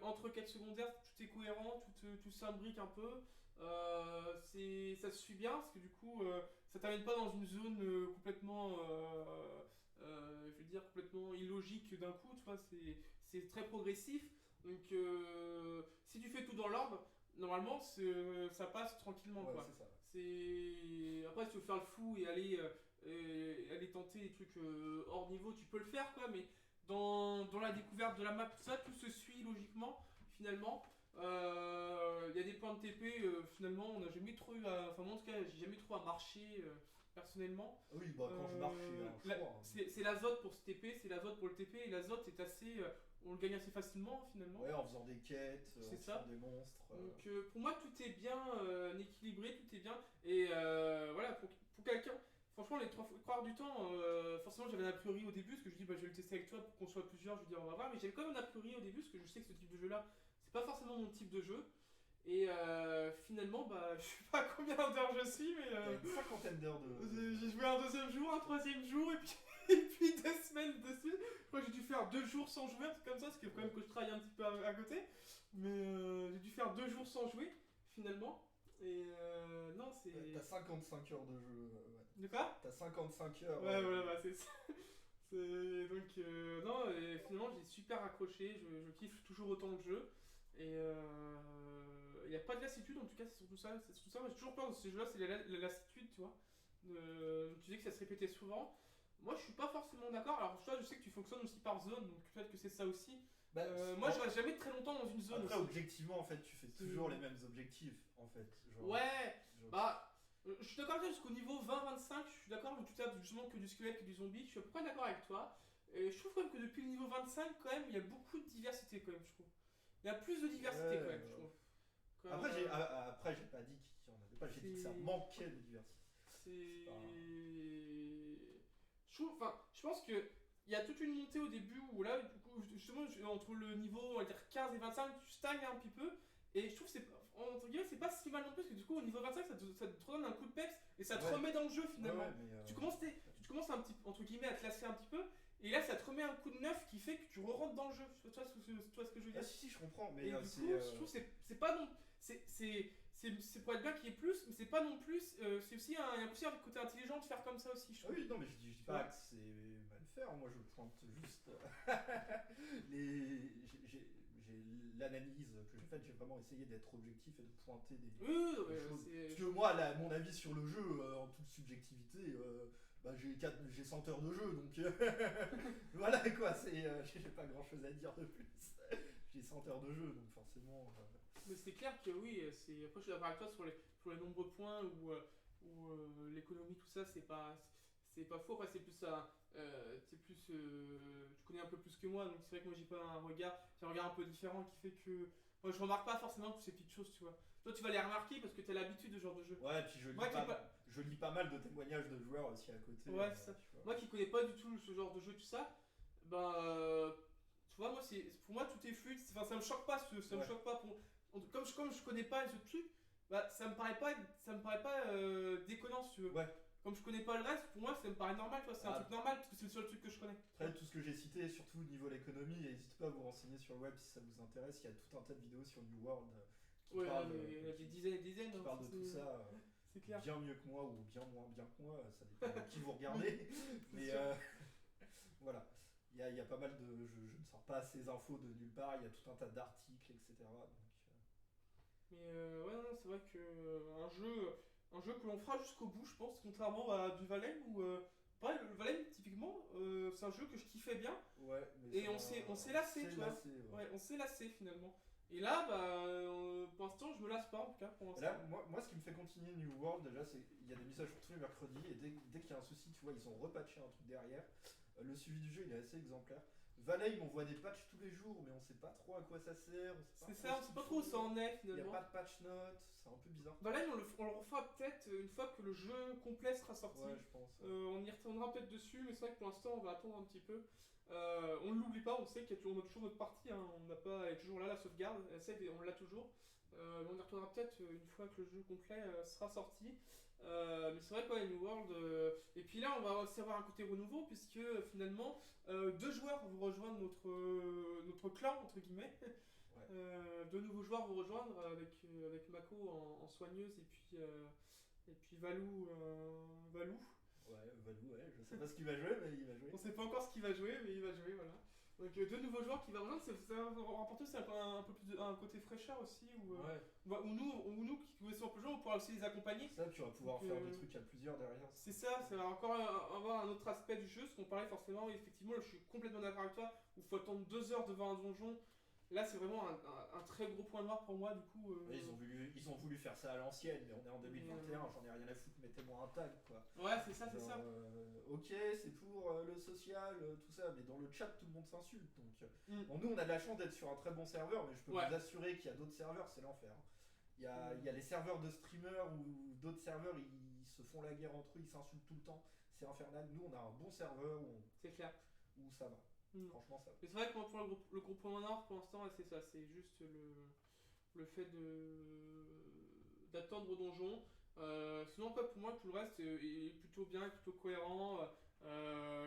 entre quêtes secondaires, tout est cohérent, tout s'imbrique un peu. Ça se suit bien parce que du coup ça t'amène pas dans une zone complètement je veux dire complètement illogique d'un coup, tu vois, c'est très progressif, donc si tu fais tout dans l'ordre, normalement ça passe tranquillement, ouais, quoi. C'est ça. Après si tu veux faire le fou et aller tenter des trucs hors niveau, tu peux le faire quoi, mais dans la découverte de la map, tout ça, tout se suit logiquement finalement. Il y a des points de TP, finalement on n'a jamais trop eu enfin moi en tout cas j'ai jamais trop à marcher personnellement. Oui, bah quand je marche c'est un choix. C'est l'azote pour se TP, c'est l'azote pour le TP, et l'azote est assez, on le gagne assez facilement finalement. Ouais, en faisant des quêtes, en faisant des monstres. Donc pour moi tout est bien équilibré, tout est bien, et voilà, pour quelqu'un, franchement les 3 quarts du temps, forcément j'avais un a priori au début, parce que je dis bah je vais le tester avec toi pour qu'on soit plusieurs, je veux dire on va voir, mais j'avais quand même un a priori au début, parce que je sais que ce type de jeu là, c'est pas forcément mon type de jeu. Et finalement, bah, je sais pas combien d'heures je suis, mais. Une cinquantaine d'heures de. J'ai joué un 2e jour, un 3e jour, et puis 2 semaines dessus. Je crois que j'ai dû faire 2 jours sans jouer, un truc comme ça, parce qu'il faut quand même que je travaille un petit peu à côté. Mais j'ai dû faire 2 jours sans jouer, finalement. Et non, c'est. T'as 55 heures de jeu. Ouais. De quoi? T'as 55 heures. Ouais, voilà, bah c'est ça. Donc, non, et finalement, j'ai super accroché, je kiffe toujours autant le jeu. Et il n'y a pas de lassitude, en tout cas c'est surtout ça, mais j'ai toujours peur de ces jeux là, c'est la lassitude, tu vois. Tu dis que ça se répétait souvent, moi je suis pas forcément d'accord. Alors toi je sais que tu fonctionnes aussi par zone, donc peut-être que c'est ça aussi. Moi je reste jamais très longtemps dans une zone. Après aussi. objectivement en fait tu fais toujours les mêmes objectifs en fait. Genre, ouais, bah je suis d'accord avec toi jusqu'au niveau 20-25, je suis d'accord, où tu tapes justement que du squelette, que du zombie, je suis à peu près d'accord avec toi. Et je trouve quand même que depuis le niveau 25 quand même il y a beaucoup de diversité quand même, je trouve. Il y a plus de diversité quand même, je trouve. Après, j'ai pas dit qu'il y en avait pas, j'ai dit que ça manquait de diversité. Je pense que il y a toute une montée au début où là, du coup, justement, entre le niveau, on va dire 15 et 25, tu stagnes un petit peu. Et je trouve que entre guillemets, c'est pas si mal non plus, parce que du coup, au niveau 25, ça te redonne un coup de peps et ça te remet dans le jeu finalement. Tu commences un petit, entre guillemets, à te lasser un petit peu. Et là, ça te remet un coup de neuf qui fait que tu re-rentres dans le jeu. Tu vois ce que je veux dire? Ah si, je comprends, mais et du coup, je trouve que c'est pas non. C'est c'est pour être bien qu'il y ait plus, mais c'est pas non plus. C'est aussi il y a aussi un côté intelligent de faire comme ça aussi, je Ah trouve. oui, non, mais je dis pas que c'est mal faire, moi je pointe juste j'ai l'analyse que j'ai faite, j'ai vraiment essayé d'être objectif et de pointer des choses. Parce que moi, mon avis sur le jeu, en toute subjectivité, j'ai 100 heures de jeu, donc voilà quoi, j'ai pas grand chose à dire de plus. J'ai 100 heures de jeu, donc forcément. Mais c'est clair que oui, après je suis d'accord avec toi sur les nombreux points où l'économie, tout ça, c'est pas faux. Après, c'est plus ça. Tu connais un peu plus que moi, donc c'est vrai que moi j'ai pas j'ai un regard un peu différent qui fait que moi je remarque pas forcément toutes ces petites choses, tu vois. Toi tu vas les remarquer parce que t'as l'habitude de ce genre de jeu. Ouais, puis je lis pas mal de témoignages de joueurs aussi à côté. Ouais, c'est ça. Moi qui connais pas du tout ce genre de jeu, tout ça, tu vois, pour moi tout est fluide. Enfin, ça me choque pas, ça me choque pas. Comme je connais pas ce truc, ça me paraît pas déconnant, si tu veux. Ouais. Comme je connais pas le reste, pour moi ça me paraît normal, c'est un truc normal parce que c'est le seul truc que je connais. Après, tout ce que j'ai cité, surtout au niveau de l'économie, n'hésitez pas à vous renseigner sur le web si ça vous intéresse. Il y a tout un tas de vidéos sur New World qui parlent il y a des dizaines et des dizaines. qui parlent de tout ça. C'est clair. Bien mieux que moi ou bien moins bien que moi, ça dépend de qui vous regardez. Mais voilà, il y a pas mal de. Je ne sors pas ces infos de nulle part, il y a tout un tas d'articles, etc. Mais ouais, non, c'est vrai que un jeu que l'on fera jusqu'au bout, je pense, contrairement à du Valheim où pareil, le Valheim typiquement, c'est un jeu que je kiffais bien. Ouais, mais et on s'est lassé, tu vois. Ouais, on s'est lassé finalement. Et là, pour l'instant, je me lasse pas en tout cas. Pour l'instant. Là, moi, ce qui me fait continuer New World, déjà, c'est qu'il y a des mises à jour tous les mercredis et dès qu'il y a un souci, tu vois, ils ont repatché un truc derrière. Le suivi du jeu, il est assez exemplaire. Valheim, on voit des patchs tous les jours, mais on sait pas trop à quoi ça sert. C'est ça, on sait pas trop où ça en est finalement. Il n'y a pas de patch notes, c'est un peu bizarre. Valheim, on le refera peut-être une fois que le jeu complet sera sorti. Ouais, je pense. On y retournera peut-être dessus, mais c'est vrai que pour l'instant, on va attendre un petit peu. On ne l'oublie pas, on sait qu'il y a toujours notre partie, hein. Elle est toujours là, la sauvegarde, on l'a toujours. On y retournera peut-être une fois que le jeu complet sera sorti. Mais c'est vrai quoi, New World. Et puis là, on va aussi avoir un côté renouveau, puisque finalement, 2 joueurs vont rejoindre notre clan, entre guillemets. Ouais. 2 nouveaux joueurs vont rejoindre avec Mako en soigneuse et puis Valou. Ouais, Valou, ouais, je sais pas ce qu'il va jouer, mais il va jouer. On sait pas encore ce qu'il va jouer, mais il va jouer, voilà. Donc 2 nouveaux joueurs qui vont rejoindre, ça va rapporter aussi un peu plus un côté fraîcheur aussi, où nous qui connaissons un peu le jeu, on pourra aussi les accompagner. Ça, tu vas pouvoir faire des trucs à plusieurs derrière. C'est ça va encore avoir un autre aspect du jeu, parce qu'on parlait forcément, effectivement, là, je suis complètement d'accord avec toi, où il faut attendre 2 heures devant un donjon. Là, c'est vraiment un très gros point noir pour moi, du coup. Ils ont voulu faire ça à l'ancienne, mais on est en 2021, j'en ai rien à foutre, mettez-moi un tag, quoi. Ouais, c'est ça, c'est ça. Ok, c'est pour le social, tout ça, mais dans le chat, tout le monde s'insulte. Donc, bon, nous, on a de la chance d'être sur un très bon serveur, mais je peux vous assurer qu'il y a d'autres serveurs, c'est l'enfer. Il y a les serveurs de streamers ou d'autres serveurs, ils se font la guerre entre eux, ils s'insultent tout le temps, c'est infernal. Nous, on a un bon serveur c'est clair. Où ça va. Franchement, ça va. Mais c'est vrai que moi, pour le gros point noir, pour l'instant, c'est ça, c'est juste le fait d'attendre au donjon. Sinon, quoi, pour moi, tout le reste est plutôt bien, plutôt cohérent.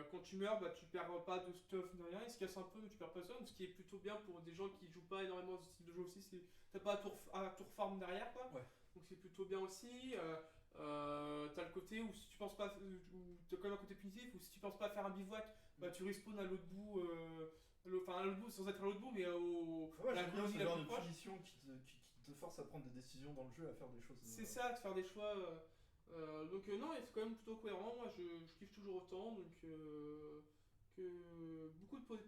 Quand tu meurs, tu perds pas de stuff ni rien, il se casse un peu, mais tu perds pas ça. Ce qui est plutôt bien pour des gens qui jouent pas énormément ce style de jeu aussi, c'est t'as pas à tour farm derrière, quoi. Ouais. Donc c'est plutôt bien aussi. T'as le côté où si tu penses pas, où t'as quand même un côté punitif, ou si tu penses pas faire un bivouac, tu respawns à l'autre bout, à l'autre bout sans être à l'autre bout, mais la colonie la plus proche. Punition qui te force à prendre des décisions dans le jeu, à faire des choses. C'est ça, de faire des choix. Donc non, c'est quand même plutôt cohérent. Moi, je kiffe toujours autant, donc que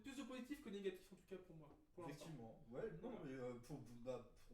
plus de positifs que de négatifs en tout cas pour moi. Effectivement, ouais, non, mais pour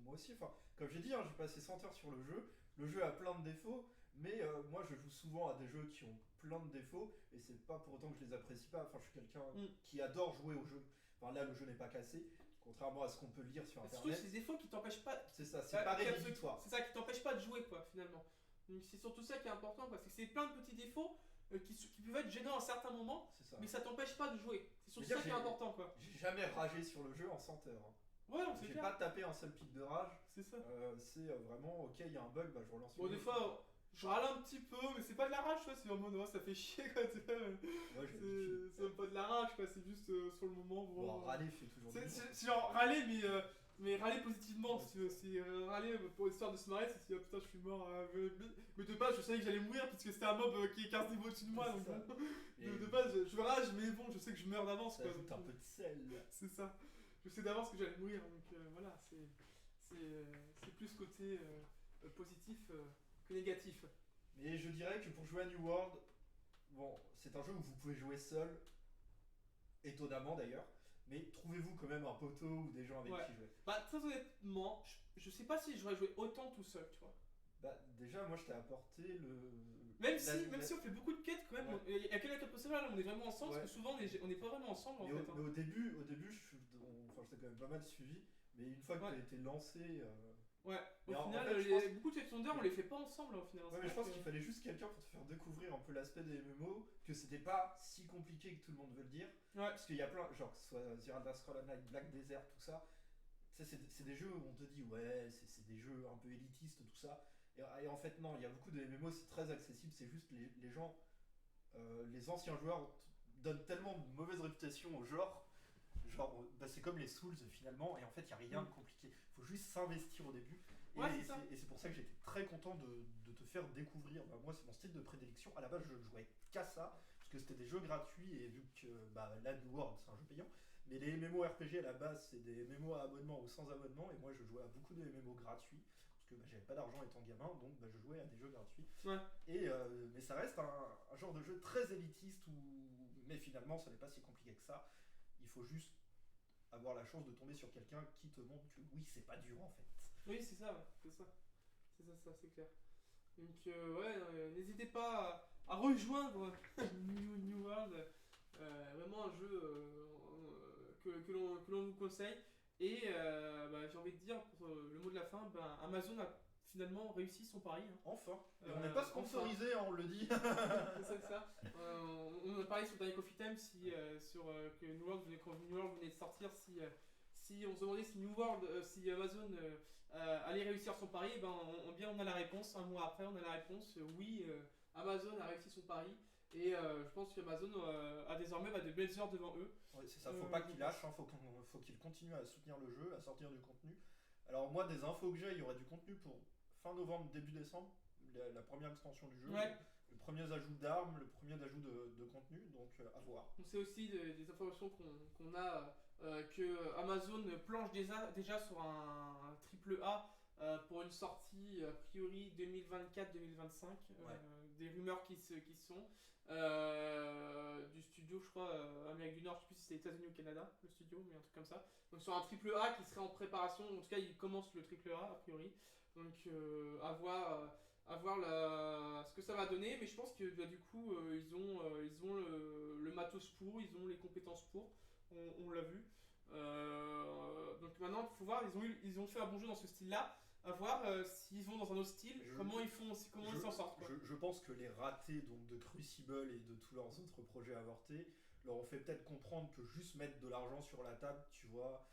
moi aussi. Enfin, comme j'ai dit, j'ai passé 100 heures sur le jeu. Le jeu a plein de défauts, mais moi je joue souvent à des jeux qui ont plein de défauts et c'est pas pour autant que je les apprécie pas. Enfin, je suis quelqu'un qui adore jouer au jeu. Enfin, là, le jeu n'est pas cassé, contrairement à ce qu'on peut lire sur internet. Surtout, c'est des défauts qui t'empêchent pas. C'est ça, c'est pas rédhibitoire. C'est ça qui t'empêche pas de jouer, quoi, finalement. Donc, c'est surtout ça qui est important, parce que c'est plein de petits défauts qui peuvent être gênants à certains moments, mais ça t'empêche pas de jouer. C'est surtout ça qui est important, quoi. J'ai jamais ragé sur le jeu en 100 heures. Ouais, on sait. J'ai pas tapé un seul pic de rage. C'est ça. C'est vraiment, ok, il y a un bug, je relance. Bon, des fois, je râle un petit peu, mais c'est pas de la rage, c'est en mode, ça fait chier, quoi. C'est même pas de la rage, quoi, c'est juste sur le moment. Bon, râler fait toujours c'est genre râler, mais Mais râler positivement, Ouais, si tu veux, c'est râler pour l'histoire de se marrer, c'est si putain je suis mort. Mais de base, je savais que j'allais mourir parce que c'était un mob qui est 15 niveaux au-dessus de moi. C'est Donc, ça. de base, je rage, mais bon, je sais que je meurs d'avance. Ça Quoi, ajoute donc, un peu de sel. c'est ça. Je sais d'avance que j'allais mourir. Donc voilà, c'est plus côté positif que négatif. Mais je dirais que pour jouer à New World, bon, c'est un jeu où vous pouvez jouer seul, étonnamment d'ailleurs, mais trouvez-vous quand même un poteau ou des gens avec Ouais. qui jouer. Bah, très honnêtement, je sais pas si j'aurais joué autant tout seul, tu vois. Bah, déjà, moi je t'ai apporté le. Même si on fait beaucoup de quêtes, quand même, Ouais. il y a quelques quêtes possibles, on est vraiment ensemble, Ouais. parce que souvent on n'est pas vraiment ensemble en Mais fait. au, mais au début, je t'ai quand même pas mal suivi, mais une fois que Ouais. t'as été lancé. Ouais, Mais au en final, fait, je pense- beaucoup de quêtes secondaires, on les fait pas ensemble au final. Ouais, c'est mais je vrai pense que- qu'il fallait juste quelqu'un pour te faire découvrir un peu l'aspect des MMO, que c'était pas si compliqué que tout le monde veut le dire. Ouais. Parce qu'il y a plein, genre que ce soit The Elder Scrolls Online, Black Desert, tout ça, tu sais, c'est des jeux où on te dit ouais, c'est des jeux un peu élitistes, tout ça. Et en fait, non, il y a beaucoup de MMO, c'est très accessible, c'est juste les gens, les anciens joueurs donnent tellement de mauvaise réputation au genre. Genre, bah, c'est comme les Souls finalement, et en fait, il n'y a rien de compliqué. Il faut juste s'investir au début. Ouais, c'est ça. Et c'est pour ça que j'étais très content de te faire découvrir. Bah, moi, c'est mon style de prédilection. À la base, je jouais qu'à ça, parce que c'était des jeux gratuits, et vu que bah, là, New World, c'est un jeu payant. Mais les MMORPG à la base, c'est des MMO à abonnement ou sans abonnement, et moi, je jouais à beaucoup de MMO gratuits, parce que bah, j'avais pas d'argent étant gamin, donc bah, je jouais à des jeux gratuits. Ouais. Mais ça reste un genre de jeu très élitiste, mais finalement, ce n'est pas si compliqué que ça. Il faut juste avoir la chance de tomber sur quelqu'un qui te montre que oui, c'est pas dur en fait. Oui, c'est ça, ouais, c'est ça. C'est clair. Donc, ouais, n'hésitez pas à rejoindre New World. Vraiment un jeu que l'on vous conseille. Et bah, j'ai envie de dire, pour le mot de la fin, bah, Amazon a finalement réussi son pari. Hein. Enfin. Et on n'est pas sponsorisé, hein, on le dit. C'est ça. On a parlé sur le dernier Coffee Time que New World venait de sortir. Si on se demandait si si Amazon allait réussir son pari, ben on a la réponse. Un mois après, on a la réponse. Oui, Amazon a réussi son pari. Et je pense qu'Amazon a désormais de belles heures devant eux. Ouais, c'est ça, faut pas qu'ils lâchent, hein, faut qu'ils continuent à soutenir le jeu, à sortir du contenu. Alors moi, des infos que j'ai, il y aurait du contenu pour fin novembre, début décembre, la première extension du jeu, Ouais. le premier ajout d'armes, le premier ajout de contenu, donc à voir. On sait aussi des informations qu'on a que Amazon planche déjà sur un triple A pour une sortie a priori 2024-2025. Ouais. Des rumeurs qui sont du studio, je crois, Amérique du Nord, je sais plus si c'est États-Unis ou Canada, le studio, mais un truc comme ça. Donc sur un triple A qui serait en préparation, en tout cas il commence le triple A priori. Donc à voir ce que ça va donner, mais je pense que bah, du coup ils ont le matos pour, ils ont les compétences pour, on l'a vu. Donc maintenant il faut voir, ils ont fait un bon jeu dans ce style-là, à voir s'ils vont dans un autre style, comment ils s'en sortent. Quoi. Je pense que les ratés donc, de Crucible et de tous leurs autres projets avortés leur ont fait peut-être comprendre que juste mettre de l'argent sur la table, tu vois,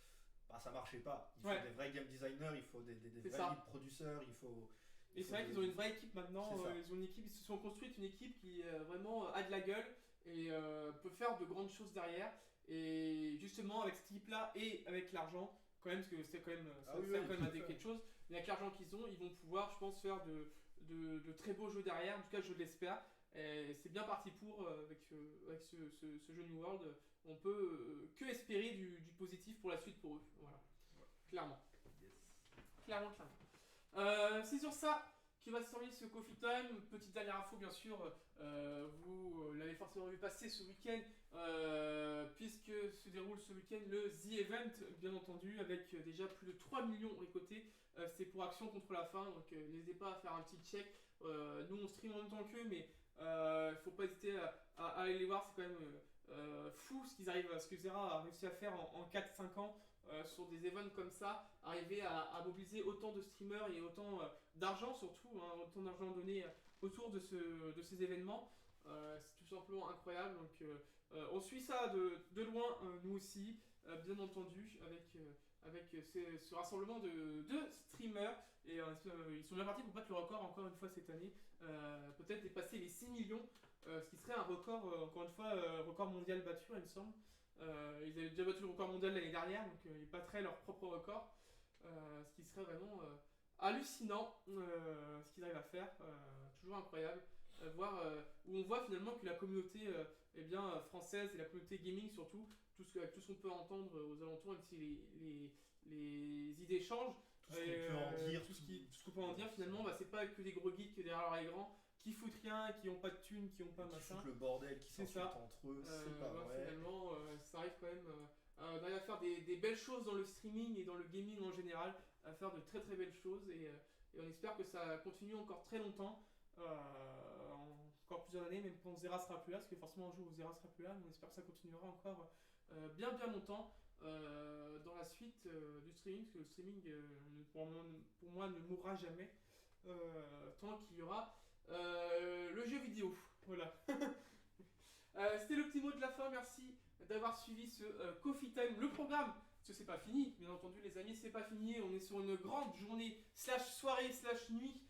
bah, ça marchait pas. Il faut des vrais game designers, il faut des vrais lead producers, Et c'est vrai qu'ils ont une vraie équipe maintenant, ils se sont construites une équipe qui vraiment a de la gueule et peut faire de grandes choses derrière. Et justement avec cette équipe-là et avec l'argent, quand même, parce que c'est quand même, quelque chose, mais avec l'argent qu'ils ont, ils vont pouvoir, je pense, faire de très beaux jeux derrière, en tout cas je l'espère. Et c'est bien parti pour, avec ce jeu New World, on peut que espérer du positif pour la suite pour eux. Voilà. Clairement. Clairement. C'est sur ça qui va se terminer ce Coffee Time. Petite dernière info, bien sûr, vous l'avez forcément vu passer ce week-end, puisque se déroule ce week-end le The Event, bien entendu, avec déjà plus de 3 millions récoltés. C'est pour Action contre la faim, donc n'hésitez pas à faire un petit check. Nous on stream en même temps qu'eux, mais faut pas hésiter à aller les voir, c'est quand même fou ce que Zera a réussi à faire en 4-5 ans. Sur des events comme ça, arriver à mobiliser autant de streamers et autant d'argent surtout, hein, autant d'argent donné autour de ces événements, c'est tout simplement incroyable. Donc on suit ça de loin, nous aussi, bien entendu, avec ce rassemblement de streamers, et ils sont bien partis pour battre le record encore une fois cette année, peut-être dépasser les 6 millions, ce qui serait un record, encore une fois, record mondial battu, il me semble. Ils avaient déjà battu le record mondial l'année dernière, donc ils battraient leur propre record. ce qui serait vraiment hallucinant, ce qu'ils arrivent à faire, toujours incroyable. Où on voit finalement que la communauté française et la communauté gaming surtout, tout ce qu'on peut entendre aux alentours, même si les idées changent, Tout ce qu'on peut en dire. tout ce qu'on peut en dire finalement, c'est pas que des gros geeks derrière leur écran qui foutent rien, qui ont pas de thunes, qui ont pas Qui machin. foutent le bordel, qui C'est s'insultent ça. entre eux, c'est pas vrai. Finalement, ça arrive quand même d'arriver à faire des belles choses dans le streaming et dans le gaming en général, à faire de très très belles choses et on espère que ça continue encore très longtemps, encore plusieurs années, même quand Zera sera plus là, parce que forcément un jour où Zera sera plus là, mais on espère que ça continuera encore bien longtemps dans la suite du streaming, parce que le streaming pour moi ne mourra jamais tant qu'il y aura le jeu vidéo. Voilà. C'était le petit mot de la fin, merci d'avoir suivi ce Coffee Time, le programme, parce que c'est pas fini, bien entendu les amis, c'est pas fini, on est sur une grande journée, /soirée, /nuit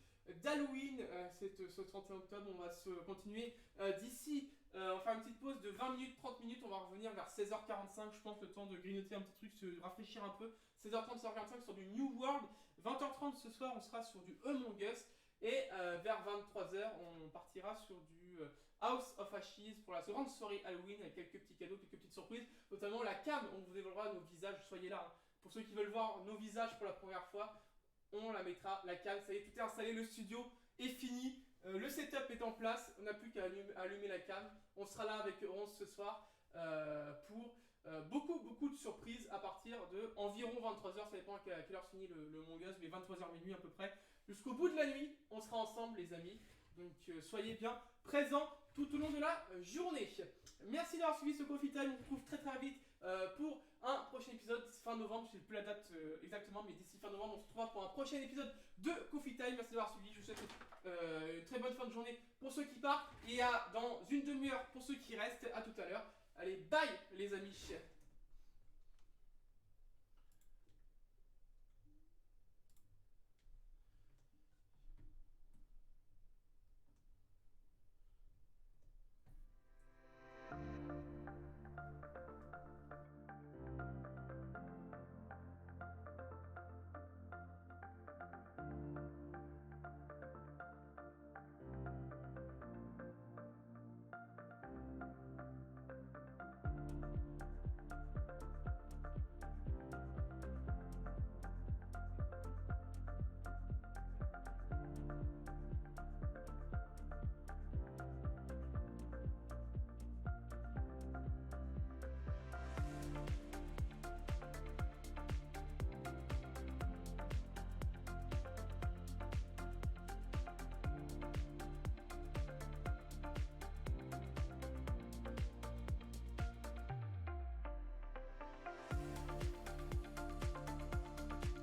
d'Halloween, ce 31 octobre, on va se continuer d'ici, on va faire une petite pause de 20 minutes, 30 minutes, on va revenir vers 16h45, je pense, le temps de grignoter un petit truc, se rafraîchir un peu, 16h30, 16h45 sur du New World, 20h30 ce soir, on sera sur du Among Us, et vers 23h, on partira sur du House of Ashes pour la seconde soirée Halloween avec quelques petits cadeaux, quelques petites surprises, notamment la cam, on vous dévoilera nos visages, soyez là. Hein. Pour ceux qui veulent voir nos visages pour la première fois, on la mettra, la cam, ça y est, tout est installé, le studio est fini, le setup est en place, on n'a plus qu'à allumer la cam, on sera là avec Ronce ce soir pour beaucoup de surprises à partir de environ 23h, ça dépend à quelle heure se finit le Among Us, mais 23h minuit à peu près. Jusqu'au bout de la nuit, on sera ensemble les amis, donc soyez bien présents tout au long de la journée. Merci d'avoir suivi ce Coffee Time, on se retrouve très vite pour un prochain épisode, fin novembre, je ne sais plus la date exactement, mais d'ici fin novembre on se retrouvera pour un prochain épisode de Coffee Time. Merci d'avoir suivi, je vous souhaite une très bonne fin de journée pour ceux qui partent, et dans une demi-heure pour ceux qui restent, à tout à l'heure. Allez, bye les amis.